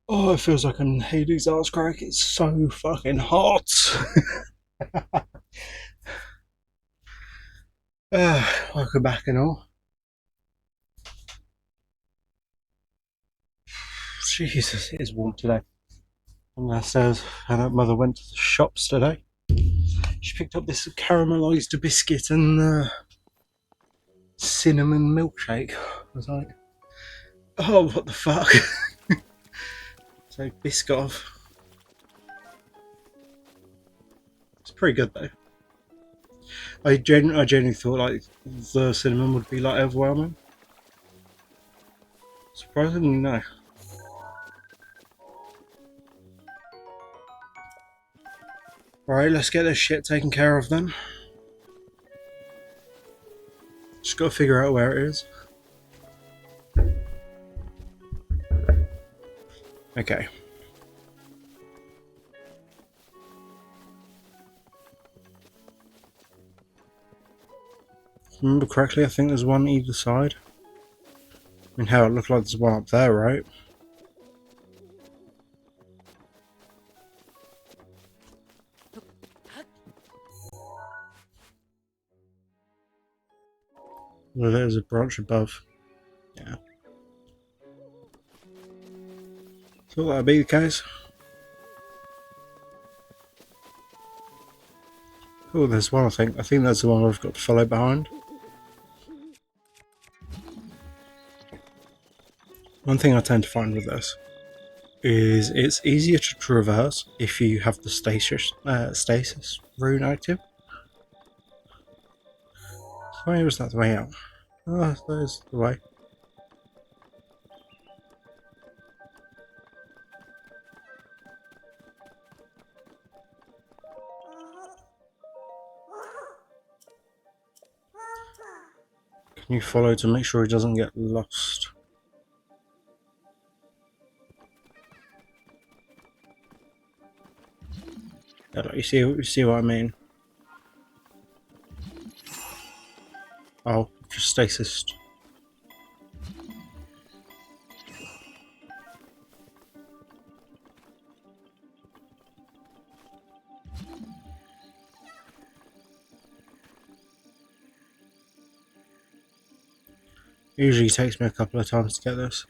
Oh, it feels like I'm Hades' arse crack. It's so fucking hot. Welcome back and all. Jesus, it is warm today. I'm downstairs, and mother went to the shops today. She picked up this caramelised biscuit and cinnamon milkshake. I was like, oh, what the fuck? So, Biscoff. It's pretty good though. I genuinely thought like the cinnamon would be like overwhelming. Surprisingly, no. Alright, let's get this shit taken care of then. Just gotta figure out where it is. Okay. If I remember correctly, I think there's one either side. I mean, hell, it looked like there's one up there, right? Well, there's a branch above. Yeah. Thought that'd be the case. Oh, there's one, I think. I think that's the one I've got to follow behind. One thing I tend to find with this is it's easier to traverse if you have the stasis rune active. So where was that the way out? Oh, there's the way. Can you follow to make sure he doesn't get lost? Yeah, like, you see what I mean? Oh, just stasis. Usually takes me a couple of times to get this.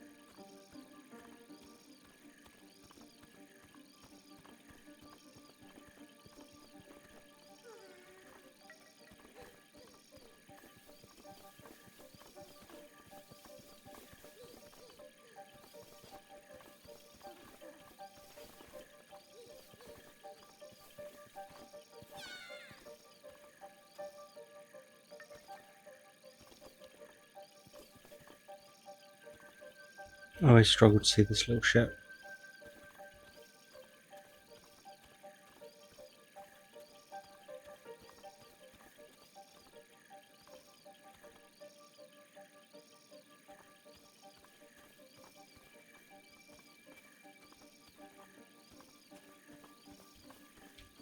I always struggle to see this little shit.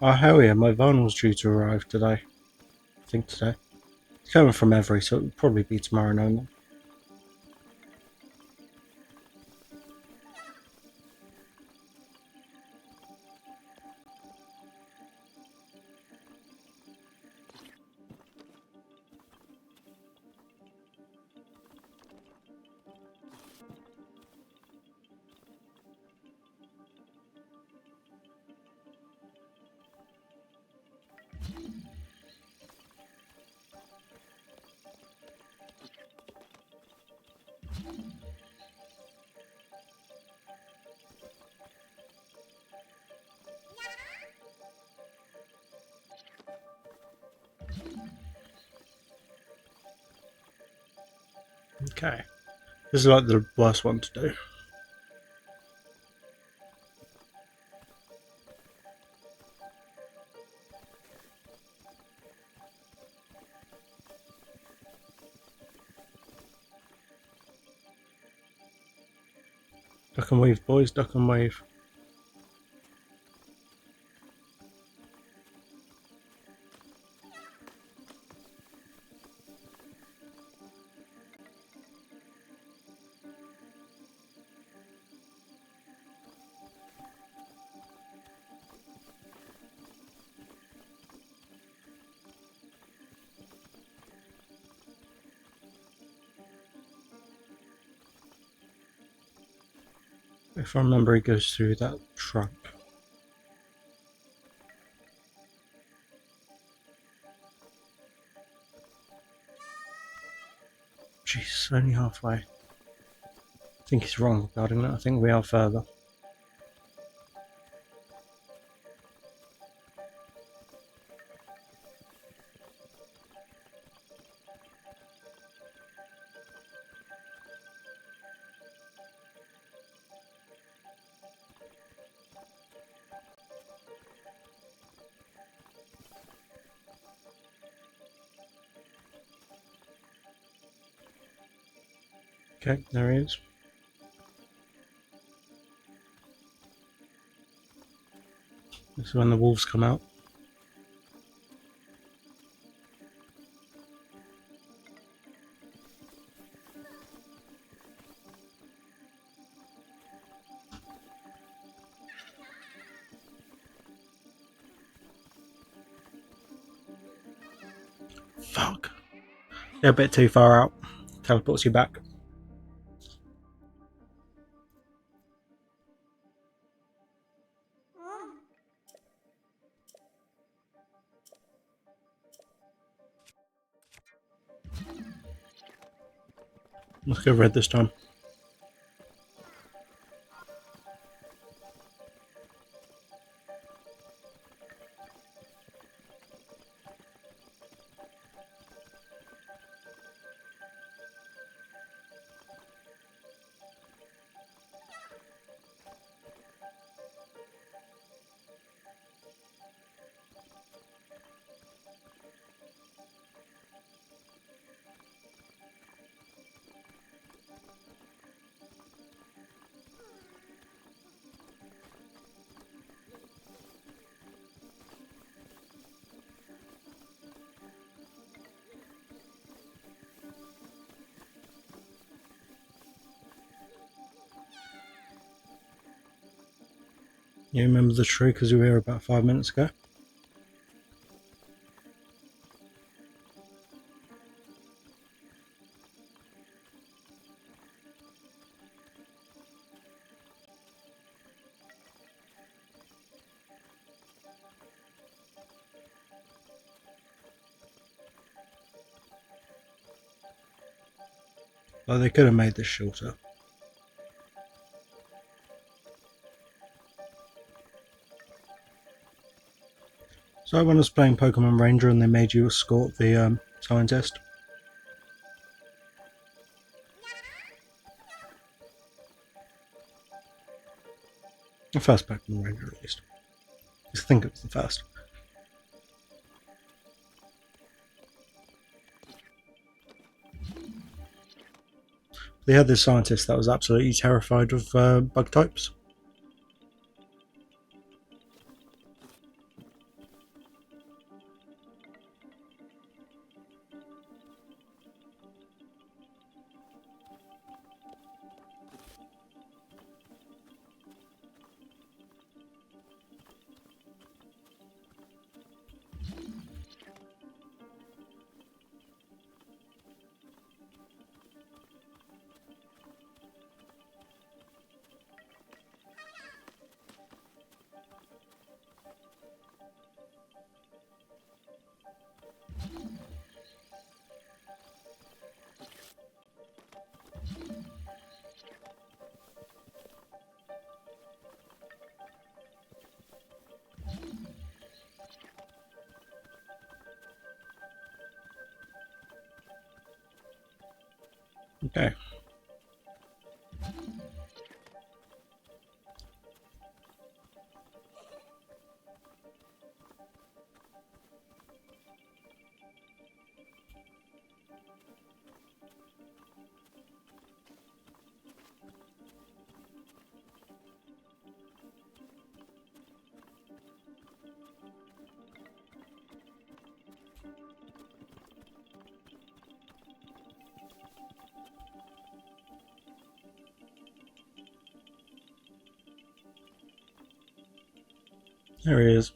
Oh hell yeah, my van was due to arrive today. I think today. It's coming from Every, so it'll probably be tomorrow now. Okay. This is like the worst one to do. Duck and weave, boys, duck and weave. If I remember, he goes through that trap. Jeez, only halfway. I think he's wrong regarding that. I think we are further. Okay, there he is. This is when the wolves come out. Fuck. They're a bit too far out. Teleports you back. Let's go red this time. You remember the tree because we were here about 5 minutes ago? Well, they could have made this shorter. So when I was playing Pokemon Ranger and they made you escort the scientist. The first Pokemon Ranger, at least. I think it was the first. They had this scientist that was absolutely terrified of bug types. Okay. There he is.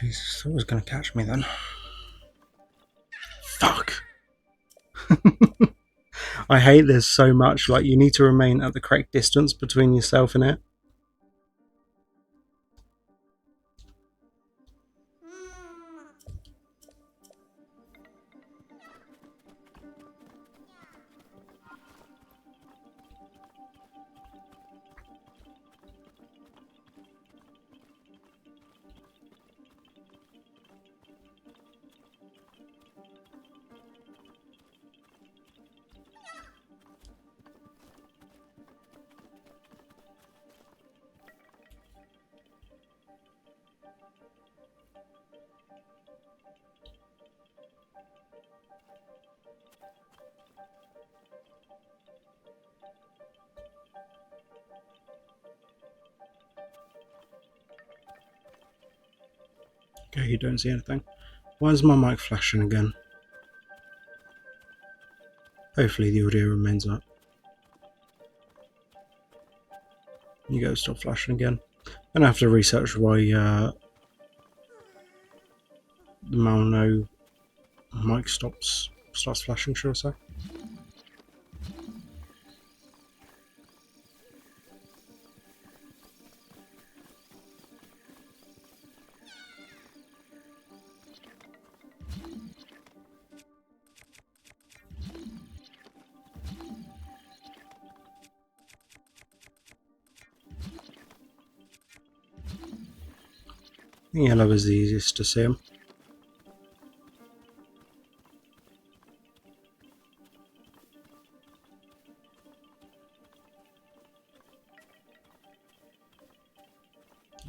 Jesus, thought it was going to catch me then. Fuck! I hate this so much. Like, you need to remain at the correct distance between yourself and it. Okay, you don't see anything. Why is my mic flashing again? Hopefully the audio remains up. You go stop flashing again. I'm gonna have to research why the Malno mic starts flashing, should I say. Yellow is the easiest to see him.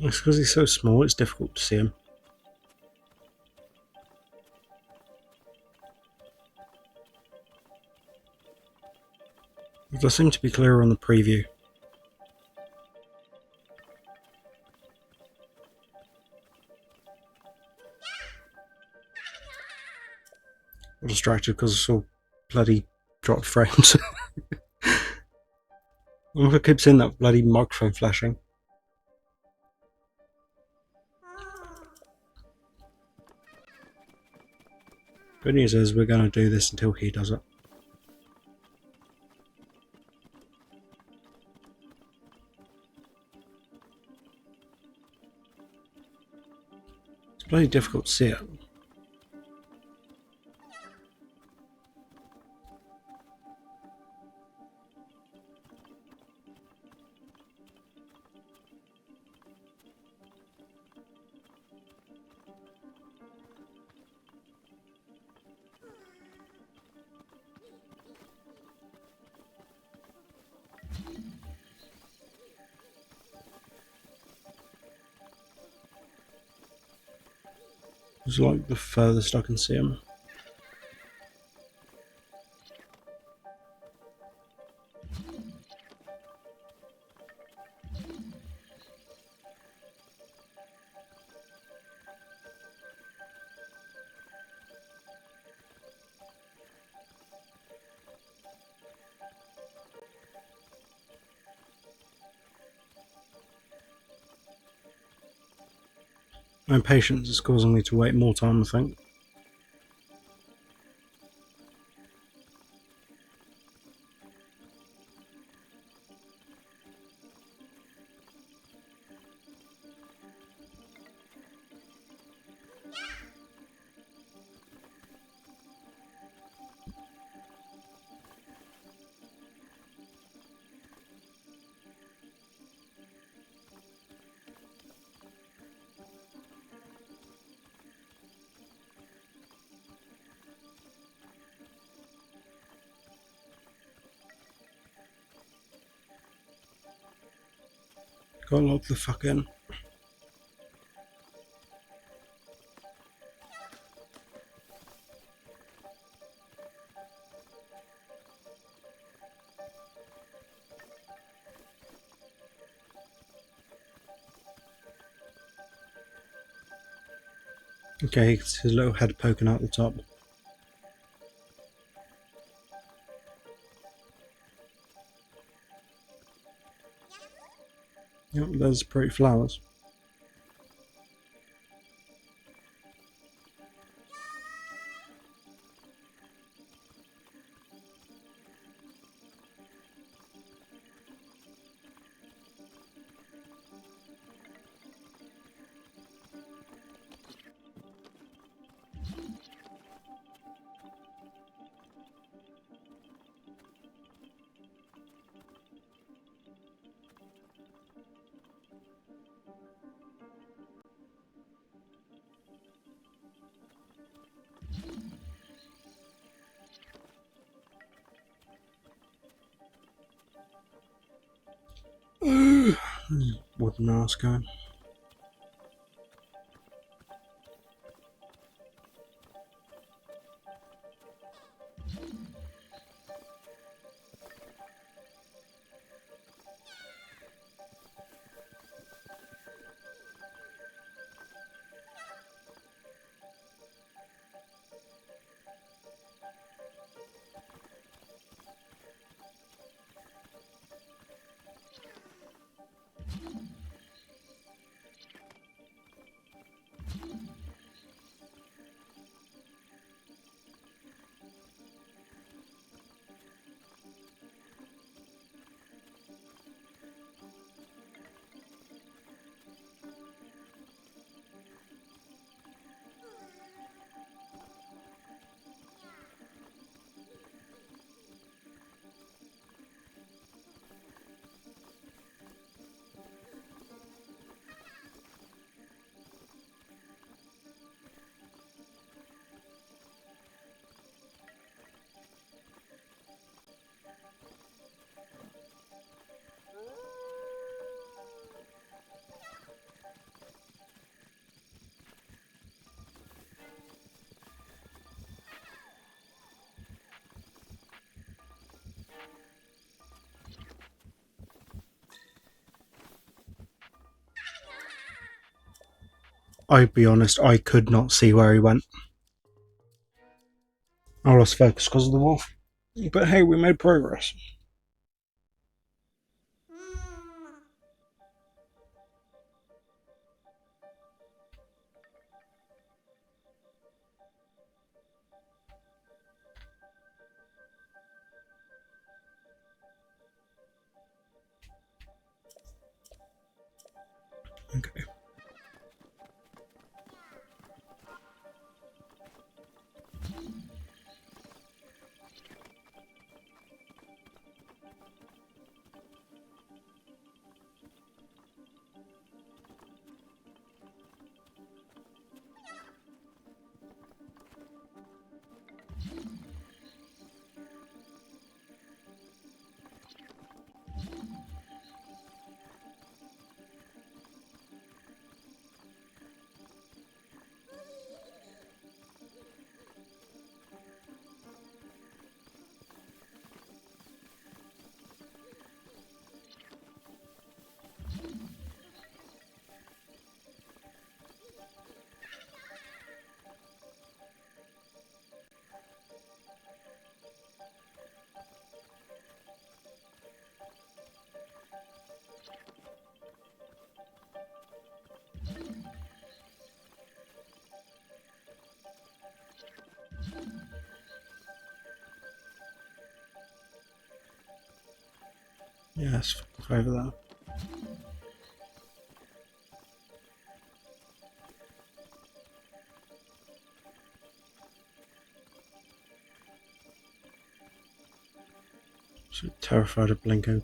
It's because he's so small, it's difficult to see him. It does seem to be clearer on the preview. I'm distracted because I saw bloody dropped frames. I keep seeing that bloody microphone flashing. Good news is we're going to do this until he does it. It's bloody difficult to see it. It's like the furthest I can see him. My impatience is causing me to wait more time, I think. Gotta log the fuck in. Okay, it's his little head poking out the top. Yep, there's pretty flowers. Wooden mask going. I'll be honest, I could not see where he went. I lost focus because of the wolf. But hey, we made progress. Okay. Yes, over there. So terrified of blinking.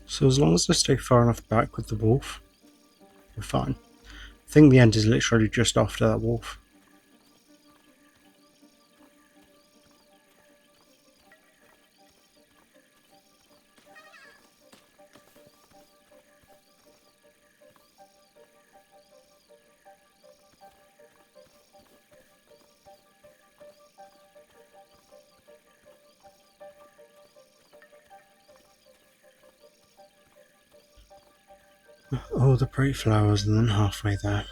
So as long as I stay far enough back with the wolf, we're fine. I think the end is literally just after that wolf. Oh, the pretty flowers, and then halfway there.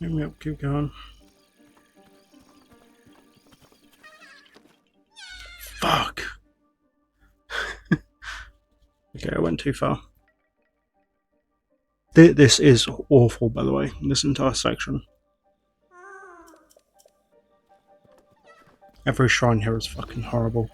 Yep, keep going. Fuck! Okay, I went too far. This is awful, by the way, this entire section. Every shrine here is fucking horrible.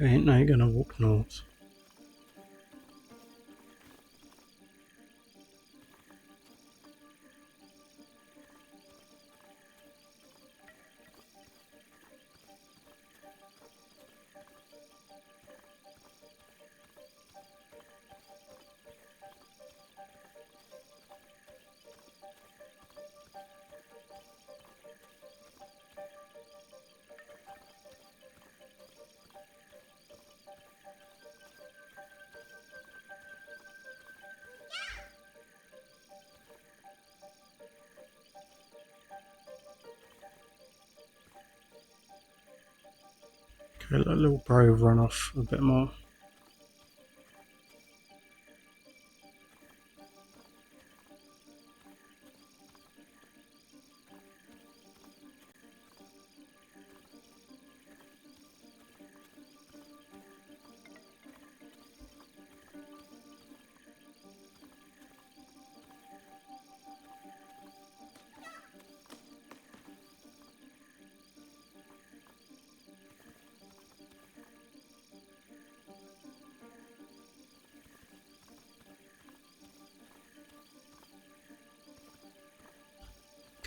Okay, now you're gonna walk north. Okay, let little bro run off a bit more.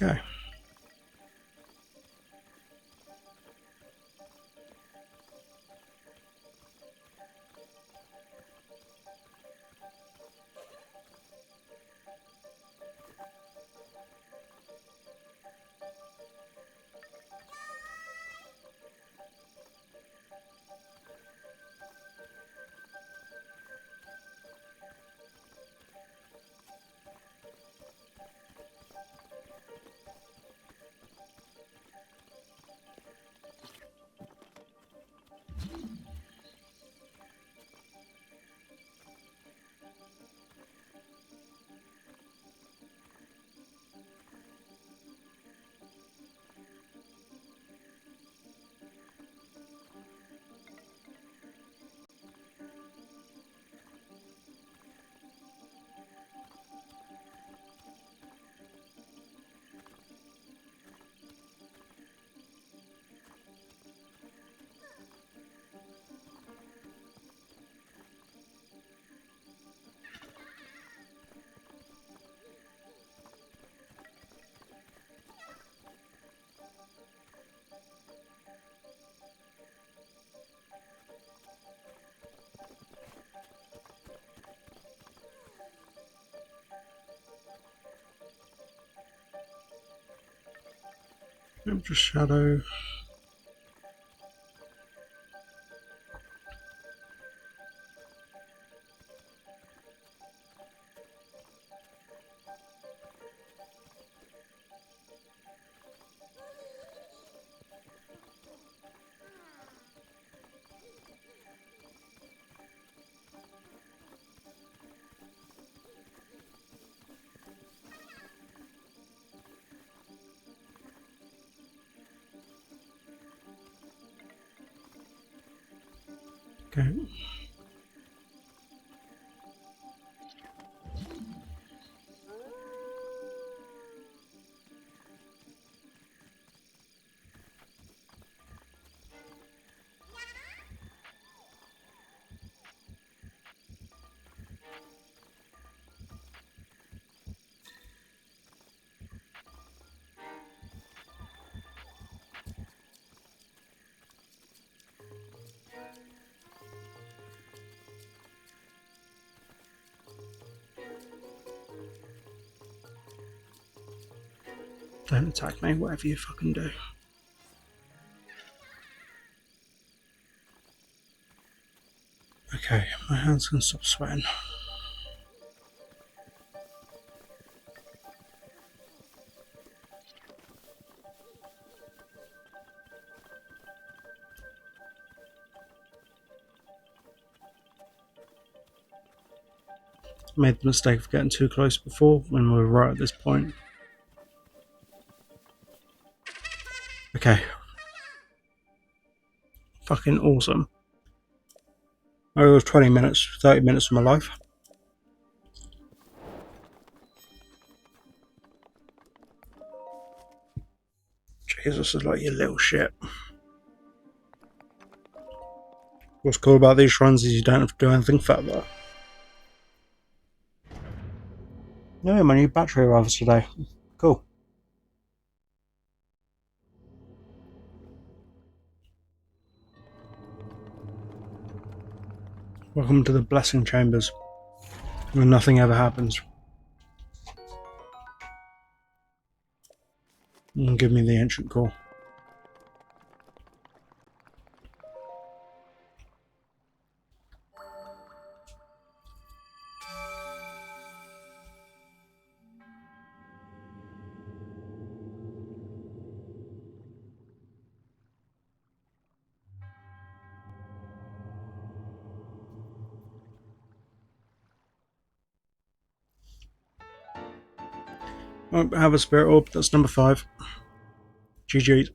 Okay. Yep, just shadow. Okay. Don't attack me, whatever you fucking do. Okay, my hands can stop sweating. Made the mistake of getting too close before when we were right at this point. Okay. Fucking awesome. I was 20 minutes, 30 minutes of my life. Jesus is like, you little shit. What's cool about these runs is you don't have to do anything further. Yeah, my new battery arrives today. Cool. Welcome to the blessing chambers, where nothing ever happens. And give me the ancient core. Oh, have a spirit orb, that's number 5. GG.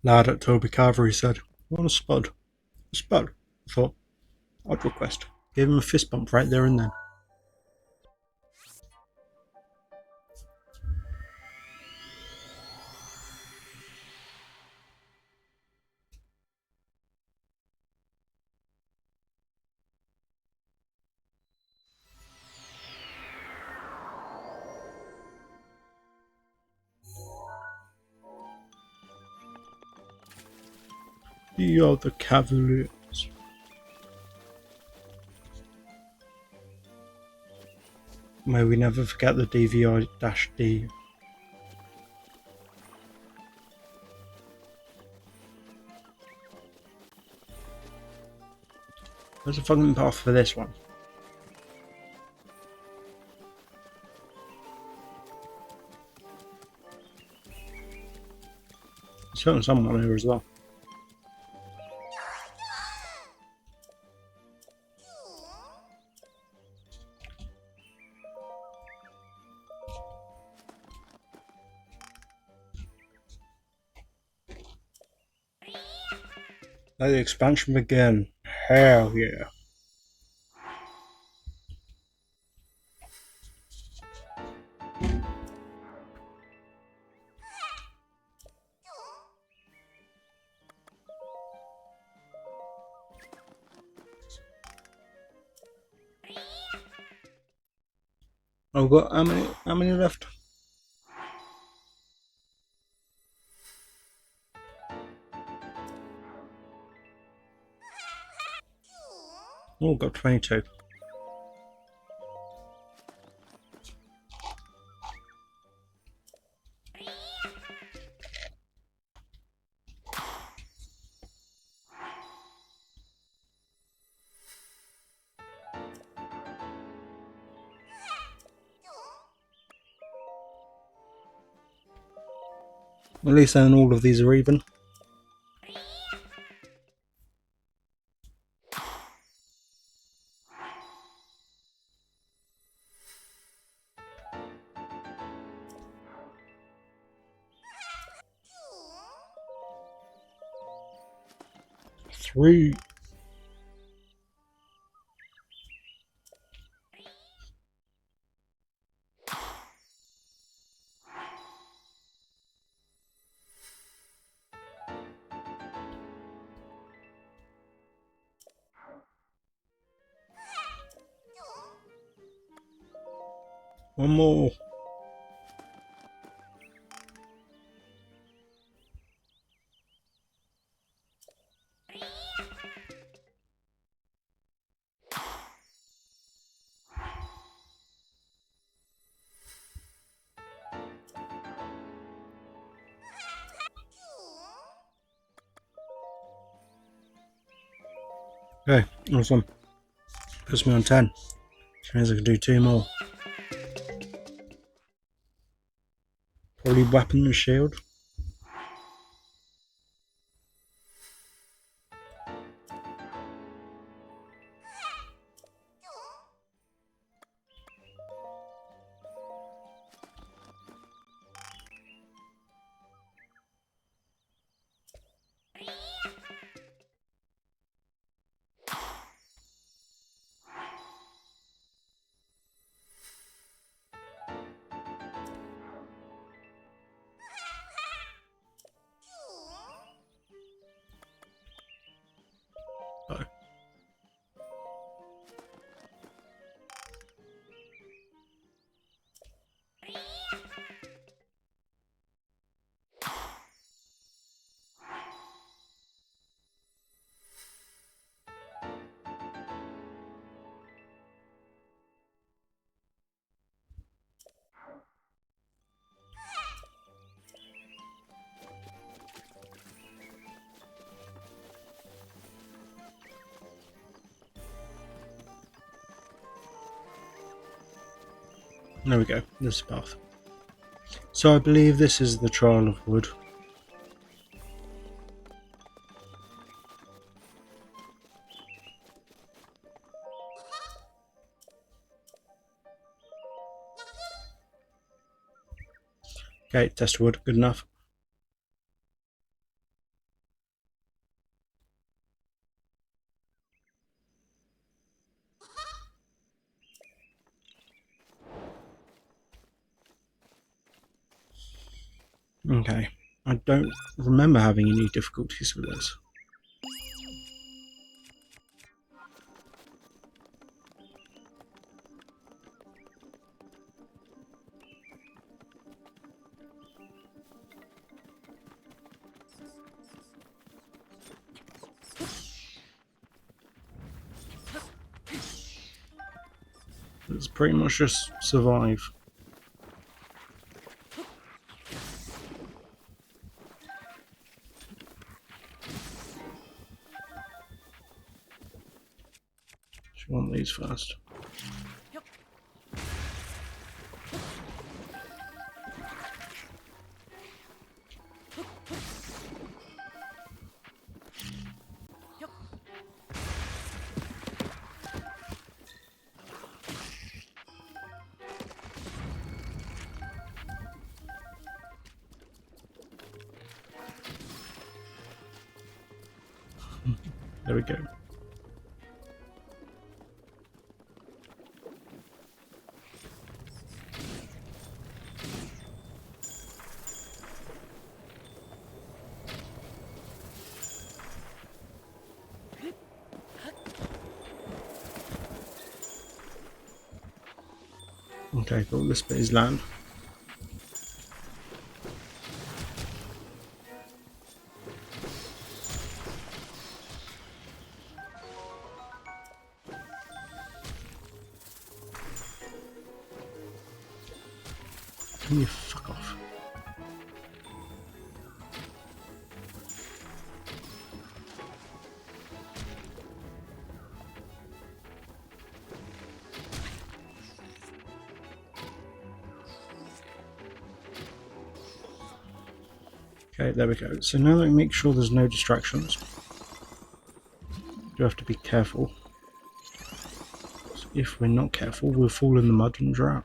Lad at Toby Carvery said, "Want a spud?" A spud? I thought, odd request. Gave him a fist bump right there and then. You're the Cavaliers. May we never forget the DVI-D. There's a fucking path for this one. There's certainly someone here as well. Let the expansion begin. Hell yeah. I've got how many left? Oh, I've got 22. At least then all of these are even. Three. One more. Okay, awesome. Puts me on 10. Which means I can do 2 more. Probably weapon and shield. Oh. There we go, this is the path. So I believe this is the Trial of Wood. Okay, test wood, good enough. Okay, I don't remember having any difficulties with this. It's pretty much just survive. Just want these first. There we go. Okay, cool, this bit is land. Can you fuck off? Okay, there we go. So now that we make sure there's no distractions, you have to be careful. So if we're not careful, we'll fall in the mud and drown.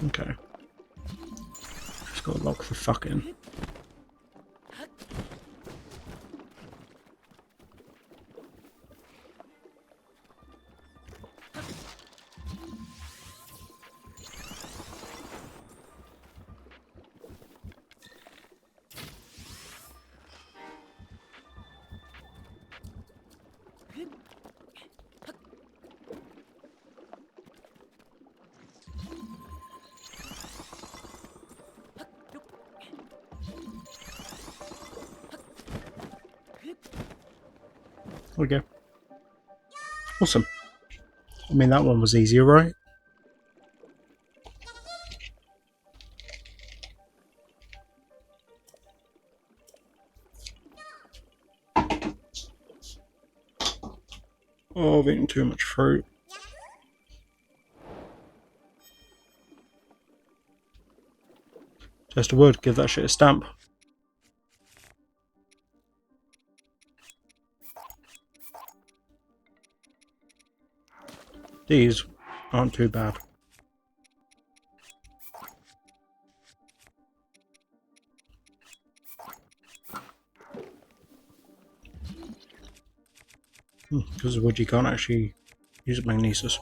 Okay. Just gotta lock the fuck in. Okay. Awesome. I mean, that one was easier, right? Oh, I've eaten too much fruit. Just a word, give that shit a stamp. These aren't too bad. Because of wood, you can't actually use magnesis.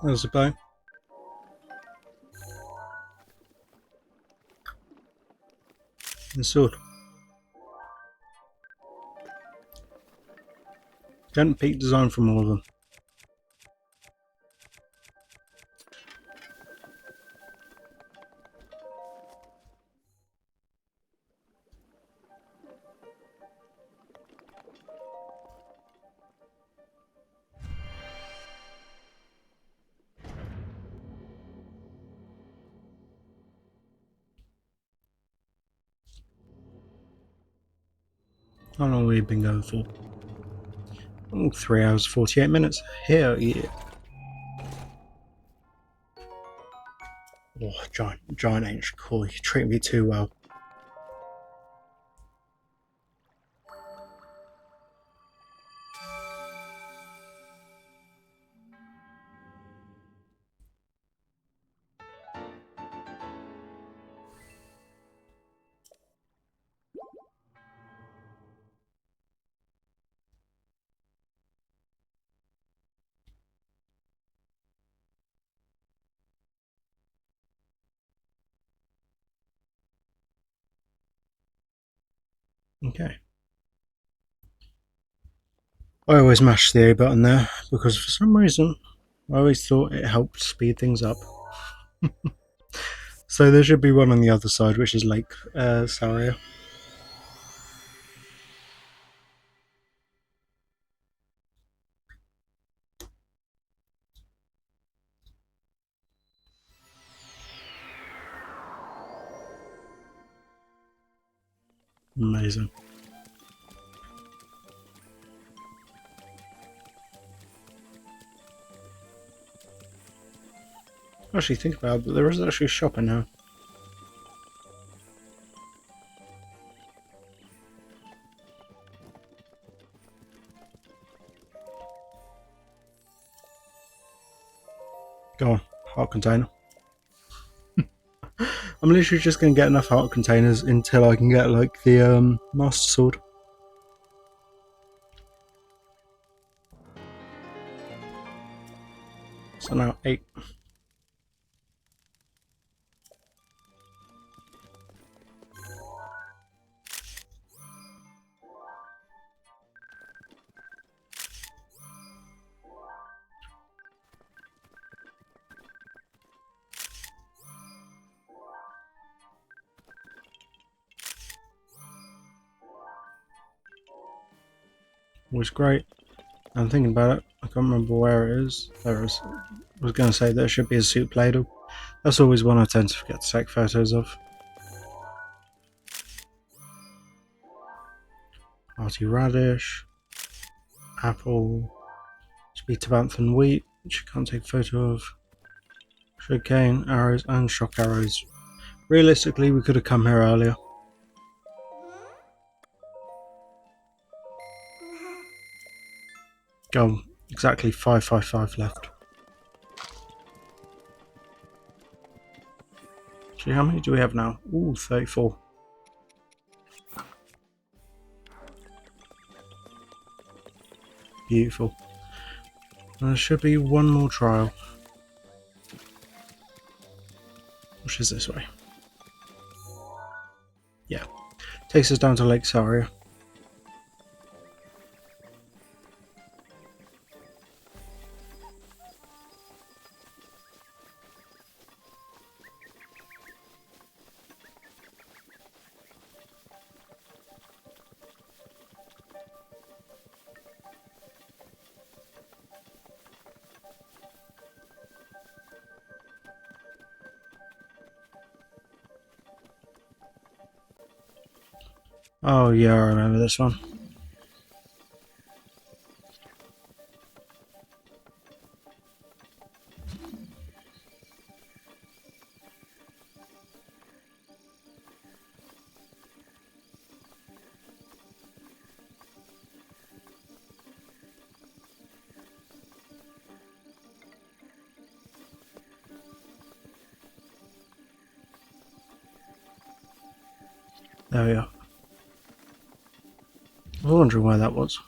There's a bow. And sword. Don't peak design from all of them. How long have we been going for? Oh, 3 hours 48 minutes. Hell yeah. Oh, giant ancient core. You treat me too well. Okay. I always mash the A button there because for some reason I always thought it helped speed things up. So there should be one on the other side, which is Lake Saria. Amazing. Actually, think about it, but there is actually a shop in here. Go on, heart container. I'm literally just going to get enough heart containers until I can get like the master sword. So now 8. Was great. I'm thinking about it. I can't remember where it is. There it is. I was going to say there should be a soup ladle. That's always one I tend to forget to take photos of. Hearty radish, apple, sweet Tabanthan wheat, which you can't take a photo of. Sugarcane, arrows, and shock arrows. Realistically, we could have come here earlier. Go, exactly 555 left. See, how many do we have now? Ooh, 34. Beautiful. There should be one more trial, which is this way. Yeah, takes us down to Lake Saria. Oh yeah, I remember this one. There we are. I was wondering where that was.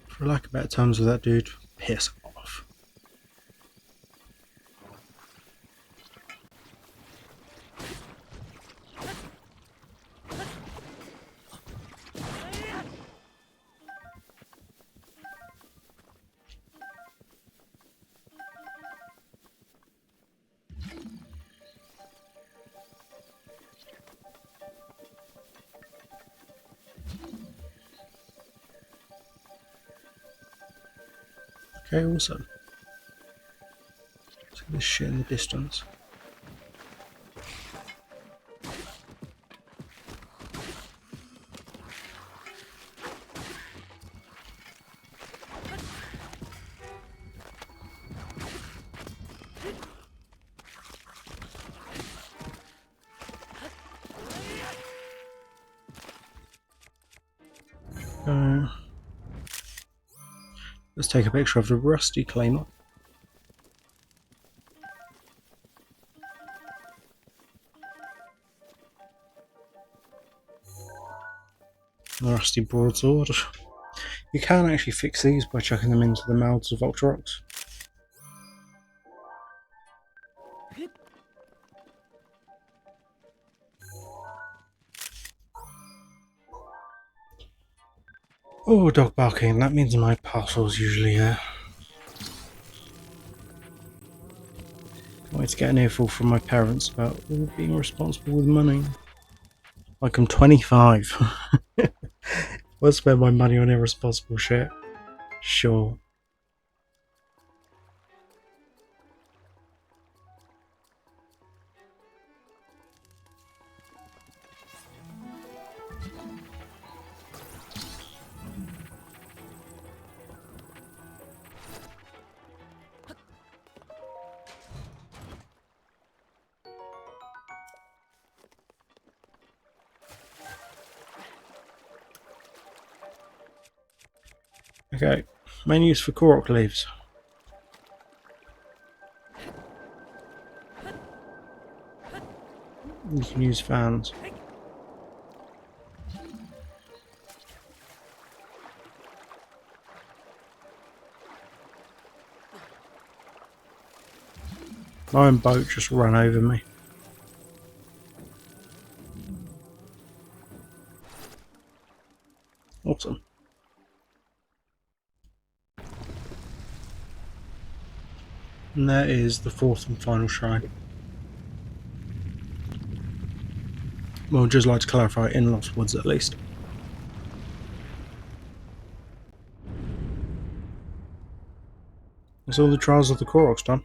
For lack of better terms with that dude, piss off. Okay, awesome. See this shit in the distance. Let's take a picture of the rusty claymore. The rusty broadsword. You can actually fix these by chucking them into the mouths of Ultorox. Oh, dog barking. That means my parcel's usually here. Can't wait to get an earful from my parents about being responsible with money. Like I'm 25. I'll spend my money on irresponsible shit. Sure. Okay. Main use for Korok leaves. You can use fans. My own boat just ran over me. Awesome. And there is the fourth and final shrine. Well, I'd just like to clarify, in Lost Woods at least. That's all the trials of the Koroks done.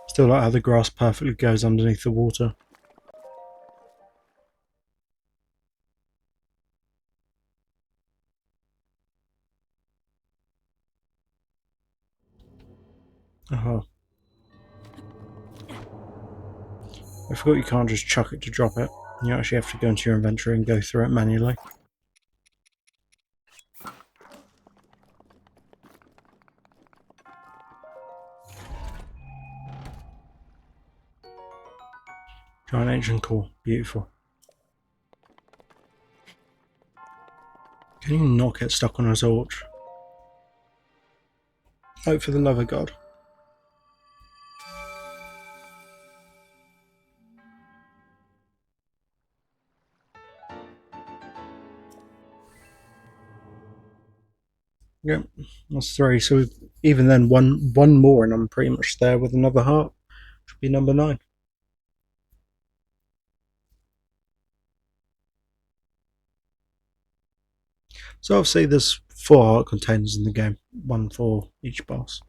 Still like how the grass perfectly goes underneath the water. Oh, I forgot you can't just chuck it to drop it. You actually have to go into your inventory and go through it manually. Giant ancient core, beautiful. Can you not get stuck on a torch? Oh, for the love of God. Yep, that's 3. So even then, one more, and I'm pretty much there with another heart. Should be number 9. So obviously there's 4 heart containers in the game, 1 for each boss.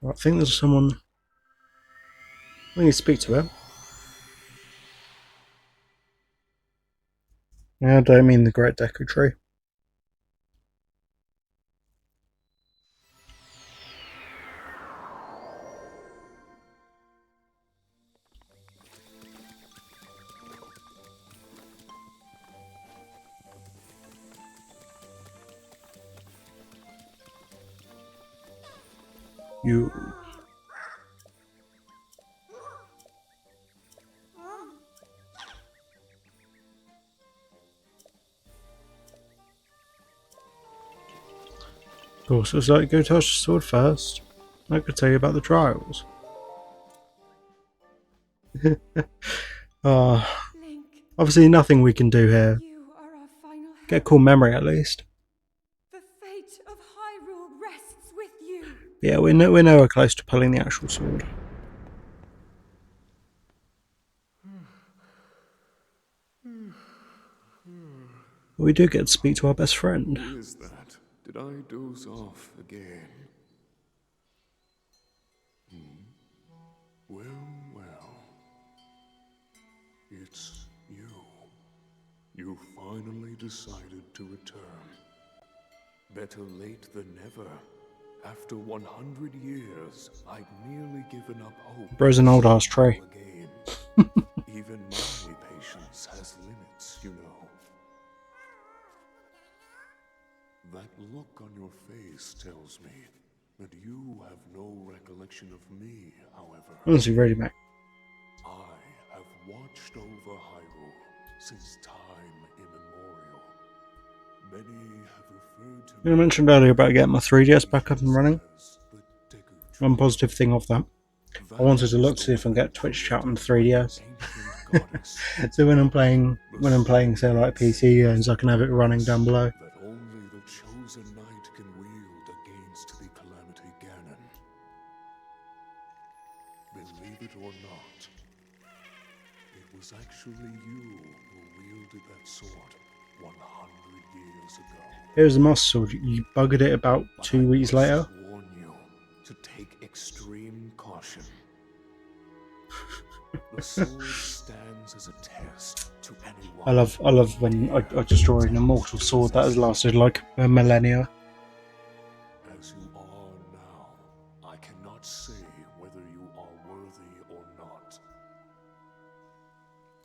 I think there's someone we need to speak to him. I don't mean the Great Deku Tree. You. Of course, it's like go touch the sword first. I could tell you about the trials. uh, Link, Obviously nothing we can do here. you are our final Get a help. cool memory at least. The fate of Hyrule rests with you. Yeah, we know we're close to pulling the actual sword. We do get to speak to our best friend. Who is that? Did I doze off again? Well, well. It's you. You finally decided to return. Better late than never. After 100 years, I'd nearly given up hope. Bro's an old ass Seeing tree. you again. Even my patience has limits, you know. That look on your face tells me that you have no recollection of me, however. Honestly, ready, mate. I have watched over Hyrule since time immemorial. Many have referred to You mentioned earlier about getting my 3DS back up and running. One positive thing of that, I wanted to look to see if I can get Twitch chat on the 3DS. So when I'm playing say like PC games, I can have it running down below. that only the chosen knight can wield against the Calamity Ganon. Believe it or not, it was actually you who wielded that sword 100 years ago. Here's the Master Sword. You buggered it about 2 weeks later. Warn you to take extreme caution. The sword stands as a test to anyone. I love when I destroy an immortal sword that has lasted like a millennia. As you are now, I cannot say whether you are worthy or not.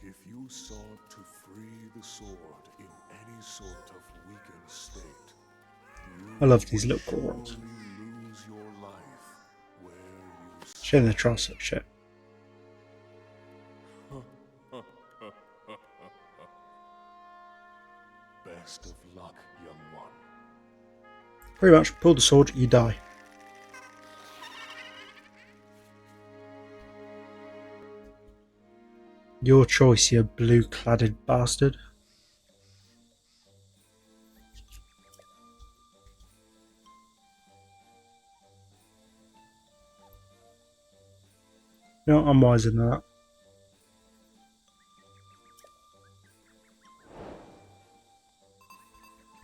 If you sought to free the sword in any sort of weakened state, you I love these would little corals. surely lose your life where you Showing the trust of shit. Best of luck, young one. Pretty much, pull the sword, you die. Your choice, you blue-cladded bastard. You know, I'm wiser than that.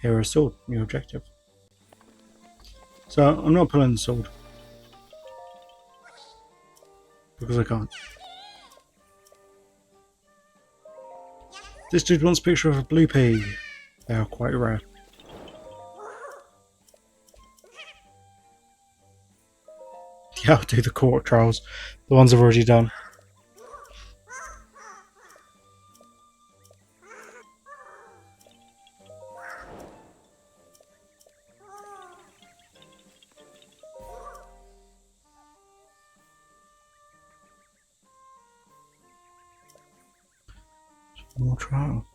Hero sword, new objective. So, I'm not pulling the sword. Because I can't. This dude wants a picture of a blue pea. They are quite rare. Yeah, I'll do the court trials. The ones I've already done. More trial.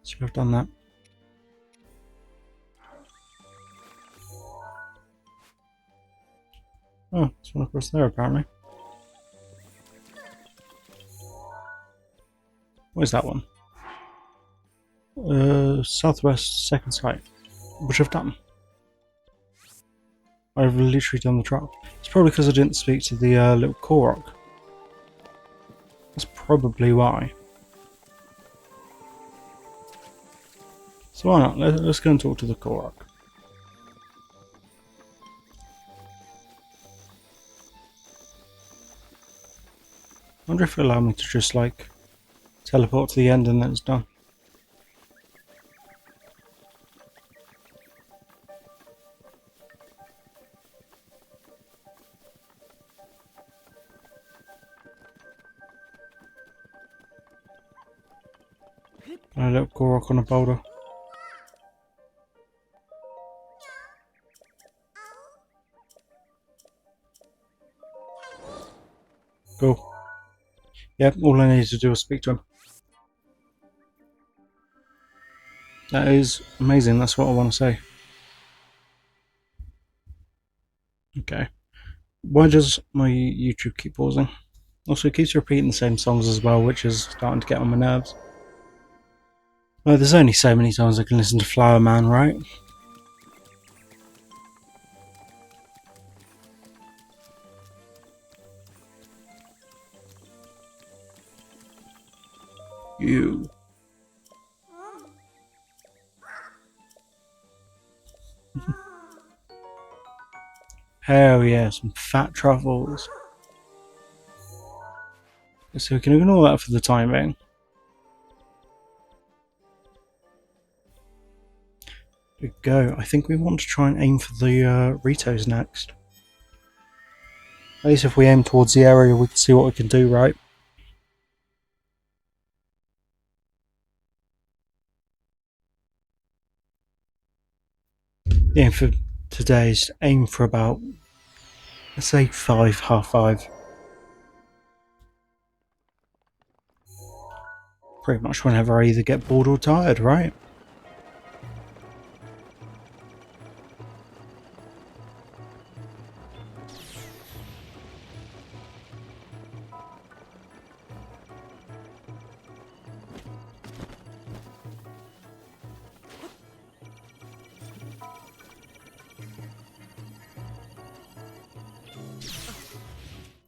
Should have done that. Oh, there's one across there apparently. Where's that one? Southwest second sight. Which I've done. I've literally done the trial. It's probably because I didn't speak to the little Korok. That's probably why. So why not? Let's go and talk to the Korok. I wonder if it'll allow me to just like teleport to the end and then it's done. A little Korok on a boulder. Cool. Yep, all I need to do is speak to him. That is amazing, that's what I want to say. Okay. Why does my YouTube keep pausing? Also, it keeps repeating the same songs as well, which is starting to get on my nerves. Well, there's only so many times I can listen to Flower Man, right? You. Hell yeah, some fat truffles. So we can ignore that for the time being. There we go. I think we want to try and aim for the Ritos next. At least if we aim towards the area, we can see what we can do, right? The aim for today is to aim for about, let's say 5, half 5. Pretty much whenever I either get bored or tired, right?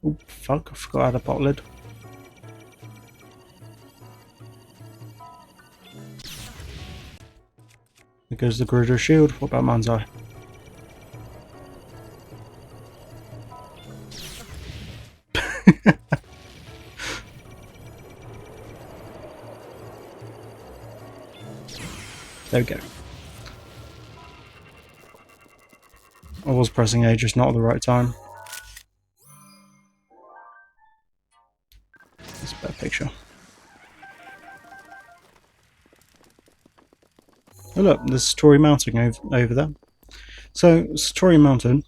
Oh, fuck, I forgot I had a bottle lid. There goes the Gruder shield. What about Man's Eye? There we go. I was pressing A, just not at the right time. That's a better picture. Oh look, there's Satori Mountain over there. So, Satori Mountain,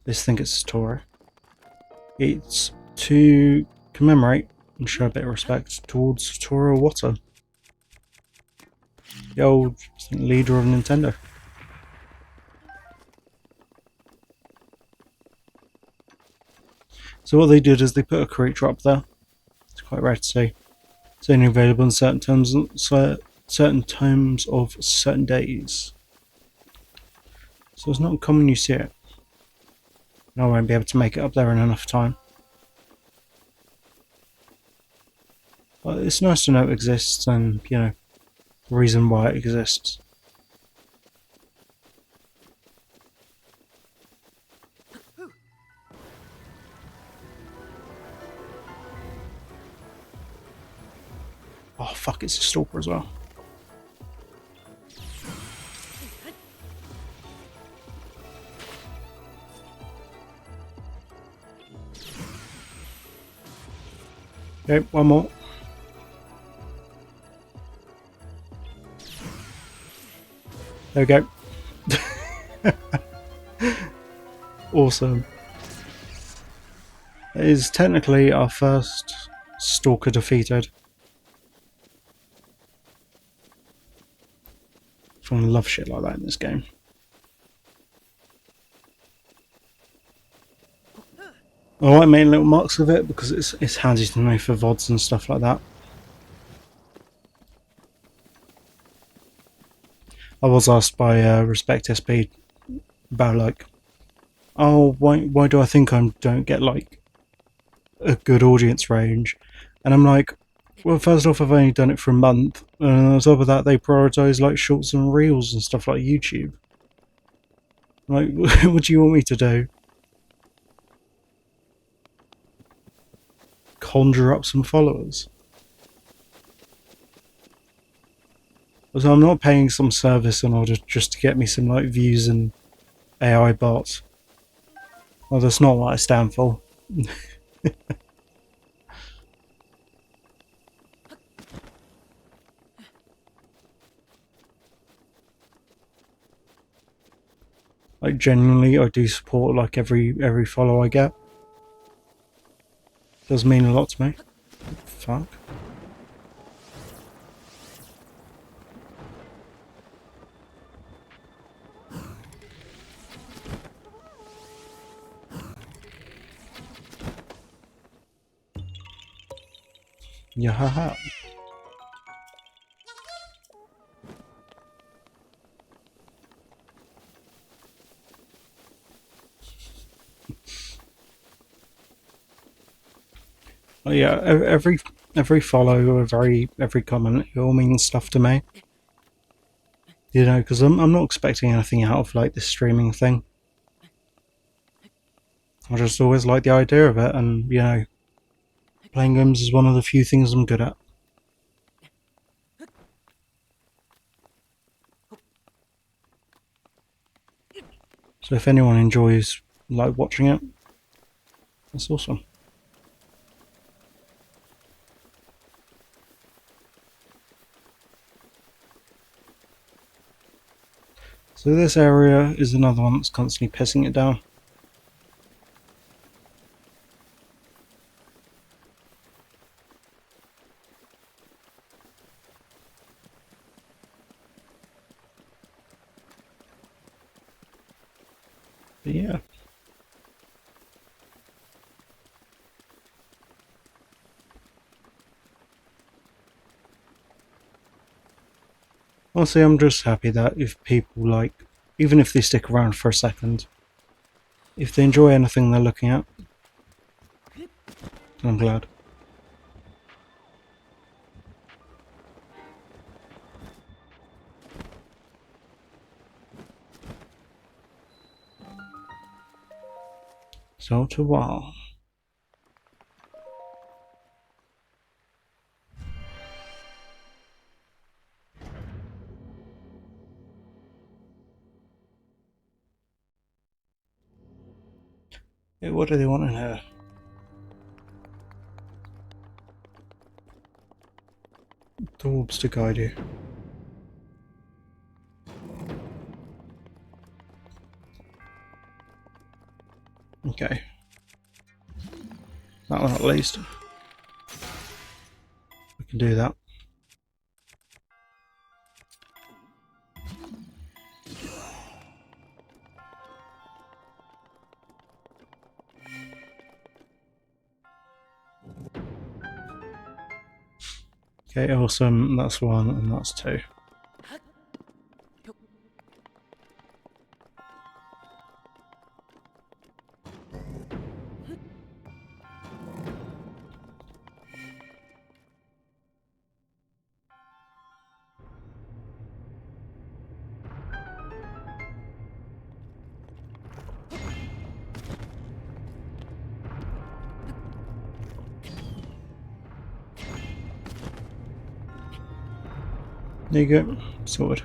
let's think it's Satori. It's to commemorate and show a bit of respect towards Satoru Iwata, the old leader of Nintendo. So what they did is they put a creature up there. It's quite rare to see. It's only available in certain terms of certain days. So it's not common you see it. And I won't be able to make it up there in enough time. But it's nice to know it exists and, you know, the reason why it exists. Oh fuck, it's a stalker as well. Okay, one more. There we go. Awesome. It is technically our first stalker defeated. I love shit like that in this game. I like making little marks of it because it's handy to know for VODs and stuff like that. I was asked by Respect SB about like, oh, why do I think I don't get like a good audience range? And I'm like, well, first off, I've only done it for a month, and on top of that, they prioritise like shorts and reels and stuff like YouTube. Like, what do you want me to do? Conjure up some followers? So I'm not paying some service in order just to get me some like views and AI bots. Well, that's not what I stand for. Like genuinely, I do support like every follow I get. Does mean a lot to me. Fuck. Yeah, haha. Oh, yeah, every follow or every comment, it all means stuff to me. You know, because I'm not expecting anything out of like this streaming thing. I just always like the idea of it, and you know, playing games is one of the few things I'm good at. So if anyone enjoys like watching it, that's awesome. So this area is another one that's constantly pissing it down. But yeah. Honestly, I'm just happy that if people like, even if they stick around for a second, if they enjoy anything they're looking at, I'm glad. So to while. Hey, what do they want in here? Orbs to guide you. Okay. That one at least. We can do that. Okay, awesome. That's one and that's two. There you go. Sorted.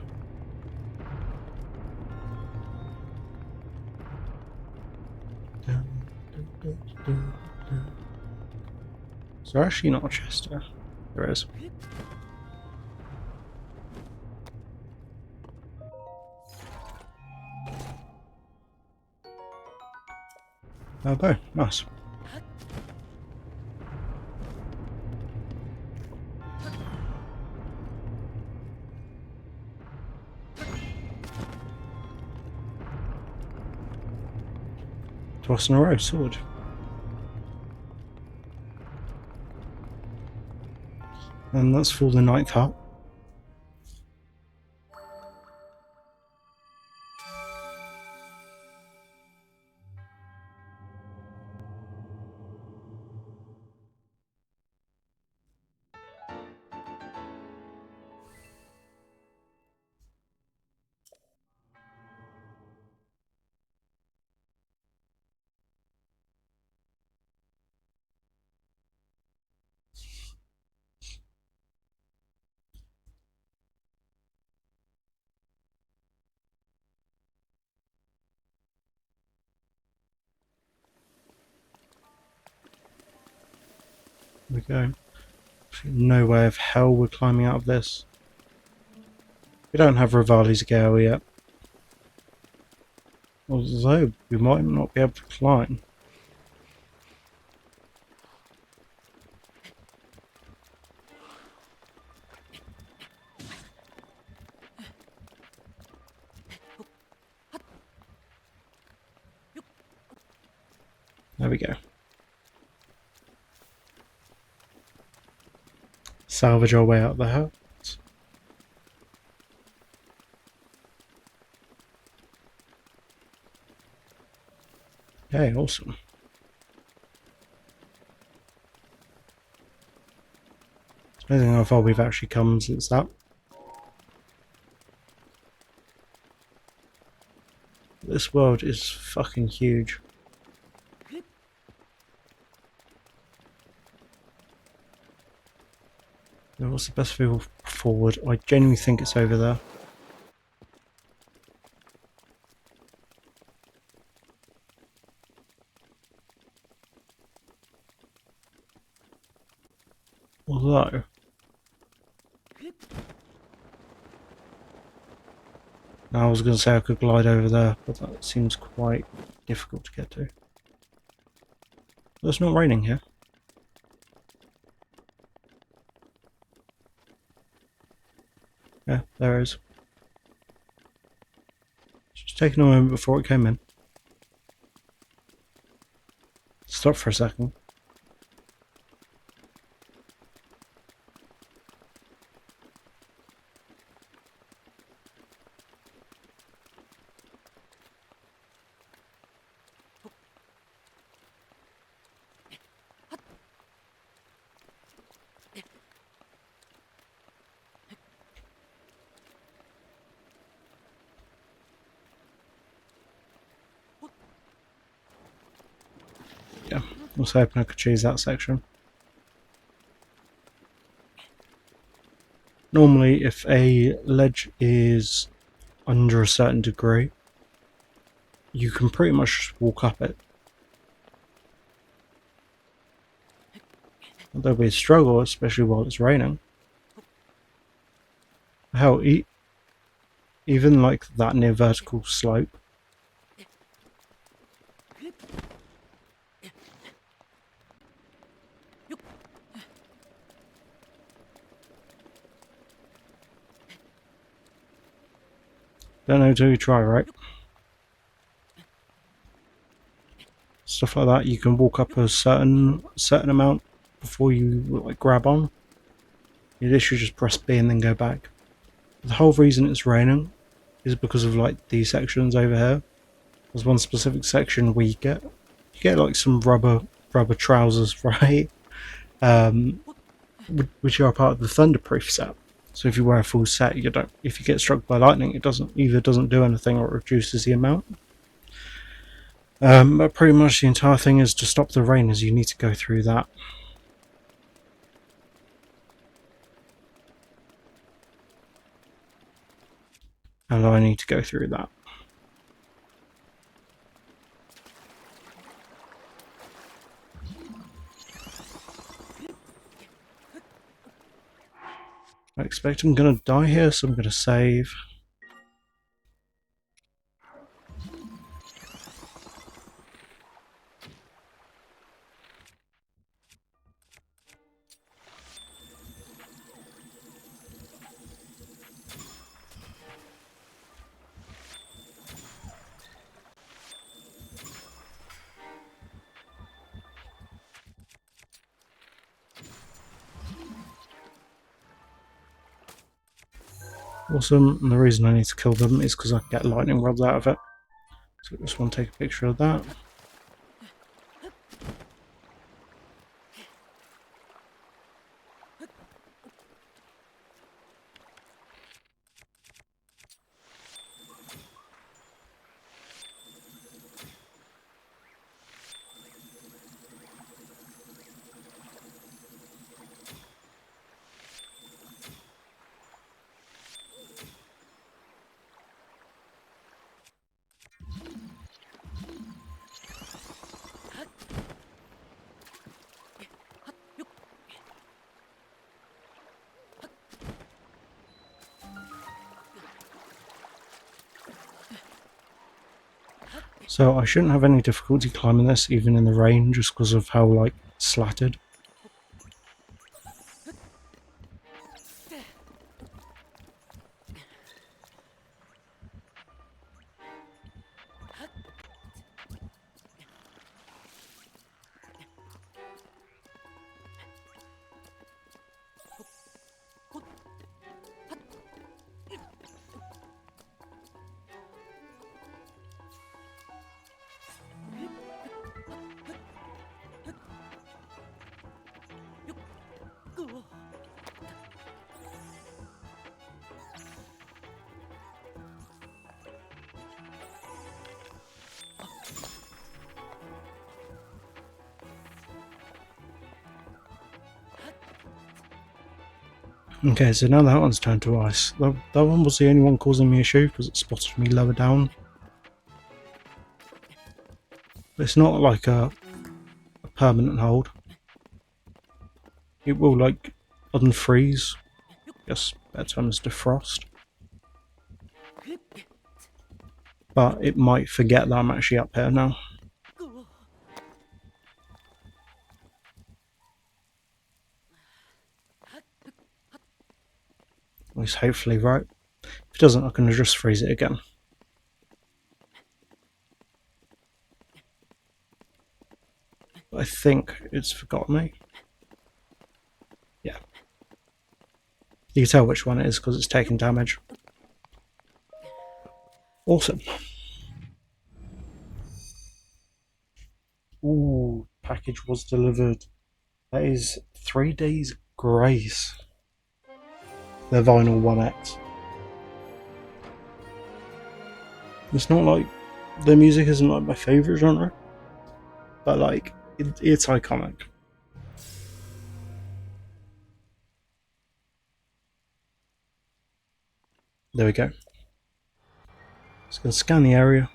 Is there actually not a chest there? There is. Oh, bow. Nice. Twice in a row, sword. And that's for the ninth hut. There we go. No way of hell we're climbing out of this. We don't have Rivali's Gale yet. Although we might not be able to climb. There we go. Salvage our way out of the hut. Okay, awesome. It's amazing how far we've actually come since that. This world is fucking huge. Now, what's the best view forward? I genuinely think it's over there. Although, I was going to say I could glide over there, but that seems quite difficult to get to. But it's not raining here. Yeah, there is. Just taking a moment before it came in. Stop for a second. Yeah, I was hoping I could choose that section. Normally, if a ledge is under a certain degree, you can pretty much walk up it. There'll be a struggle, especially while it's raining. Hell, even like that near vertical slope. Don't know till you try, right? Stuff like that, you can walk up a certain amount before you like grab on. You literally just press B and then go back. The whole reason it's raining is because of like these sections over here. There's one specific section where you get like some rubber trousers, right? Which are part of the thunderproof set. So if you wear a full set, you don't. If you get struck by lightning, it doesn't do anything or it reduces the amount. But pretty much the entire thing is to stop the rain, as you need to go through that. And I need to go through that. I expect I'm gonna die here, so I'm gonna save. Awesome, and the reason I need to kill them is because I can get lightning rods out of it. So I just want to take a picture of that. So I shouldn't have any difficulty climbing this, even in the rain, just because of how, like, slatted. Okay, so now that one's turned to ice. That one was the only one causing me issue because it spotted me lower down. But it's not like a permanent hold. It will, like, unfreeze. Guess better term is defrost. But it might forget that I'm actually up here now. At least hopefully, right? If it doesn't, I can just freeze it again. But I think it's forgotten me. Yeah. You can tell which one it is because it's taken damage. Awesome. Ooh, package was delivered. That is 3 days grace. The vinyl 1X. It's not like the music isn't like my favourite genre, but like it's iconic. There we go. It's going to scan the area,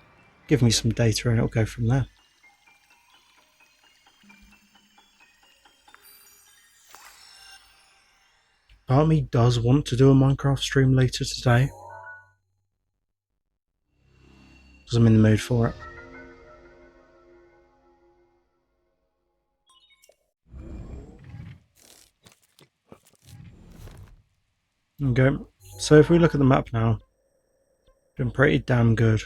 give me some data, and it'll go from there. Part of me does want to do a Minecraft stream later today, because I'm in the mood for it. Okay, so if we look at the map now, doing pretty damn good.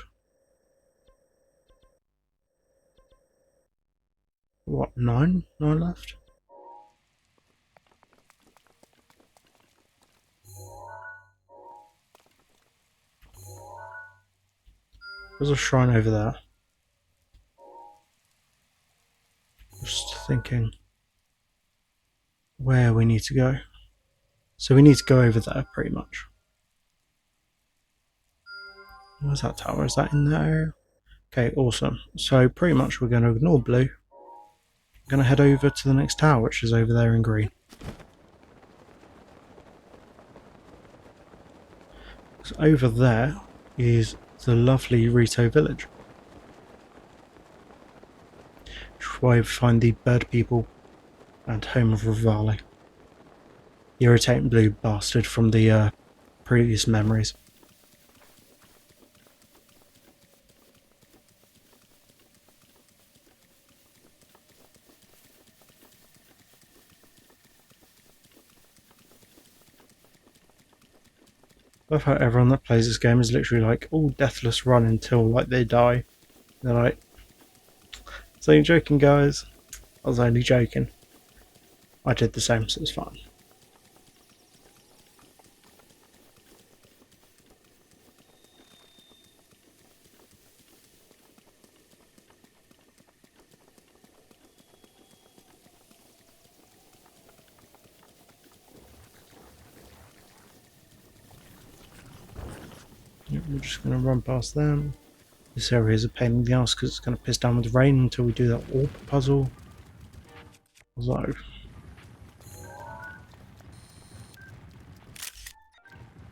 What, 9? 9 left? There's a shrine over there. Just thinking where we need to go. So we need to go over there, pretty much. Where's that tower? Is that in there? Okay, awesome. So pretty much we're going to ignore blue. We're going to head over to the next tower, which is over there in green. So over there is the lovely Rito village, which is where we find the bird people and home of Rivali, the irritating blue bastard from the previous memories. I love how everyone that plays this game is literally like, all deathless run until like they die. They're like, I was only joking, guys. I was only joking. I did the same, so it's fine. we're just going to run past them. This area is a pain in the ass because it's going to piss down with rain until we do that orb puzzle. So,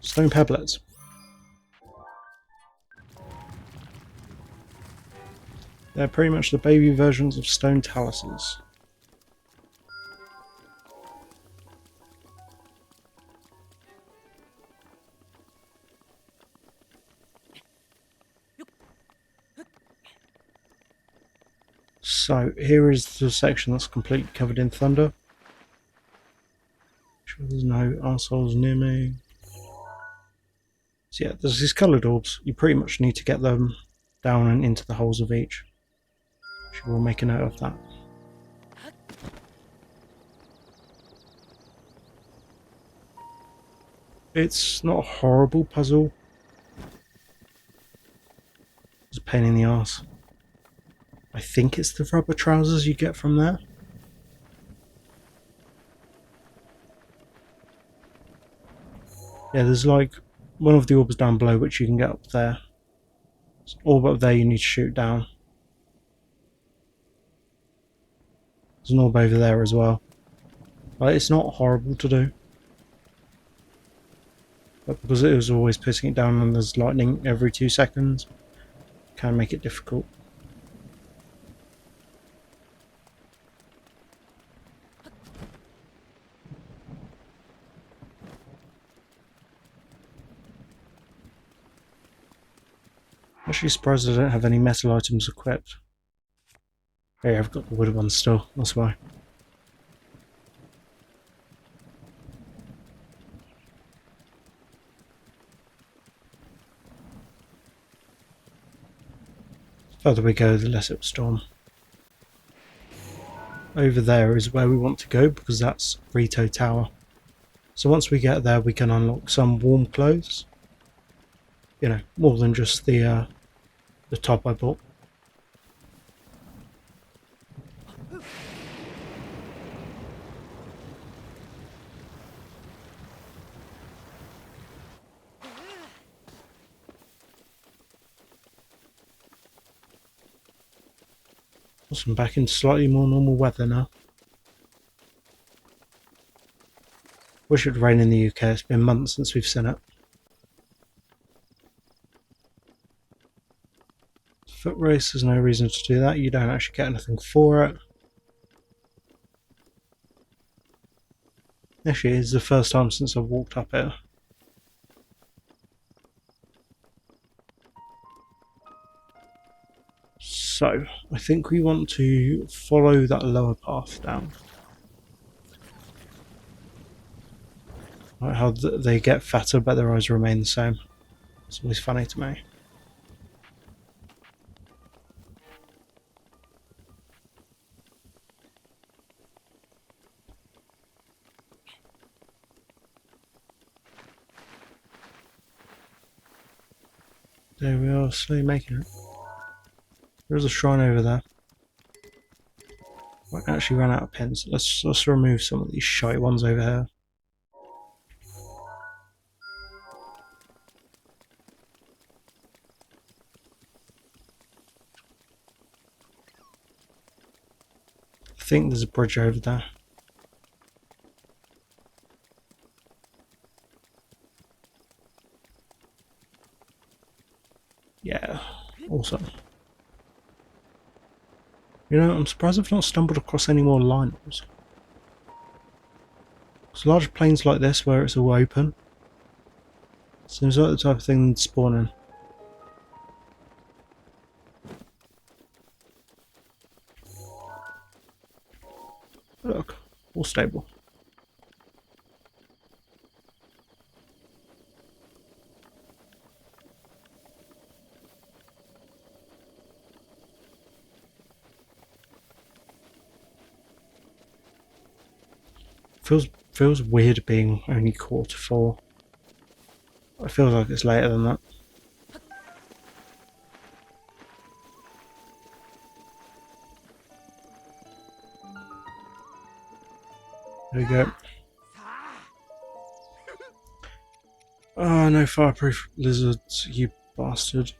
stone peblets. They're pretty much the baby versions of stone taluses. So here is the section that's completely covered in thunder. Sure there's no arseholes near me. So yeah, there's these coloured orbs. You pretty much need to get them down and into the holes of each. We'll make a note of that. It's not a horrible puzzle. It's a pain in the arse. I think it's the rubber trousers you get from there. Yeah, there's like one of the orbs down below which you can get up there. There's an orb up there you need to shoot down. There's an orb over there as well. Like, it's not horrible to do. But because it was always putting it down and there's lightning every 2 seconds, it can make it difficult. I'm actually surprised I don't have any metal items equipped. Oh yeah, I've got the wood ones still, that's why. The further we go, the less it will storm. Over there is where we want to go because that's Rito Tower. So once we get there, we can unlock some warm clothes. You know, more than just the top I bought. I'm back in slightly more normal weather now. Wish it would rain in the UK, it's been months since we've seen it. Foot race, there's no reason to do that, you don't actually get anything for it. Actually, it's the first time since I've walked up here. So, I think we want to follow that lower path down. Like how they get fatter but their eyes remain the same. It's always funny to me. There we are, slowly making it. There's a shrine over there. I actually ran out of pins. Let's remove some of these shite ones over here. I think there's a bridge over there. Yeah, awesome. You know, I'm surprised I've not stumbled across any more Lionels. Because large plains like this, where it's all open, seems like the type of thing that's spawning. Look, all stable. Feels weird being only 4:45. It feels like it's later than that. There we go. Oh, no fireproof lizards, you bastard.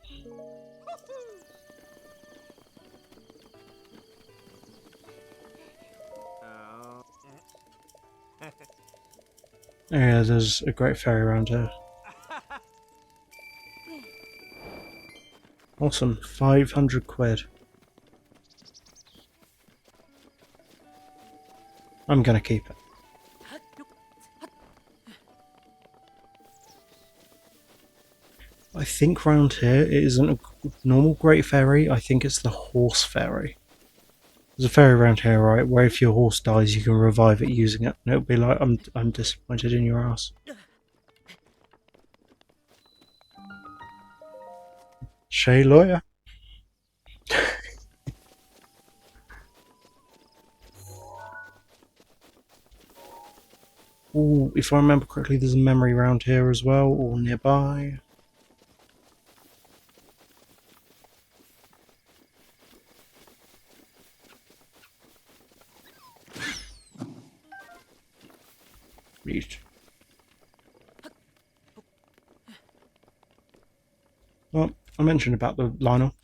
Yeah, there's a great ferry around here. Awesome, 500 quid. I'm gonna keep it. I think round here it isn't a normal great ferry, I think it's the horse ferry. There's a ferry around here, right, where if your horse dies you can revive it using it, and it'll be like, I'm disappointed in your ass. Shay lawyer. Ooh, if I remember correctly, there's a memory around here as well, or nearby. Reached. Well, I mentioned about the Lionel.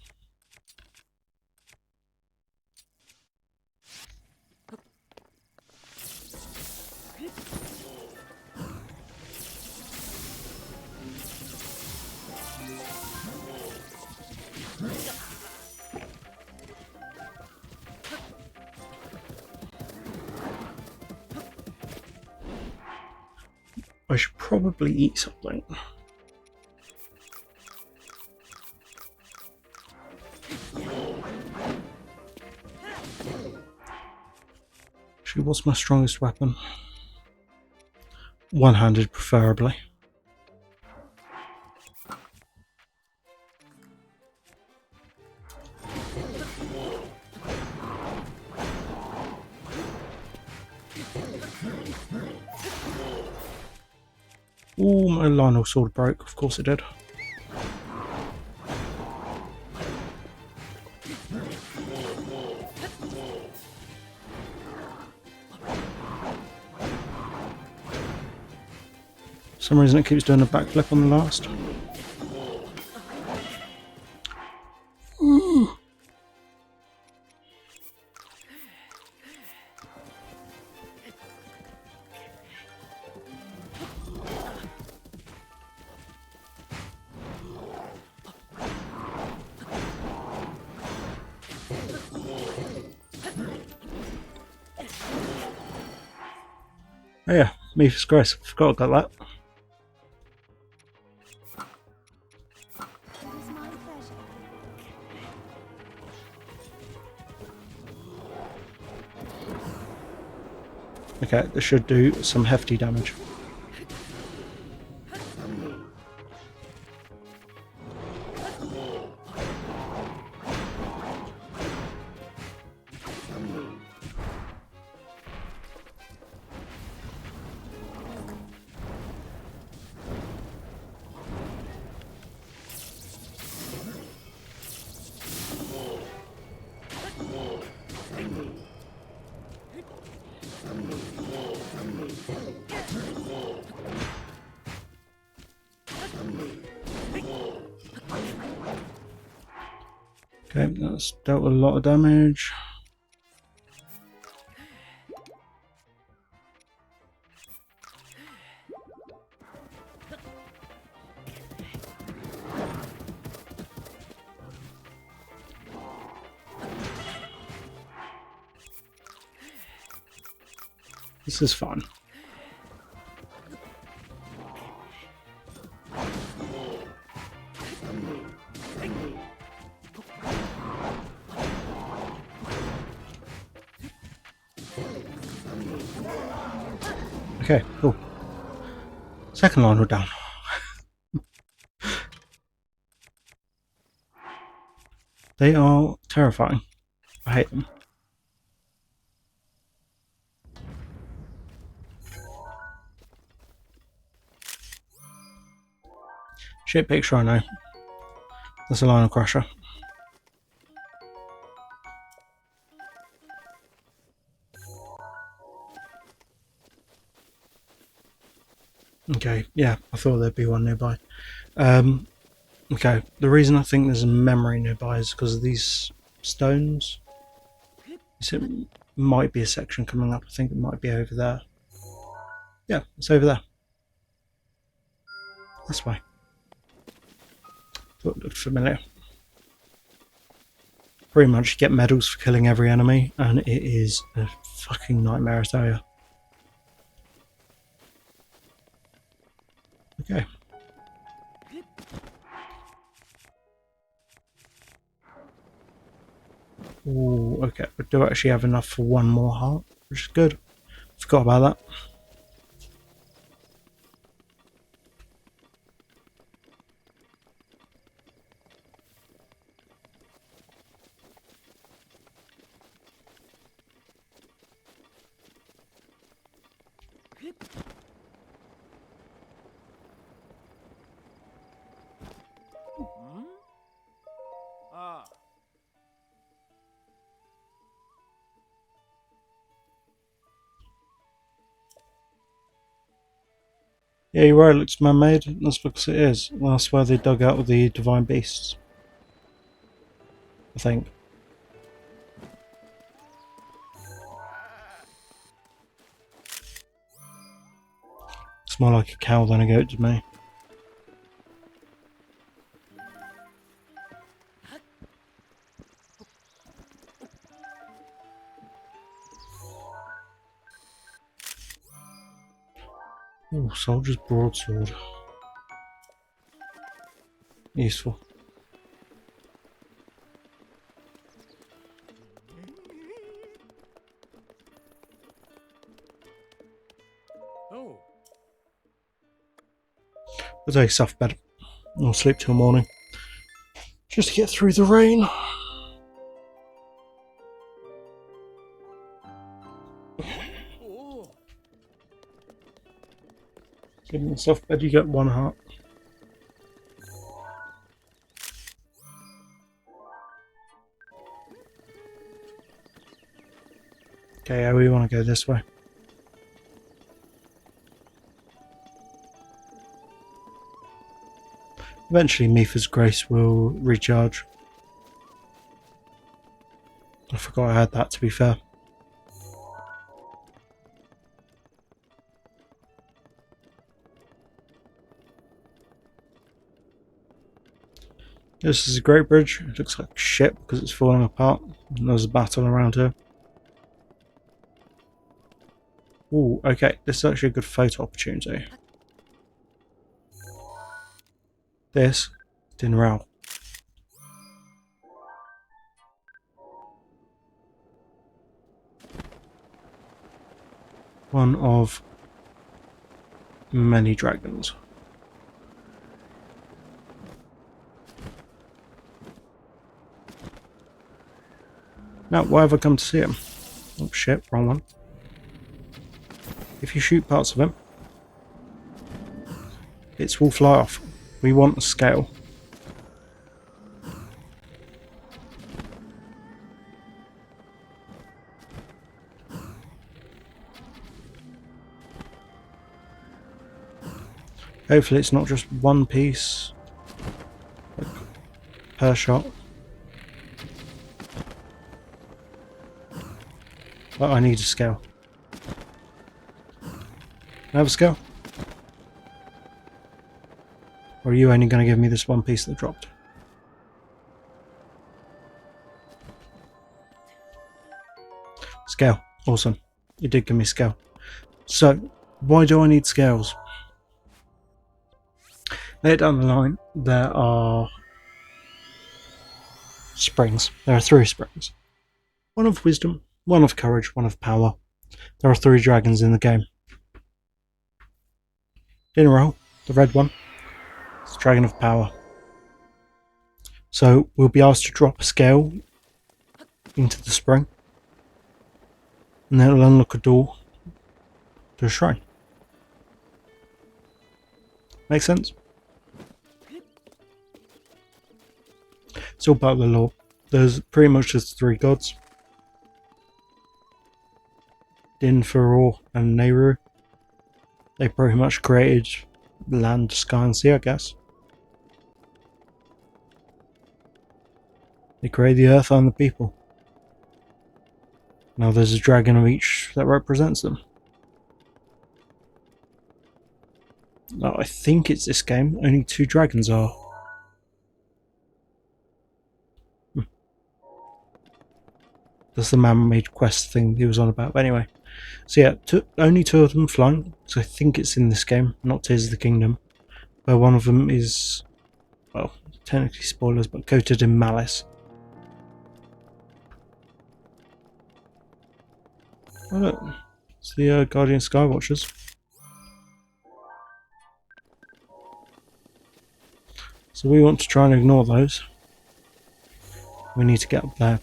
I should probably eat something. Actually, what's my strongest weapon? One-handed, preferably. Ooh, my Lionel sword broke. Of course it did. For some reason it keeps doing a backflip on the last. Ooh. Oh yeah, Mephis Grace. Forgot I got that. It is my pleasure. Okay, this should do some hefty damage. Okay, that's dealt a lot of damage. This is fun. Okay, cool. Second line, we're down. They are terrifying. I hate them. Shit picture, I know. That's a Lionel Crusher. Okay, yeah, I thought there'd be one nearby. Okay, the reason I think there's a memory nearby is because of these stones. So it might be a section coming up. I think it might be over there. Yeah, it's over there. This way. Thought it looked familiar. Pretty much you get medals for killing every enemy, and it is a fucking nightmare, I tell you. Okay. Ooh, okay. We do actually have enough for one more heart, which is good. Forgot about that. Hmm? Ah. Yeah, you're right, it looks man-made. That's because it is. That's where they dug out the divine beasts. I think. It's more like a cow than a goat to me. Ooh, soldier's broadsword. Useful. Oh. We'll take a soft bed. I'll sleep till morning. Just to get through the rain. Oh. Give me a soft bed, you get one heart. Okay, yeah, we want to go this way. Eventually, Mifa's grace will recharge. I forgot I had that, to be fair. This is a great bridge. It looks like shit because it's falling apart. And there's a battle around here. Ooh, okay. This is actually a good photo opportunity. This, Dinral. One of many dragons. Now, why have I come to see him? Oh shit, wrong one. If you shoot parts of him, it will fly off. We want the scale. Hopefully it's not just one piece per shot. But I need a scale. Have a scale? Or are you only going to give me this one piece that dropped? Scale. Awesome. You did give me scale. So, why do I need scales? Later down the line, there are springs. There are 3 springs. One of wisdom, one of courage, one of power. There are 3 dragons in the game. Dinero, the red one, is the dragon of power. So we'll be asked to drop a scale into the spring. And then it'll unlock a door to a shrine. Make sense? It's all part of the lore. There's pretty much just 3 gods. Din, Furor, and Nehru. They pretty much created land, sky, and sea, I guess. They create the earth and the people. Now there's a dragon of each that represents them. Now I think it's this game, only 2 dragons are. That's the man-made quest thing he was on about. But anyway, so yeah, only 2 of them flying. So I think it's in this game, not Tears of the Kingdom. Where one of them is, well, technically spoilers, but coated in malice. Oh look, it's the Guardian Skywatchers. So we want to try and ignore those. We need to get up there.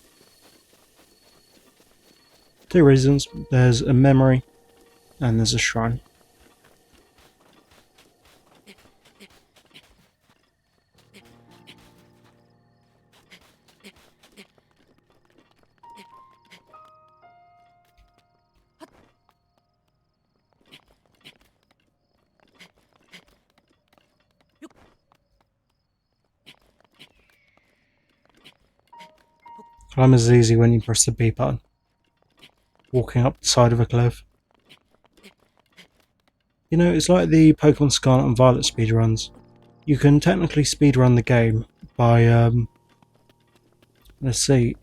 2 reasons. There's a memory and there's a shrine. Climb is easy when you press the B button. Walking up the side of a cliff. You know, it's like the Pokemon Scarlet and Violet speedruns. You can technically speedrun the game by, let's see,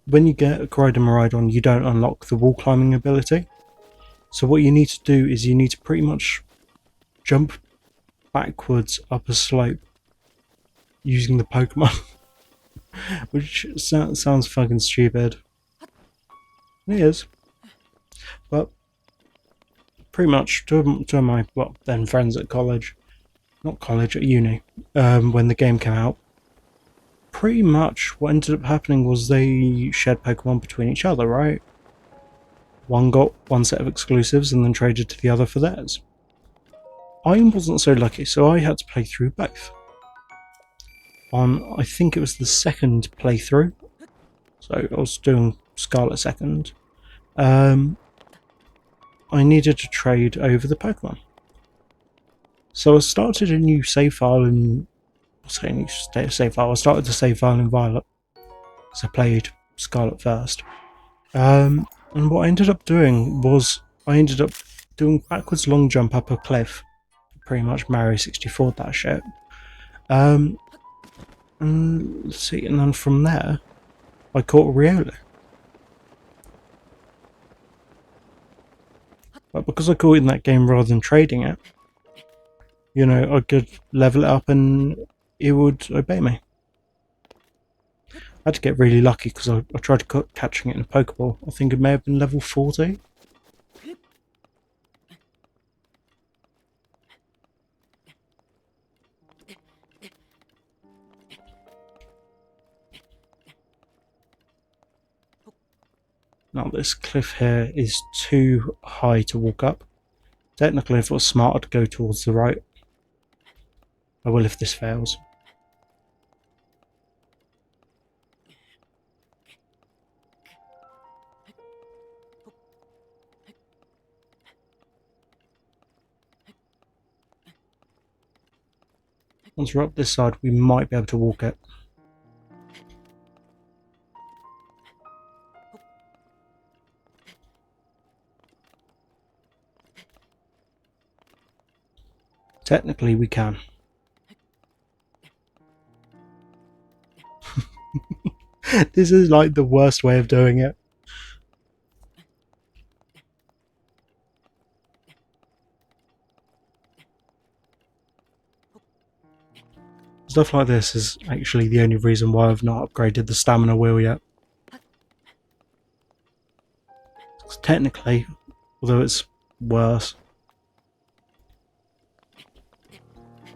when you get a Koridon Miraidon, you don't unlock the wall climbing ability. So what you need to do is you need to pretty much jump backwards up a slope using the Pokemon. Which sounds fucking stupid. It is. But pretty much two of my then friends at college, not college, at uni, when the game came out, pretty much what ended up happening was they shared Pokemon between each other, right? One got one set of exclusives and then traded to the other for theirs. I wasn't so lucky, so I had to play through both. On, I think it was the second playthrough, so I was doing Scarlet second, I needed to trade over the Pokemon. So I started a new save file in... I started the save file in Violet, because I played Scarlet first. And what I ended up doing was, I ended up doing backwards long jump up a cliff, pretty much Mario 64 that shit. And let's see, and then from there, I caught Riolu. But because I caught it in that game rather than trading it, you know, I could level it up and it would obey me. I had to get really lucky because I tried catching it in a Pokeball. I think it may have been level 40. Now this cliff here is too high to walk up. Technically, if it was smart, I'd go towards the right. I will if this fails. Once we're up this side, we might be able to walk it. Technically, we can. This is like the worst way of doing it. Stuff like this is actually the only reason why I've not upgraded the stamina wheel yet. Technically, although it's worse,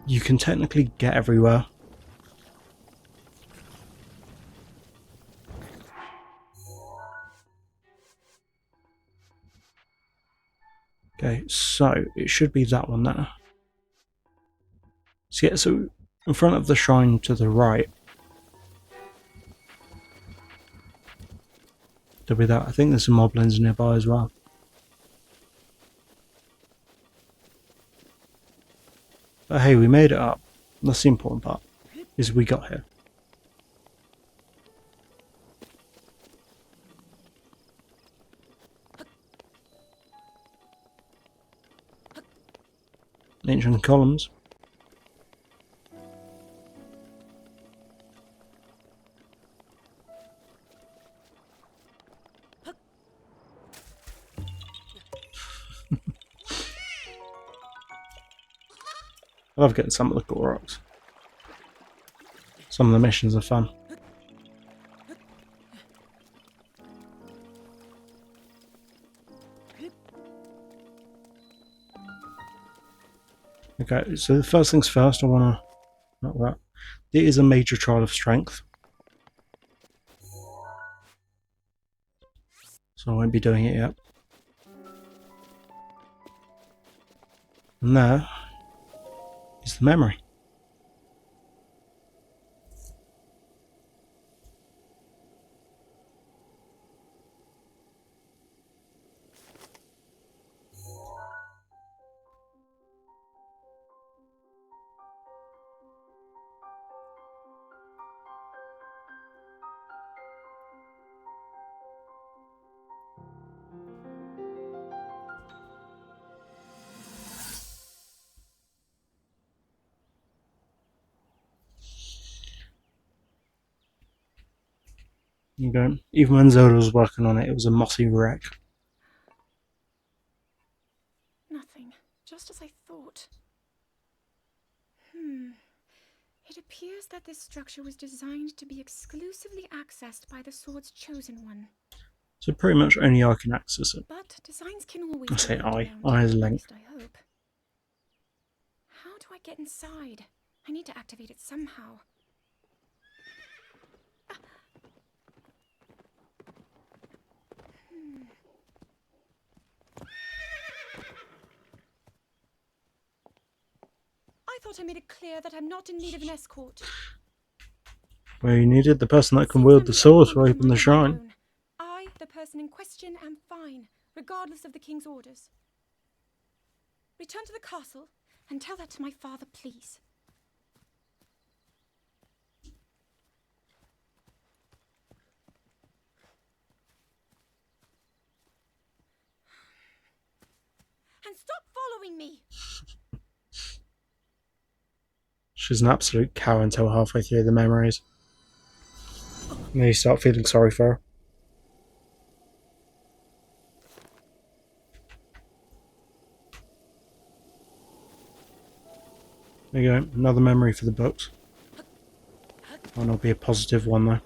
you can technically get everywhere. Okay, so it should be that one there. So yeah, so in front of the shrine to the right, there'll be that. I think there's some moblins nearby as well. But hey, we made it up. That's the important part, is we got here. Ancient columns. I love getting some of the cool rocks. Some of the missions are fun. Okay, so the first things first, I want to... Not that. It is a major trial of strength. So I won't be doing it yet. And there is the memory. Okay. Even when Zelda was working on it, it was a mossy wreck. Nothing. Just as I thought. It appears that this structure was designed to be exclusively accessed by the sword's chosen one. So pretty much only I can access it. But designs can always I be say worked I. around, I is at Link. least I hope. How do I get inside? I need to activate it somehow. I thought I made it clear that I'm not in need of an escort. Well, you needed the person that can Since wield I'm the the sword only to one open the on my shrine. own, I, the person in question, am fine, regardless of the king's orders. Return to the castle and tell that to my father, please. And stop following me! She's an absolute cow until halfway through the memories. And then you start feeling sorry for her. There you go, another memory for the books. Might not be a positive one though.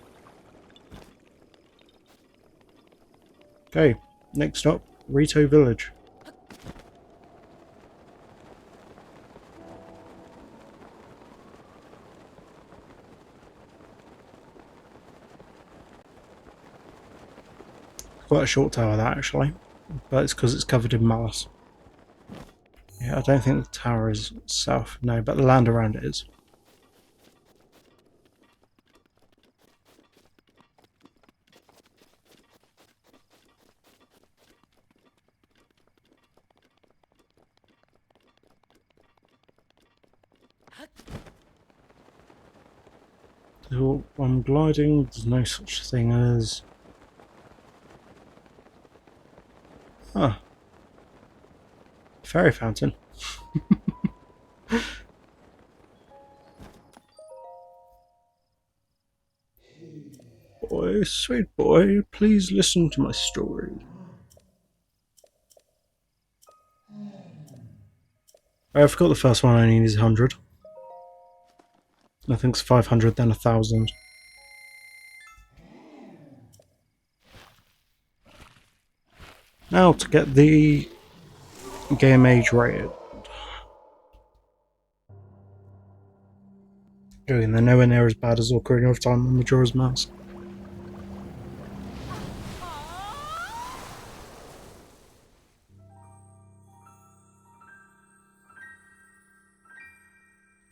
Okay, next up, Rito Village. Quite a short tower that actually, but it's because it's covered in moss. Yeah, I don't think the tower is south, no, but the land around it is. So I'm gliding, there's no such thing as... Ah. Fairy fountain. Boy, sweet boy, please listen to my story. I forgot the first one only needs 100. I think it's 500, then 1,000. Now to get the game age rated. And they're nowhere near as bad as Ocarina of Time and Majora's Mask.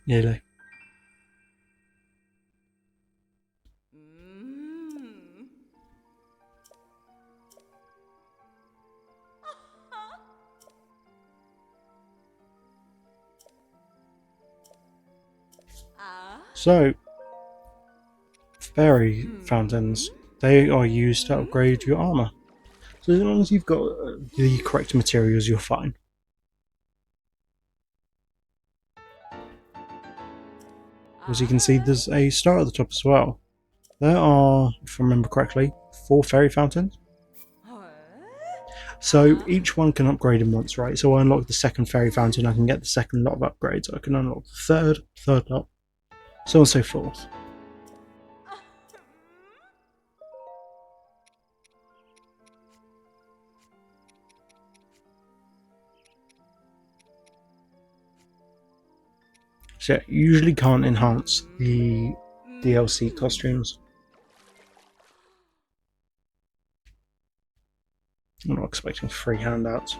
Nearly. So, fairy fountains, they are used to upgrade your armor. So as long as you've got the correct materials, you're fine. As you can see, there's a star at the top as well. There are, if I remember correctly, 4 fairy fountains. So each one can upgrade in once, right? So I unlock the second fairy fountain, I can get the second lot of upgrades. I can unlock the third lot, so on and so forth. So yeah, you usually can't enhance the DLC costumes. I'm not expecting free handouts.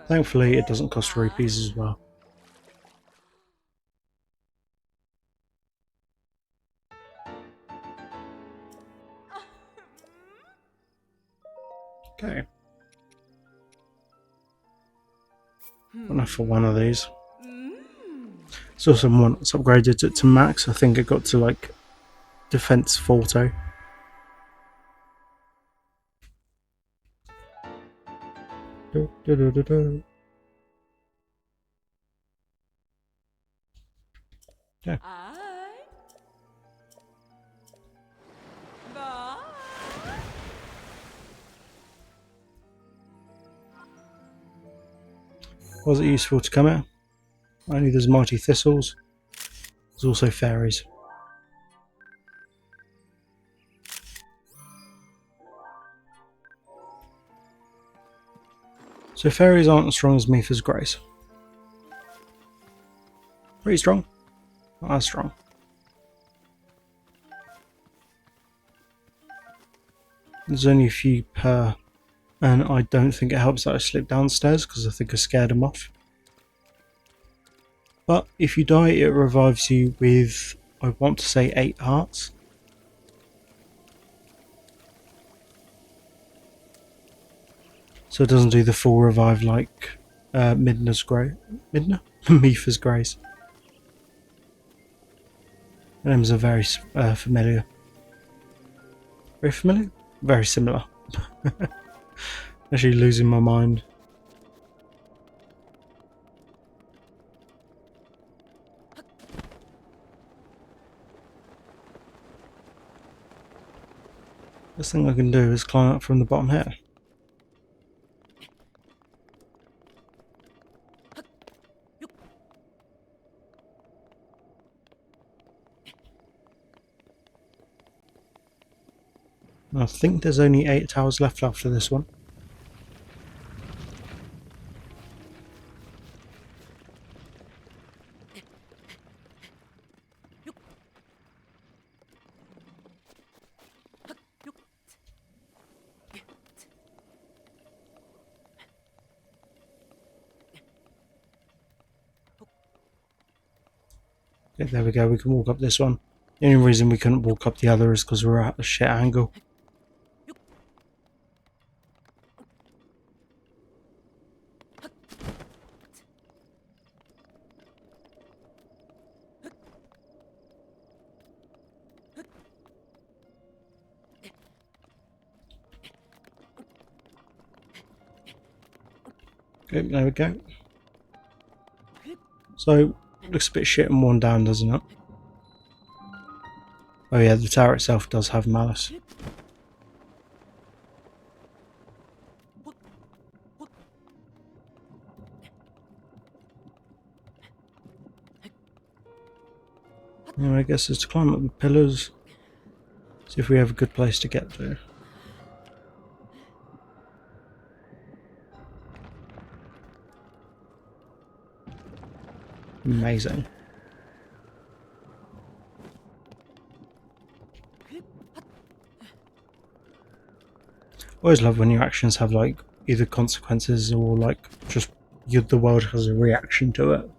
Thankfully, it doesn't cost rupees as well. Okay. Enough for one of these. There's also one that's upgraded it to max. I think it got to like defense forte. Yeah. Was it useful to come out? Only there's mighty thistles. There's also fairies. So fairies aren't as strong as Mipha's Grace. Pretty strong. Not as strong. There's only a few per, and I don't think it helps that I slipped downstairs because I think I scared him off. But if you die, it revives you with, I want to say, 8 hearts. So it doesn't do the full revive like Midna's Grace. Midna? Mipha's Grace. The names are very familiar. Very familiar? Very similar. Actually losing my mind. Best thing I can do is climb up from the bottom here. I think there's only 8 towers left after this one. Okay, there we go, we can walk up this one. The only reason we couldn't walk up the other is because we're at a shit angle. Okay, there we go. So, looks a bit shit and worn down, doesn't it? Oh yeah, the tower itself does have malice. Anyway, I guess it's to climb up the pillars. See if we have a good place to get to. Amazing. I always love when your actions have like either consequences or like just the world has a reaction to it.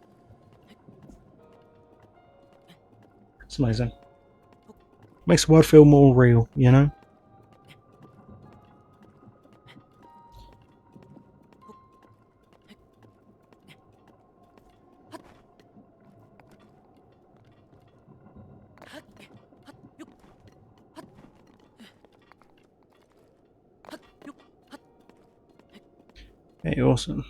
It's amazing. Makes the world feel more real, you know? Okay, awesome.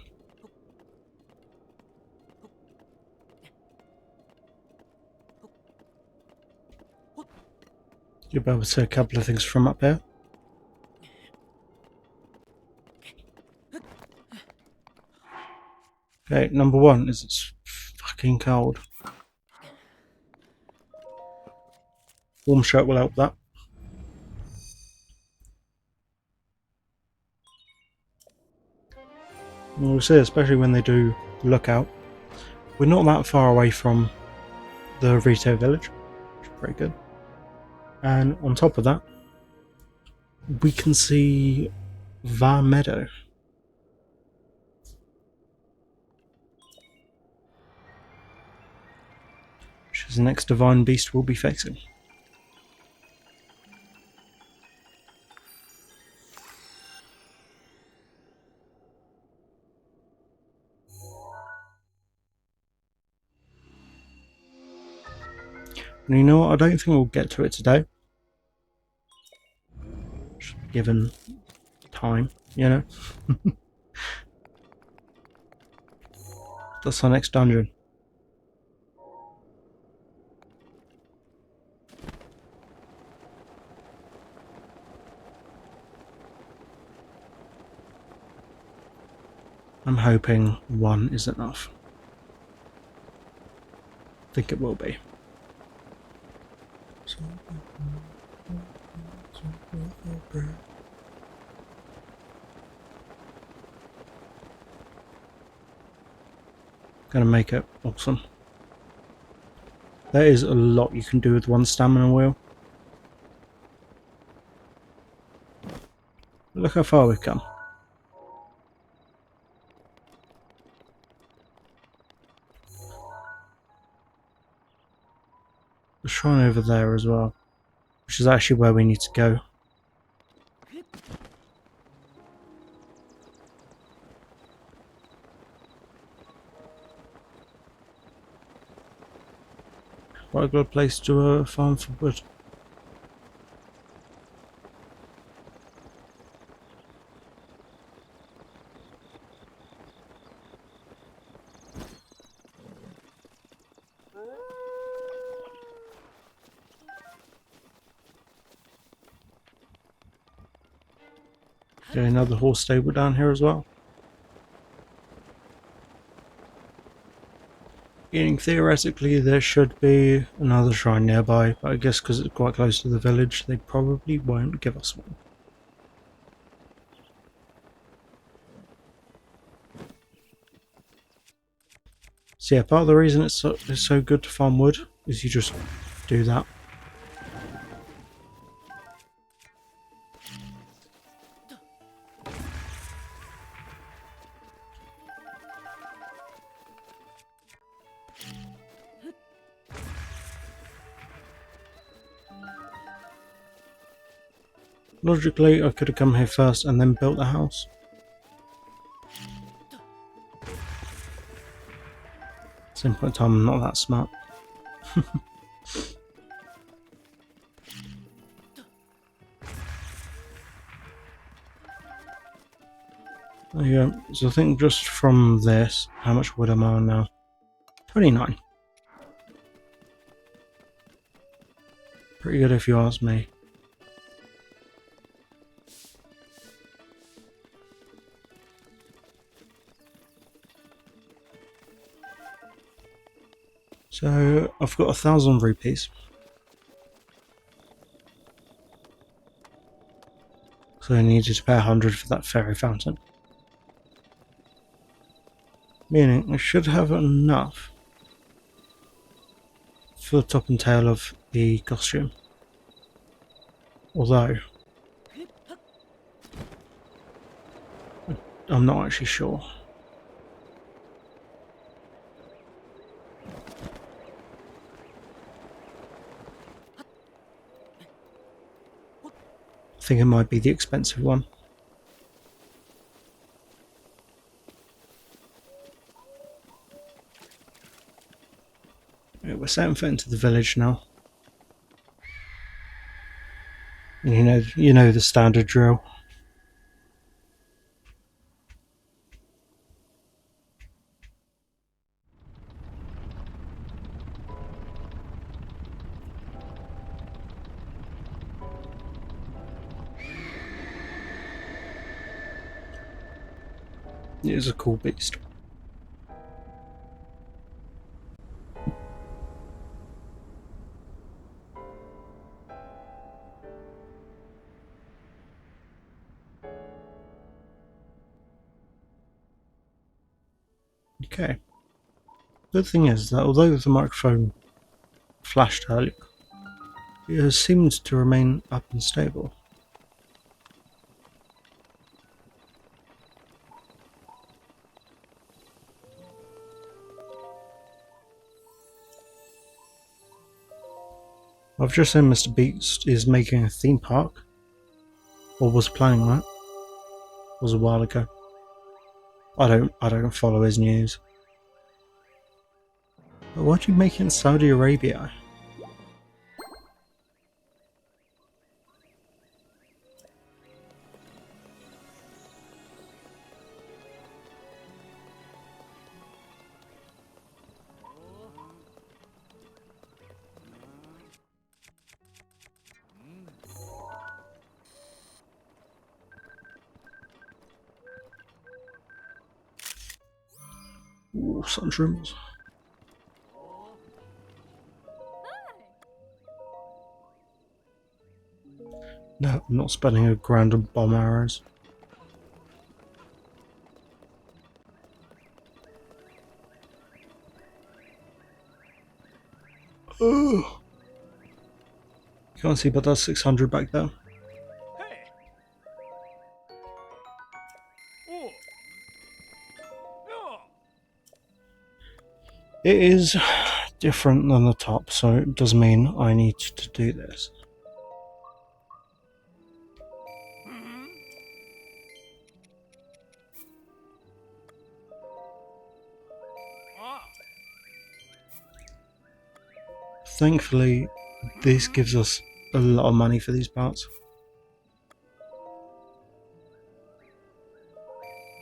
You'll be able to see a couple of things from up here. Okay, number one is it's fucking cold. Warm shirt will help that. And we'll see, especially when they do lookout. We're not that far away from the retail village, which is pretty good. And on top of that, we can see Var Meadow. Which is the next divine beast we'll be facing. And you know what, I don't think we'll get to it today. Just given time, you know. That's our next dungeon. I'm hoping one is enough. I think it will be. Gonna make it awesome. There is a lot you can do with one stamina wheel. Look how far we've come. The shrine over there as well, which is actually where we need to go. Quite a good place to farm for wood. Okay, another horse stable down here as well. Meaning theoretically there should be another shrine nearby, but I guess because it's quite close to the village, they probably won't give us one. So yeah, part of the reason it's so good to farm wood is you just do that. Logically, I could have come here first and then built the house. Same point in time, I'm not that smart. There you go. So I think just from this, how much wood am I on now? 29. Pretty good if you ask me. So I've got 1,000 rupees. So I needed to pay 100 for that fairy fountain. Meaning I should have enough for the top and tail of the costume. Although I'm not actually sure. I think it might be the expensive one. We're setting foot into the village now. And you know the standard drill. It is a cool beast. Okay. The thing is that although the microphone flashed earlier, it has seemed to remain up and stable. I've just seen Mr. Beast is making a theme park, or was planning on it. Was a while ago. I don't follow his news. But why'd you make it in Saudi Arabia? Ooh, sun shrooms. No, I'm not spending a grand on bomb arrows. Oh, can't see, but that's 600 back there. Hey! Oh! No! It is different than the top, so it does mean I need to do this. Ah! Thankfully, this gives us a lot of money for these parts.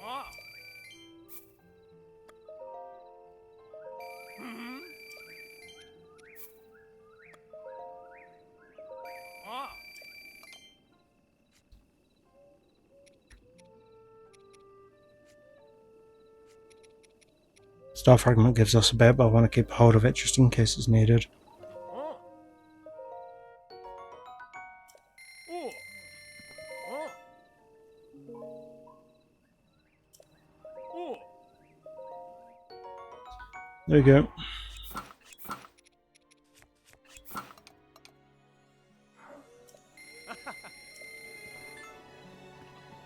Ah! Ah! Star Fragment gives us a bit, but I want to keep hold of it just in case it's needed. Oh! Oh! Oh! Oh! There we go.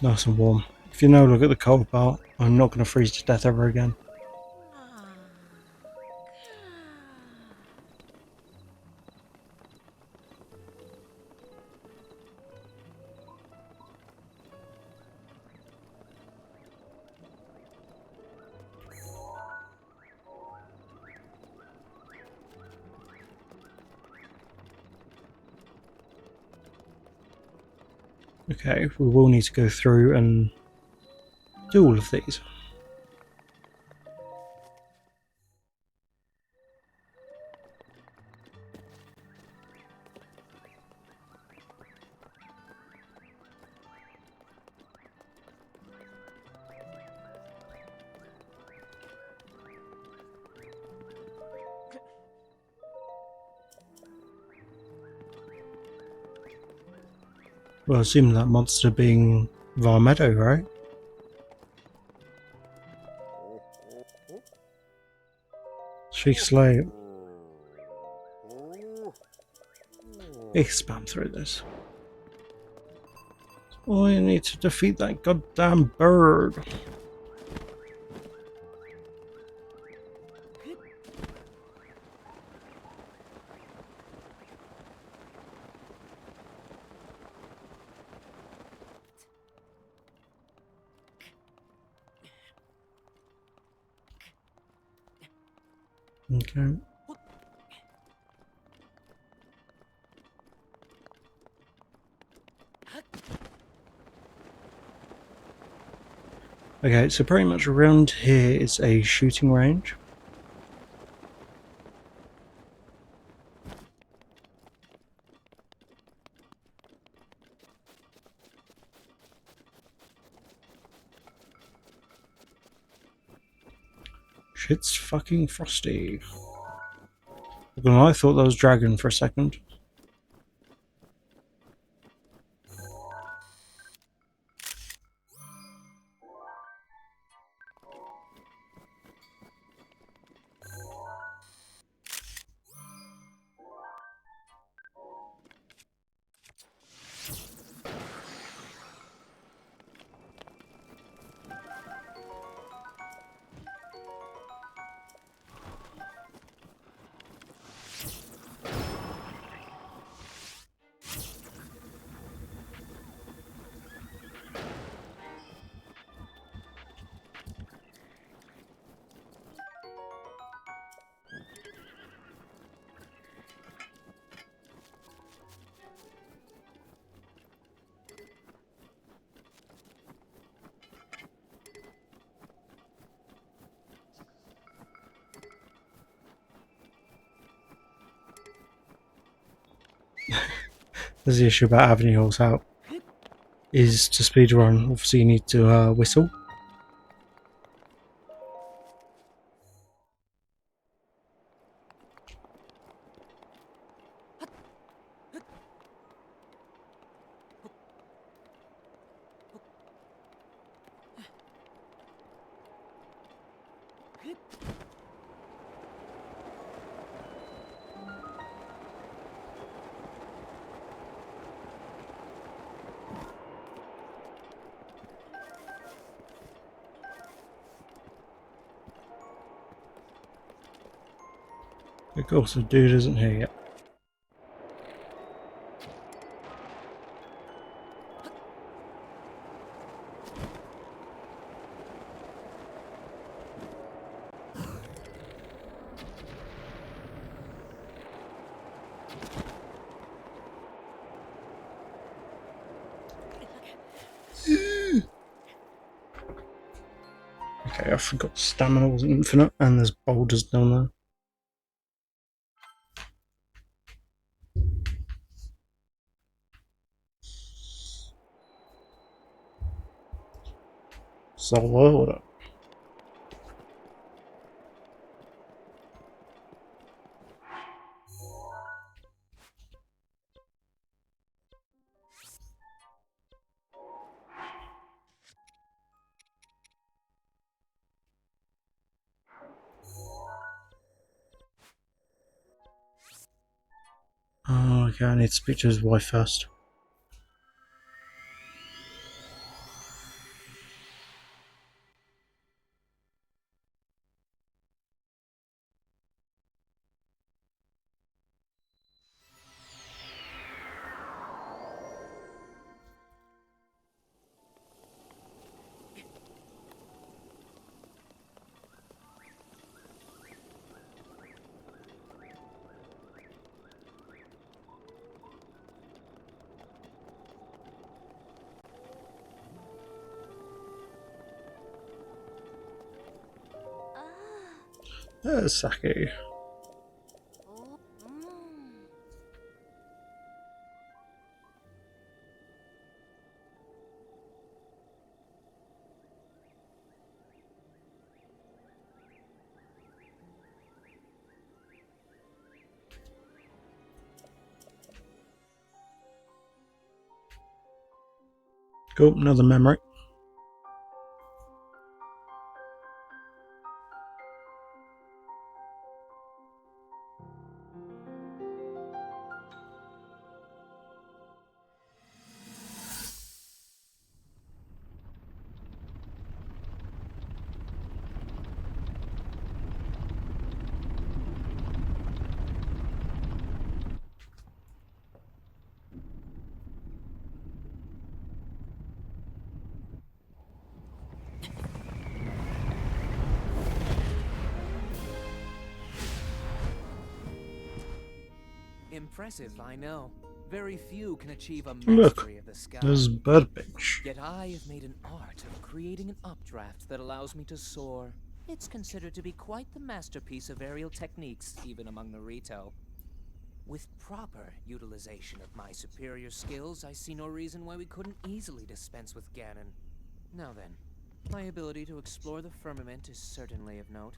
Nice and warm. If you know, look at the cold part. I'm not going to freeze to death ever again. Okay, we will need to go through and do all of these. Well, I assume that monster being Varmeadow, right? She slay. We can spam through this. Oh, you need to defeat that goddamn bird. Okay. Okay, so pretty much around here is a shooting range. Shit's fucking frosty. I thought that was dragon for a second. There's the issue about having your horse out. Is to speedrun, obviously you need to whistle. Of course, the dude isn't here yet. Okay, I forgot stamina wasn't infinite, and there's boulders down there. Solo order. Oh, okay, I need to speak to his wife first. There's Saki. Cool, another memory. Impressive, I know. Very few can achieve a Look, mastery of the sky. there's Bird Bitch. Yet I have made an art of creating an updraft that allows me to soar. It's considered to be quite the masterpiece of aerial techniques, even among the Rito. With proper utilization of my superior skills, I see no reason why we couldn't easily dispense with Ganon. Now then, my ability to explore the firmament is certainly of note.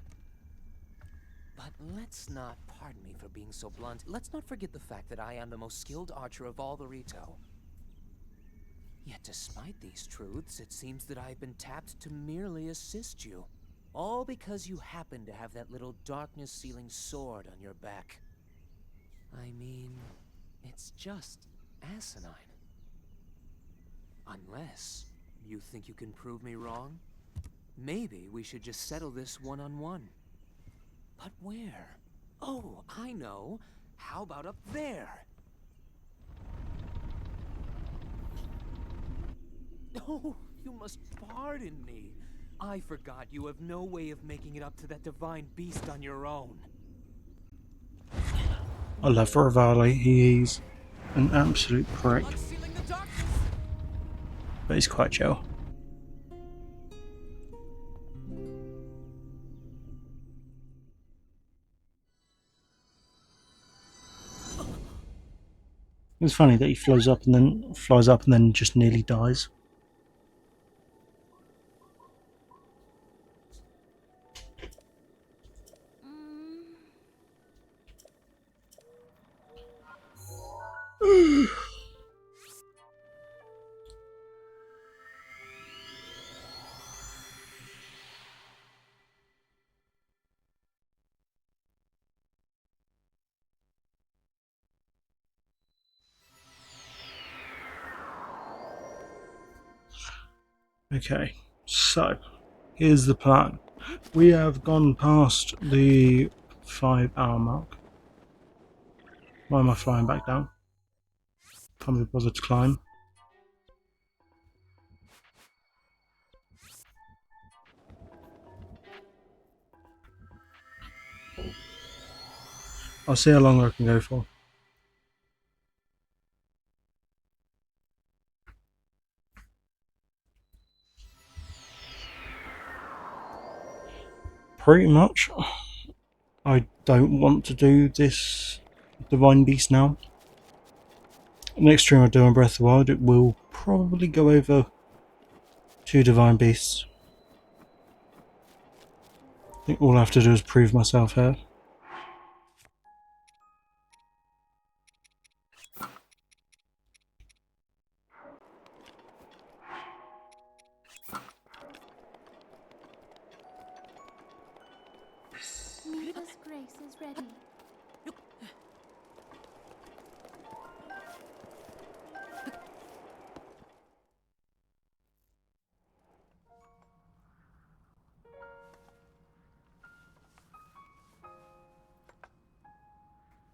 But let's not, pardon me for being so blunt, let's not forget the fact that I am the most skilled archer of all the Rito. Yet despite these truths, it seems that I've been tapped to merely assist you. All because you happen to have that little darkness-sealing sword on your back. I mean, it's just asinine. Unless you think you can prove me wrong? Maybe we should just settle this one-on-one. But where? Oh, I know. How about up there? Oh, you must pardon me. I forgot you have no way of making it up to that divine beast on your own. I love Rivali. He's an absolute prick, Unsealing the darkness! but he's quite chill. It's funny that he flies up and then just nearly dies. Okay, so here's the plan. We have gone past the 5-hour mark. Why am I flying back down? Can't be bothered to climb. I'll see how long I can go for. Pretty much. I don't want to do this Divine Beast now. Next stream I do on Breath of the Wild, it will probably go over 2 Divine Beasts. I think all I have to do is prove myself here. Miva's grace is ready.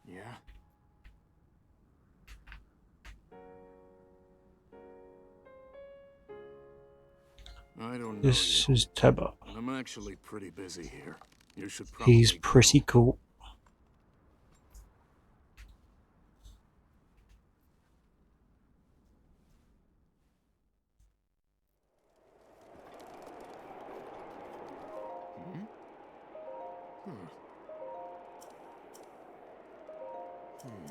Yeah? I don't know This you, is Teba. but I'm actually pretty busy here. You should He's probably pretty go. cool. Hmm? Huh. Hmm.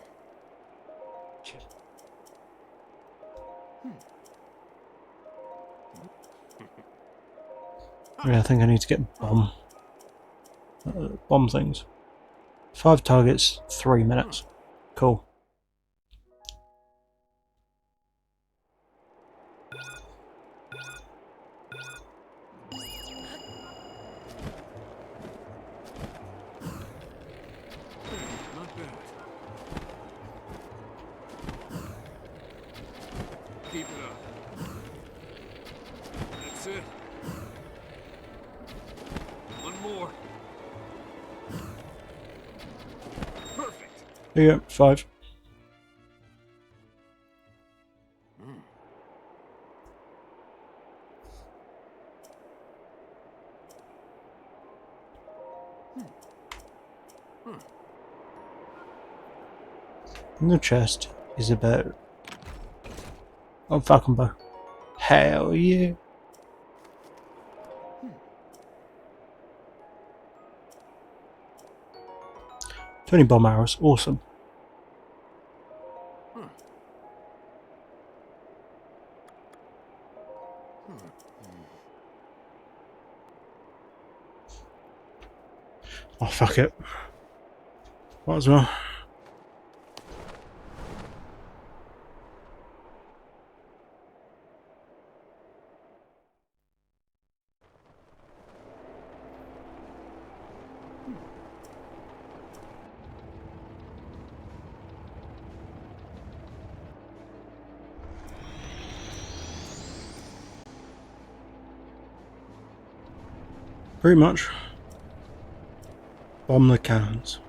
Yeah, I think I need to get bomb things. 5 targets, 3 minutes. Cool. Not bad. Keep it up. That's it. One more. Perfect. Here you go, 5. And the chest is about... Oh, Falcon Bow. Hell yeah. 20 bomb arrows, awesome. Oh, fuck it. Might as well. Pretty much. Bomb the cannons.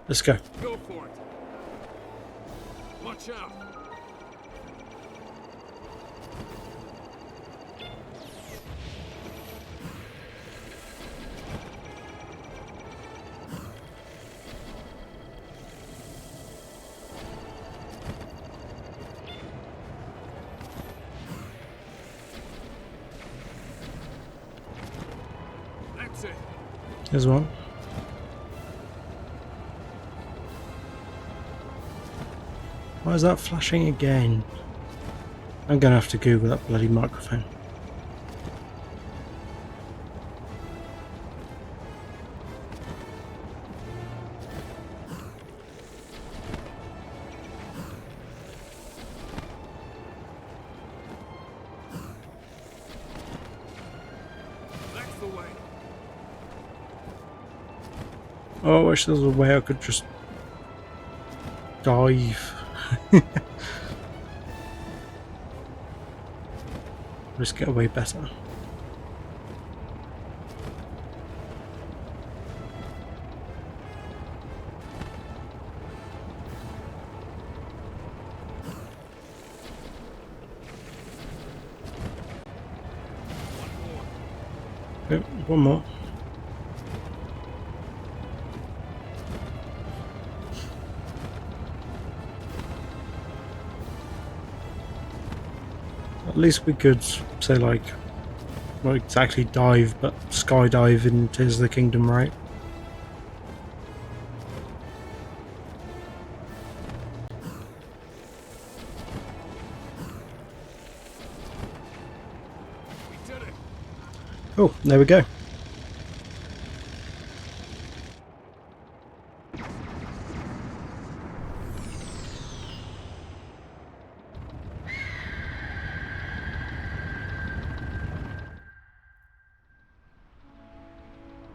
Let's go. Go for it. Watch out. That's it. Here's one. Why is that flashing again? I'm gonna have to Google that bloody microphone. That's the way. Oh, I wish there was a way I could just dive. Just get away better. Okay, one more. At least we could say, like, not exactly dive, but skydive in Tears of the Kingdom, right? We did it. Oh, there we go.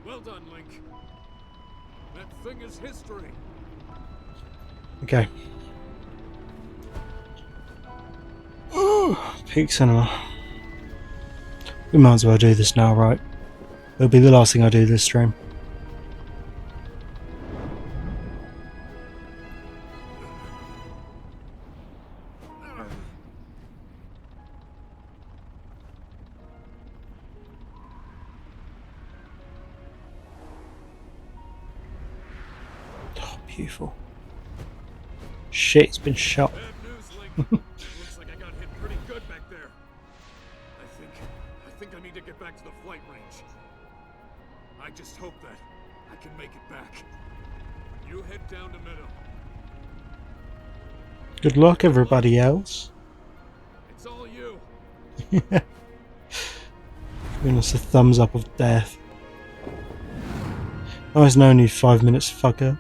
Well done, Link. That thing is history. Okay. Peak Cinema. We might as well do this now, right? It'll be the last thing I do this stream. Oh, beautiful. Shit, it's been shot. Bad news, Link. Looks like I got hit pretty good back there. I think I need to get back to the flight range. I just hope that I can make it back. You head down to Meadow. Good luck, everybody else. It's all you. Giving us a thumbs up of death. Oh, it's only 5 minutes, fucker.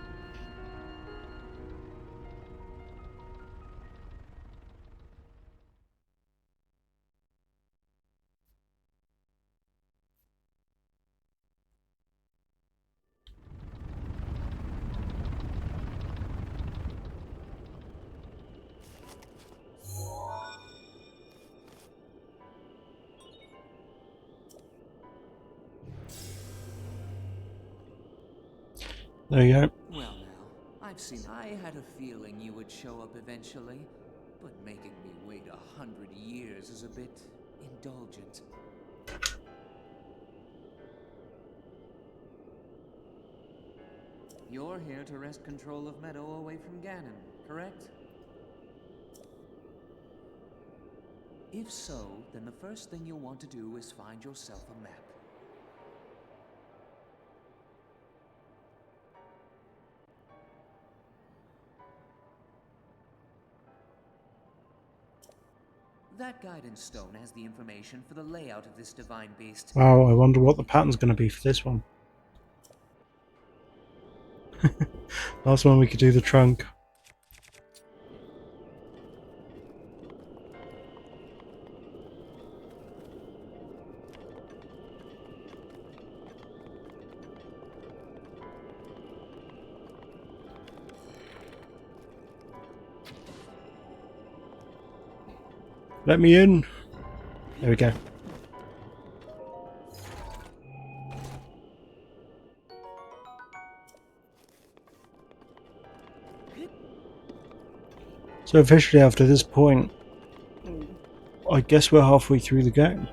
There you go. Well now, I had a feeling you would show up eventually, but making me wait 100 years is a bit indulgent. You're here to wrest control of Meadow away from Ganon, correct? If so, then the first thing you'll want to do is find yourself a map. That guidance stone has the information for the layout of this divine beast. Wow, I wonder what the pattern's going to be for this one. Last one we could do the trunk. Let me in. There we go. So officially after this point, I guess we're halfway through the game.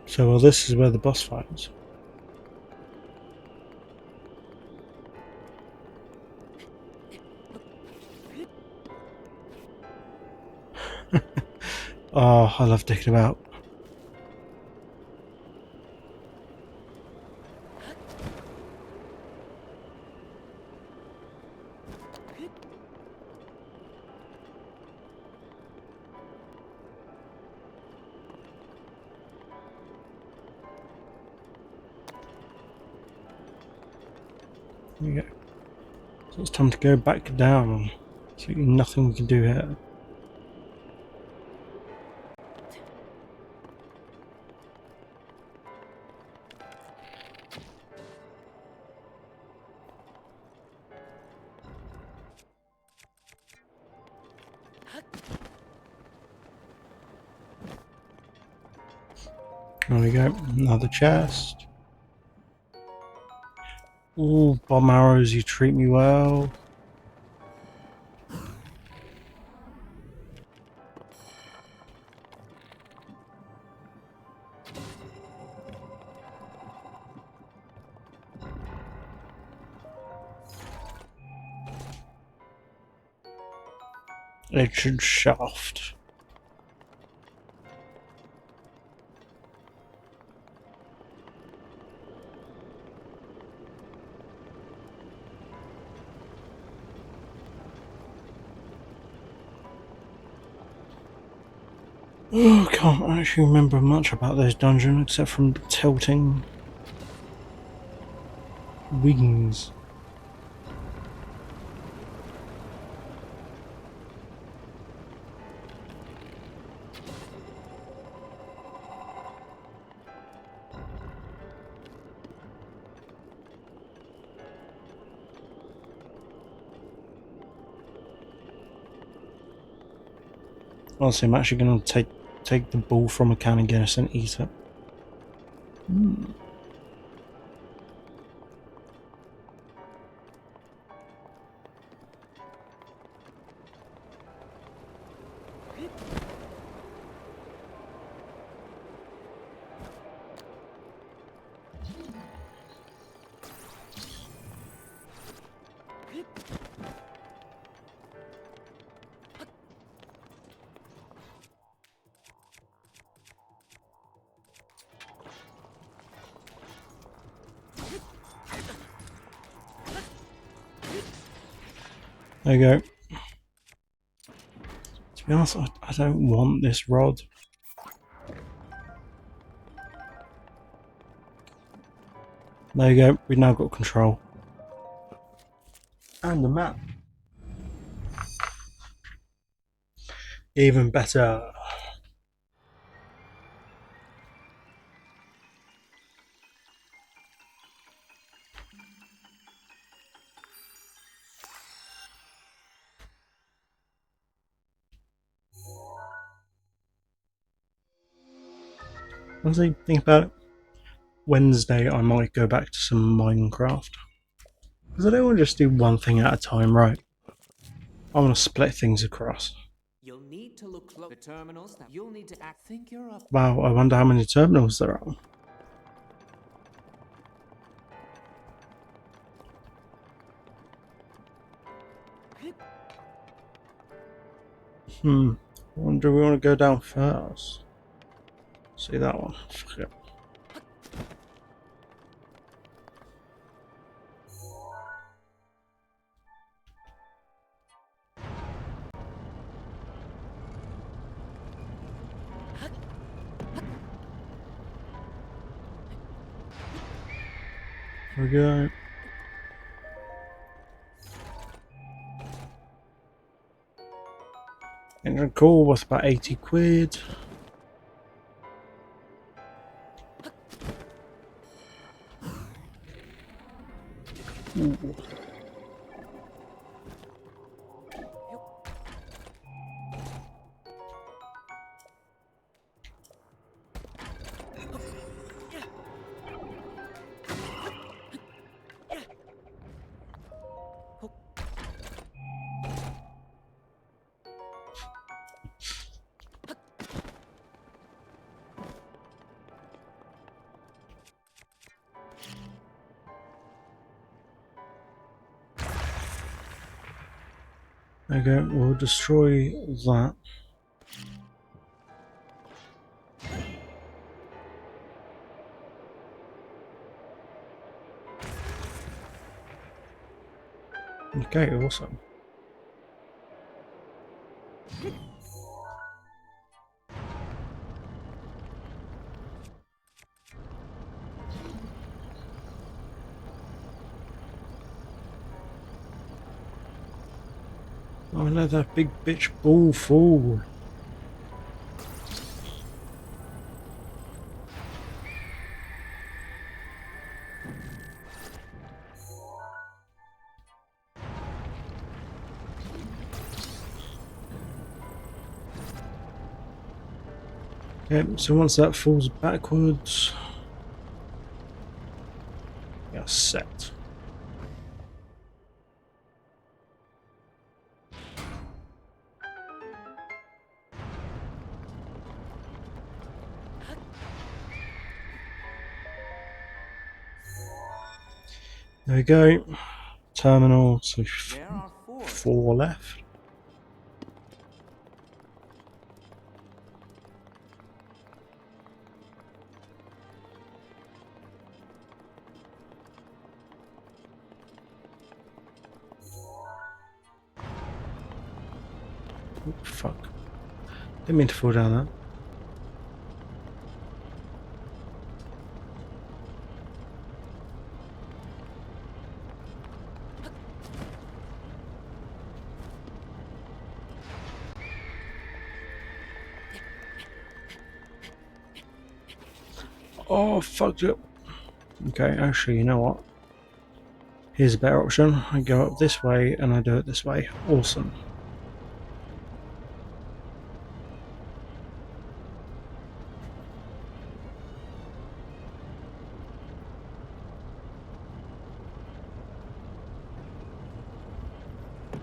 So well, this is where the boss fight is. Oh, I love digging about. There we go. So it's time to go back down. Absolutely nothing we can do here. There we go. Another chest. Ooh, bomb arrows, you treat me well. Ancient shaft. Oh, I can't actually remember much about this dungeon except from the tilting wings. Honestly, I'm actually going to take the ball from a can of Guinness and eat it. There you go. To be honest, I don't want this rod. There you go, we've now got control. And the map. Even better. Honestly, think about it. Wednesday I might go back to some Minecraft. Because I don't want to just do one thing at a time, right? I want to split things across. You'll need to look close. The terminals that you'll need to think you're up. Wow, I wonder how many terminals there are. I wonder if we want to go down first. See that one? Fuck it. There we go. Engine cool, worth about 80 quid. Ooh. Okay, we'll destroy that. Okay, awesome. Oh, let that big bitch ball fall. Okay, so once that falls backwards, yeah, set. There we go. Terminal, so There are four. 4 left. Oh, fuck. Didn't mean to fall down that. Oh, fucked up. Okay, actually, you know what? Here's a better option. I go up this way and I do it this way. Awesome.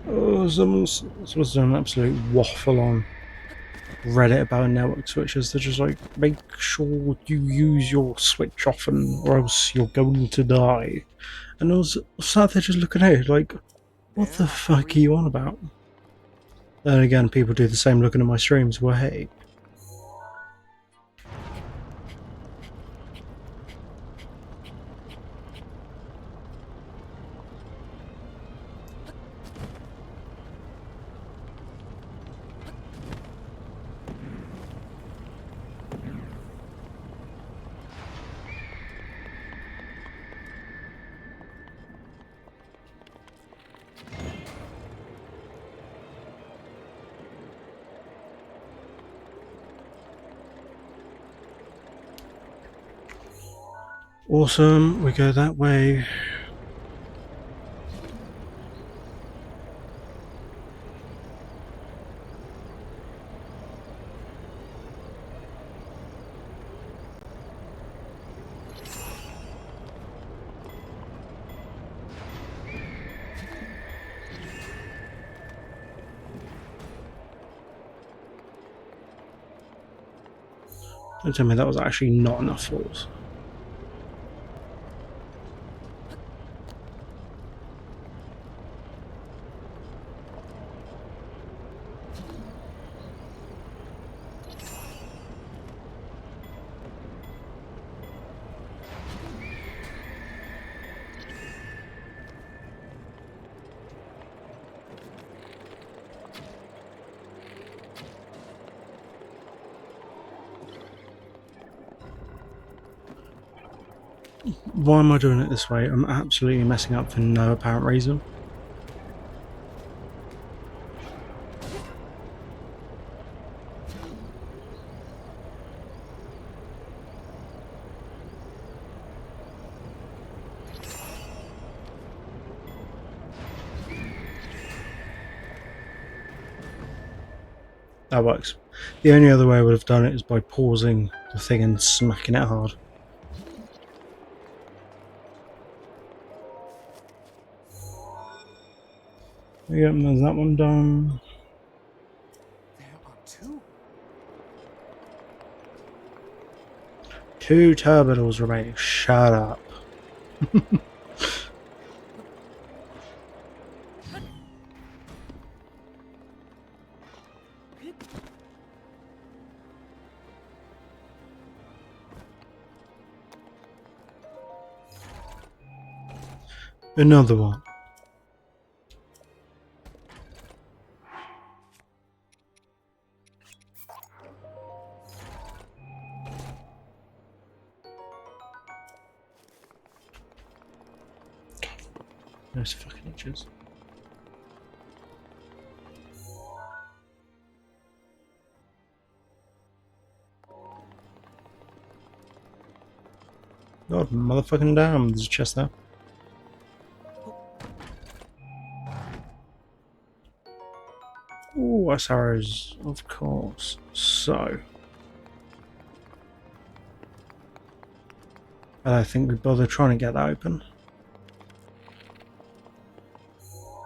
Oh, someone's doing an absolute waffle on Reddit about network switches. They're just like, make sure you use your switch often or else you're going to die. And I was sat there just looking at it like, what the fuck are you on about? Then again, people do the same looking at my streams. Well, hey. Awesome, we go that way. Don't tell me that was actually not enough force. Why am I doing it this way? I'm absolutely messing up for no apparent reason. That works. The only other way I would have done it is by pausing the thing and smacking it hard. Yep, there's that one done. There are two. Two turbinals remaining. Shut up. Another one. Those fucking itches. God, motherfucking damn, there's a chest there. Ooh, ice arrows, of course. So, I don't think we bother trying to get that open.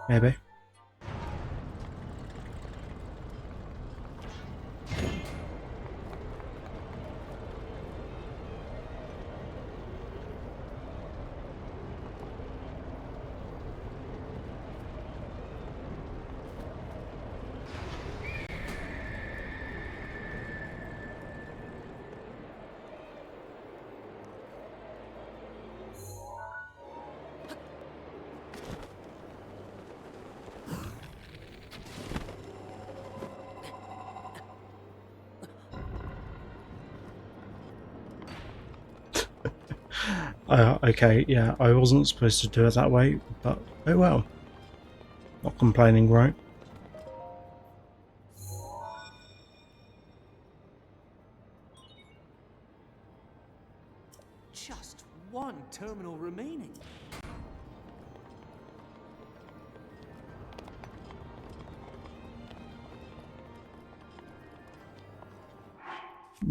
Maybe. Okay, yeah, I wasn't supposed to do it that way, but oh well. Not complaining, right? Just one terminal remaining.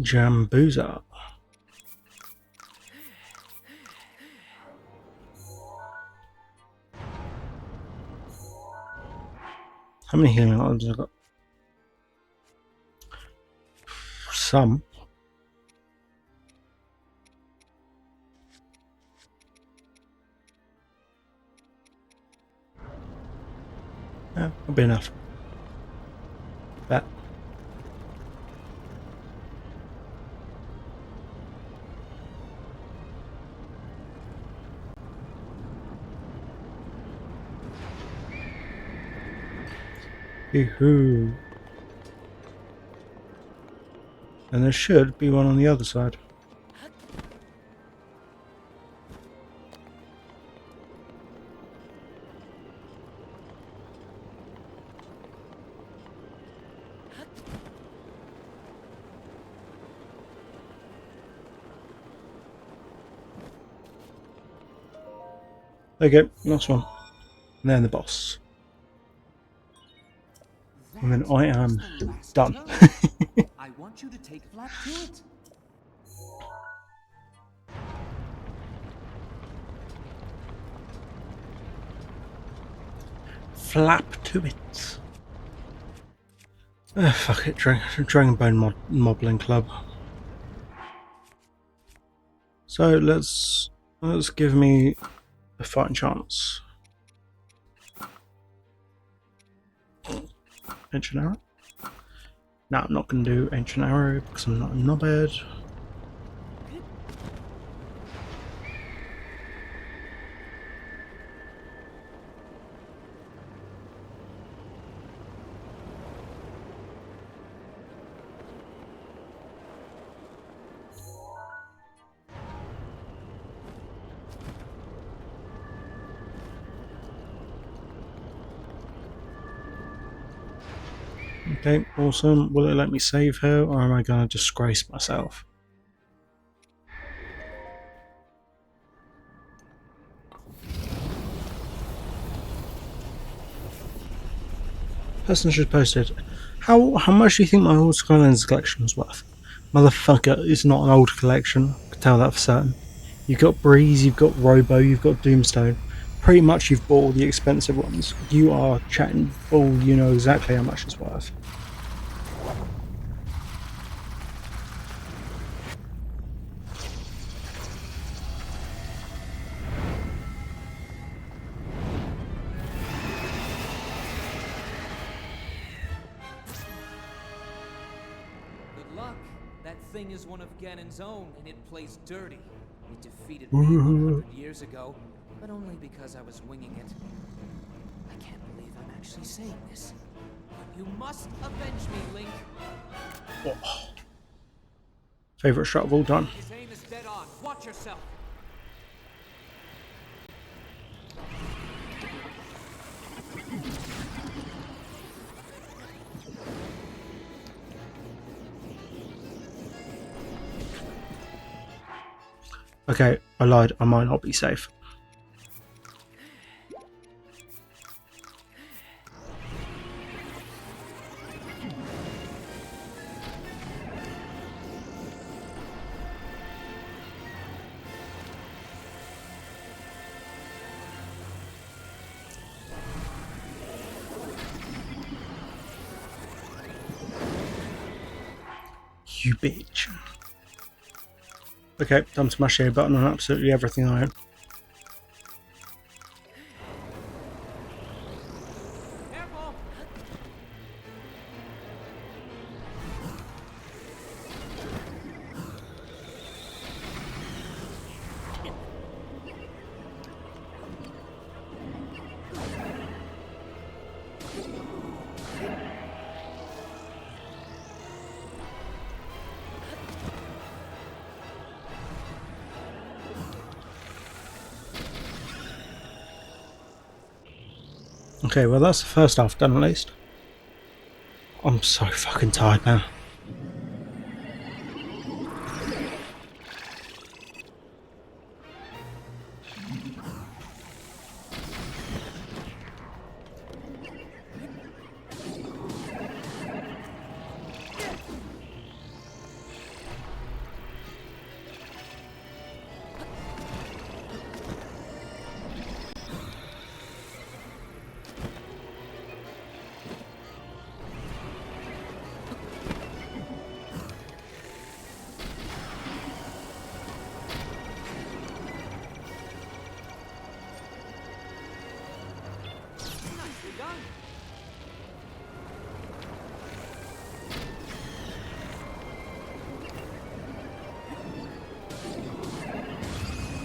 Jambuza. How many healing items have I got? Some. Yeah, that'll be enough. Bet. Yoo-hoo. And there should be one on the other side. Okay, last one. And then the boss. And then I am done. I want you to take Flap to it. Flap to it. Fuck it, Dragonbone Moblin Club. So let's give me a fighting chance. Ancient Arrow? No, I'm not going to do Ancient Arrow because I'm not a knobhead. Okay, awesome. Will it let me save her, or am I going to disgrace myself? Person just posted. How much do you think my old Skylands collection is worth? Motherfucker, it's not an old collection. I can tell that for certain. You've got Breeze, you've got Robo, you've got Doomstone. Pretty much you've bought all the expensive ones. You are chatting bull, you know exactly how much it's worth. Good luck. That thing is one of Ganon's own, and it plays dirty. It defeated me Ooh. 100 years ago, but only because I was winging it. I can't believe I'm actually saying this. But you must avenge me, Link. Favourite shot of all time. His aim is dead on. Watch yourself. Okay, I lied. I might not be safe. You bitch. Okay, time to smash the A button on absolutely everything I own. Careful! Okay, well that's the first half done at least. I'm so fucking tired now. Nicely done.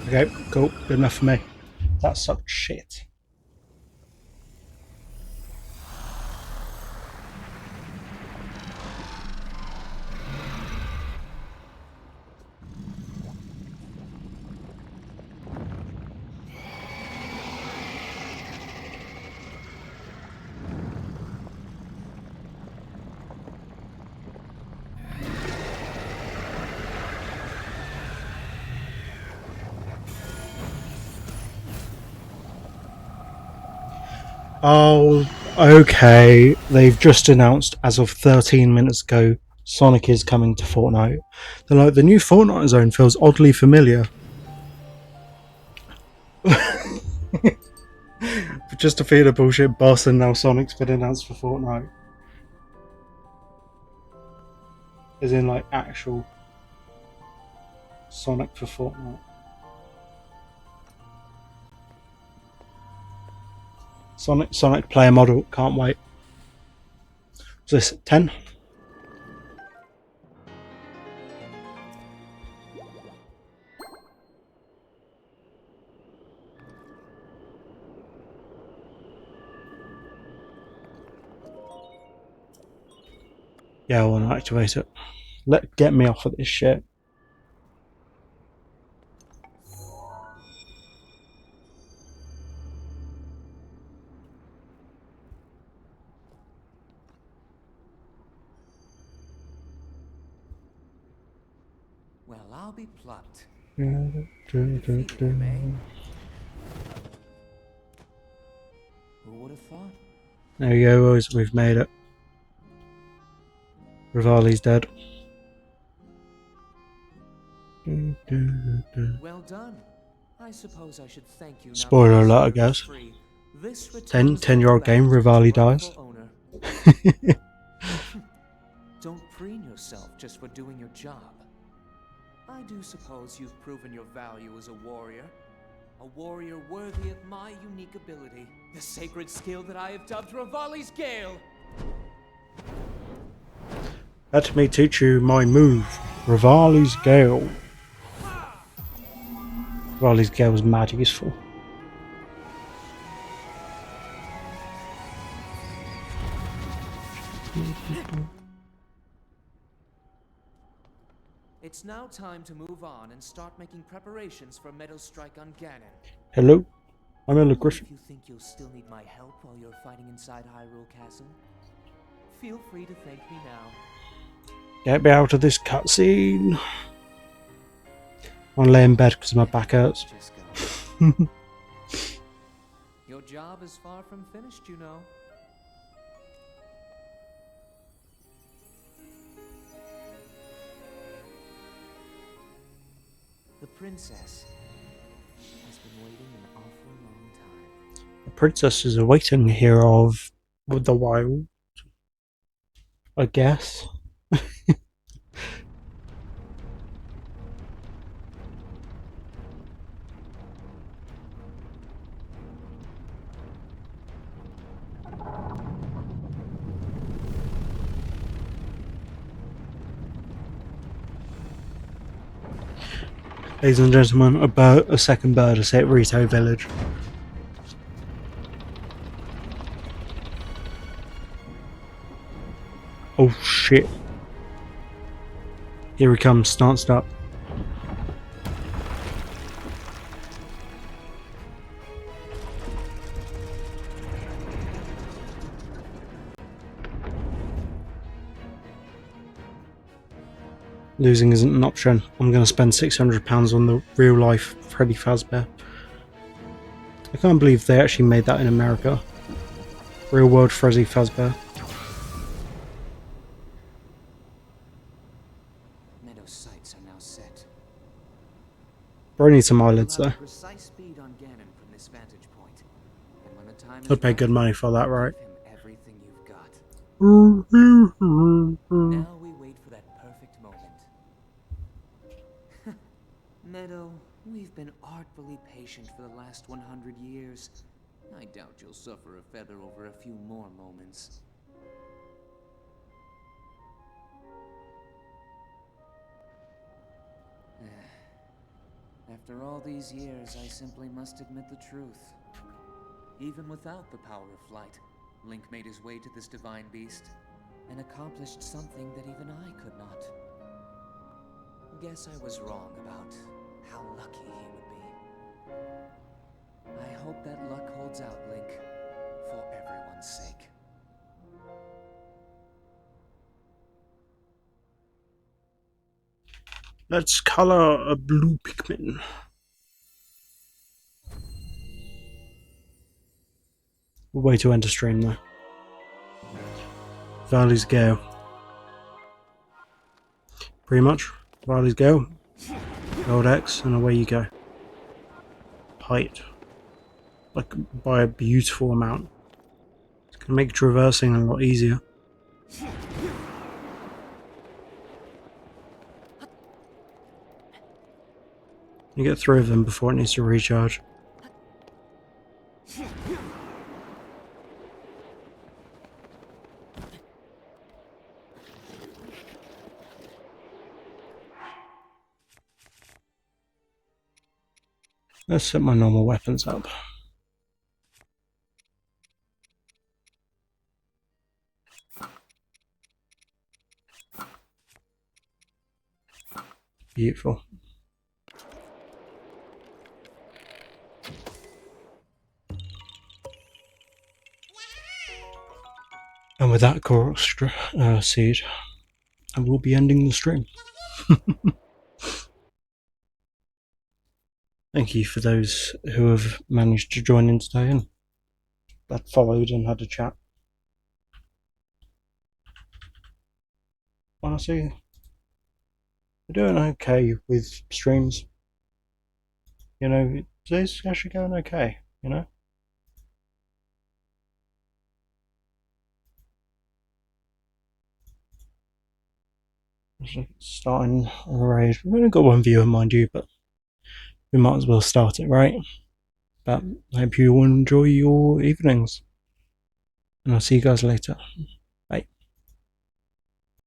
Okay, cool. Good enough for me. That sucked shit. Oh, okay. They've just announced as of 13 minutes ago Sonic is coming to Fortnite. They're like, the new Fortnite zone feels oddly familiar. Just to feed a bullshit boss, and now Sonic's been announced for Fortnite. As in, like, actual Sonic for Fortnite. Sonic player model, can't wait. Is this 10? Yeah, I want to activate it. Get me off of this shit. Well, I'll be plucked. There Defeated him, eh? Who would have thought? we go, boys. We've made it. Rivali's dead. Well done. I suppose I should thank you. Spoiler alert, I guess. 10-year-old game, Rivali dies. Don't preen yourself just for doing your job. I do suppose you've proven your value as a warrior worthy of my unique ability, the sacred skill that I have dubbed Rivali's Gale. Let me teach you my move, Rivali's Gale. Rivali's Gale was mad useful. It's now time to move on and start making preparations for Meadow's strike on Ganon. Hello, I'm Ella Griffin. If you think you'll still need my help while you're fighting inside Hyrule Castle, feel free to thank me now. Get me out of this cutscene. I'm gonna lay in bed because my back hurts. Just go. Your job is far from finished, you know. The princess has been waiting an awful long time. The princess is awaiting the hero of the wild, I guess. Ladies and gentlemen, a second bird has hit Rito Village. Oh shit. Here he comes, stanced up. Losing isn't an option. I'm going to spend £600 on the real life Freddy Fazbear. I can't believe they actually made that in America. Real world Freddy Fazbear. Meadow's sights are now set. Probably need some eyelids though. Precise speed on Ganon from this vantage point. And when the time is I'd pay right, good money for that, right? give him everything you've got. Now Now we wait for that perfect moment. Meadow, we've been artfully patient for the last 100 years. I doubt you'll suffer a feather over a few more moments. After all these years, I simply must admit the truth. Even without the power of flight, Link made his way to this divine beast and accomplished something that even I could not. Guess I was wrong about how lucky he would be. I hope that luck holds out, Link, for everyone's sake. let's color a blue Pikmin. Way to end a stream though. Valley's go. Pretty much. Valley's go. Gold X, and away you go. Height. Like, by a beautiful amount. It's going to make traversing a lot easier. You get 3 of them before it needs to recharge. Let's set my normal weapons up. Beautiful. And with that Korok seed, I will be ending the stream. Thank you for those who have managed to join in today and that followed and had a chat. Honestly, we're doing okay with streams. You know, it's actually going okay, you know? It's starting on the raid. We've only got one viewer, mind you, but we might as well start it, right? But I hope you all enjoy your evenings. And I'll see you guys later.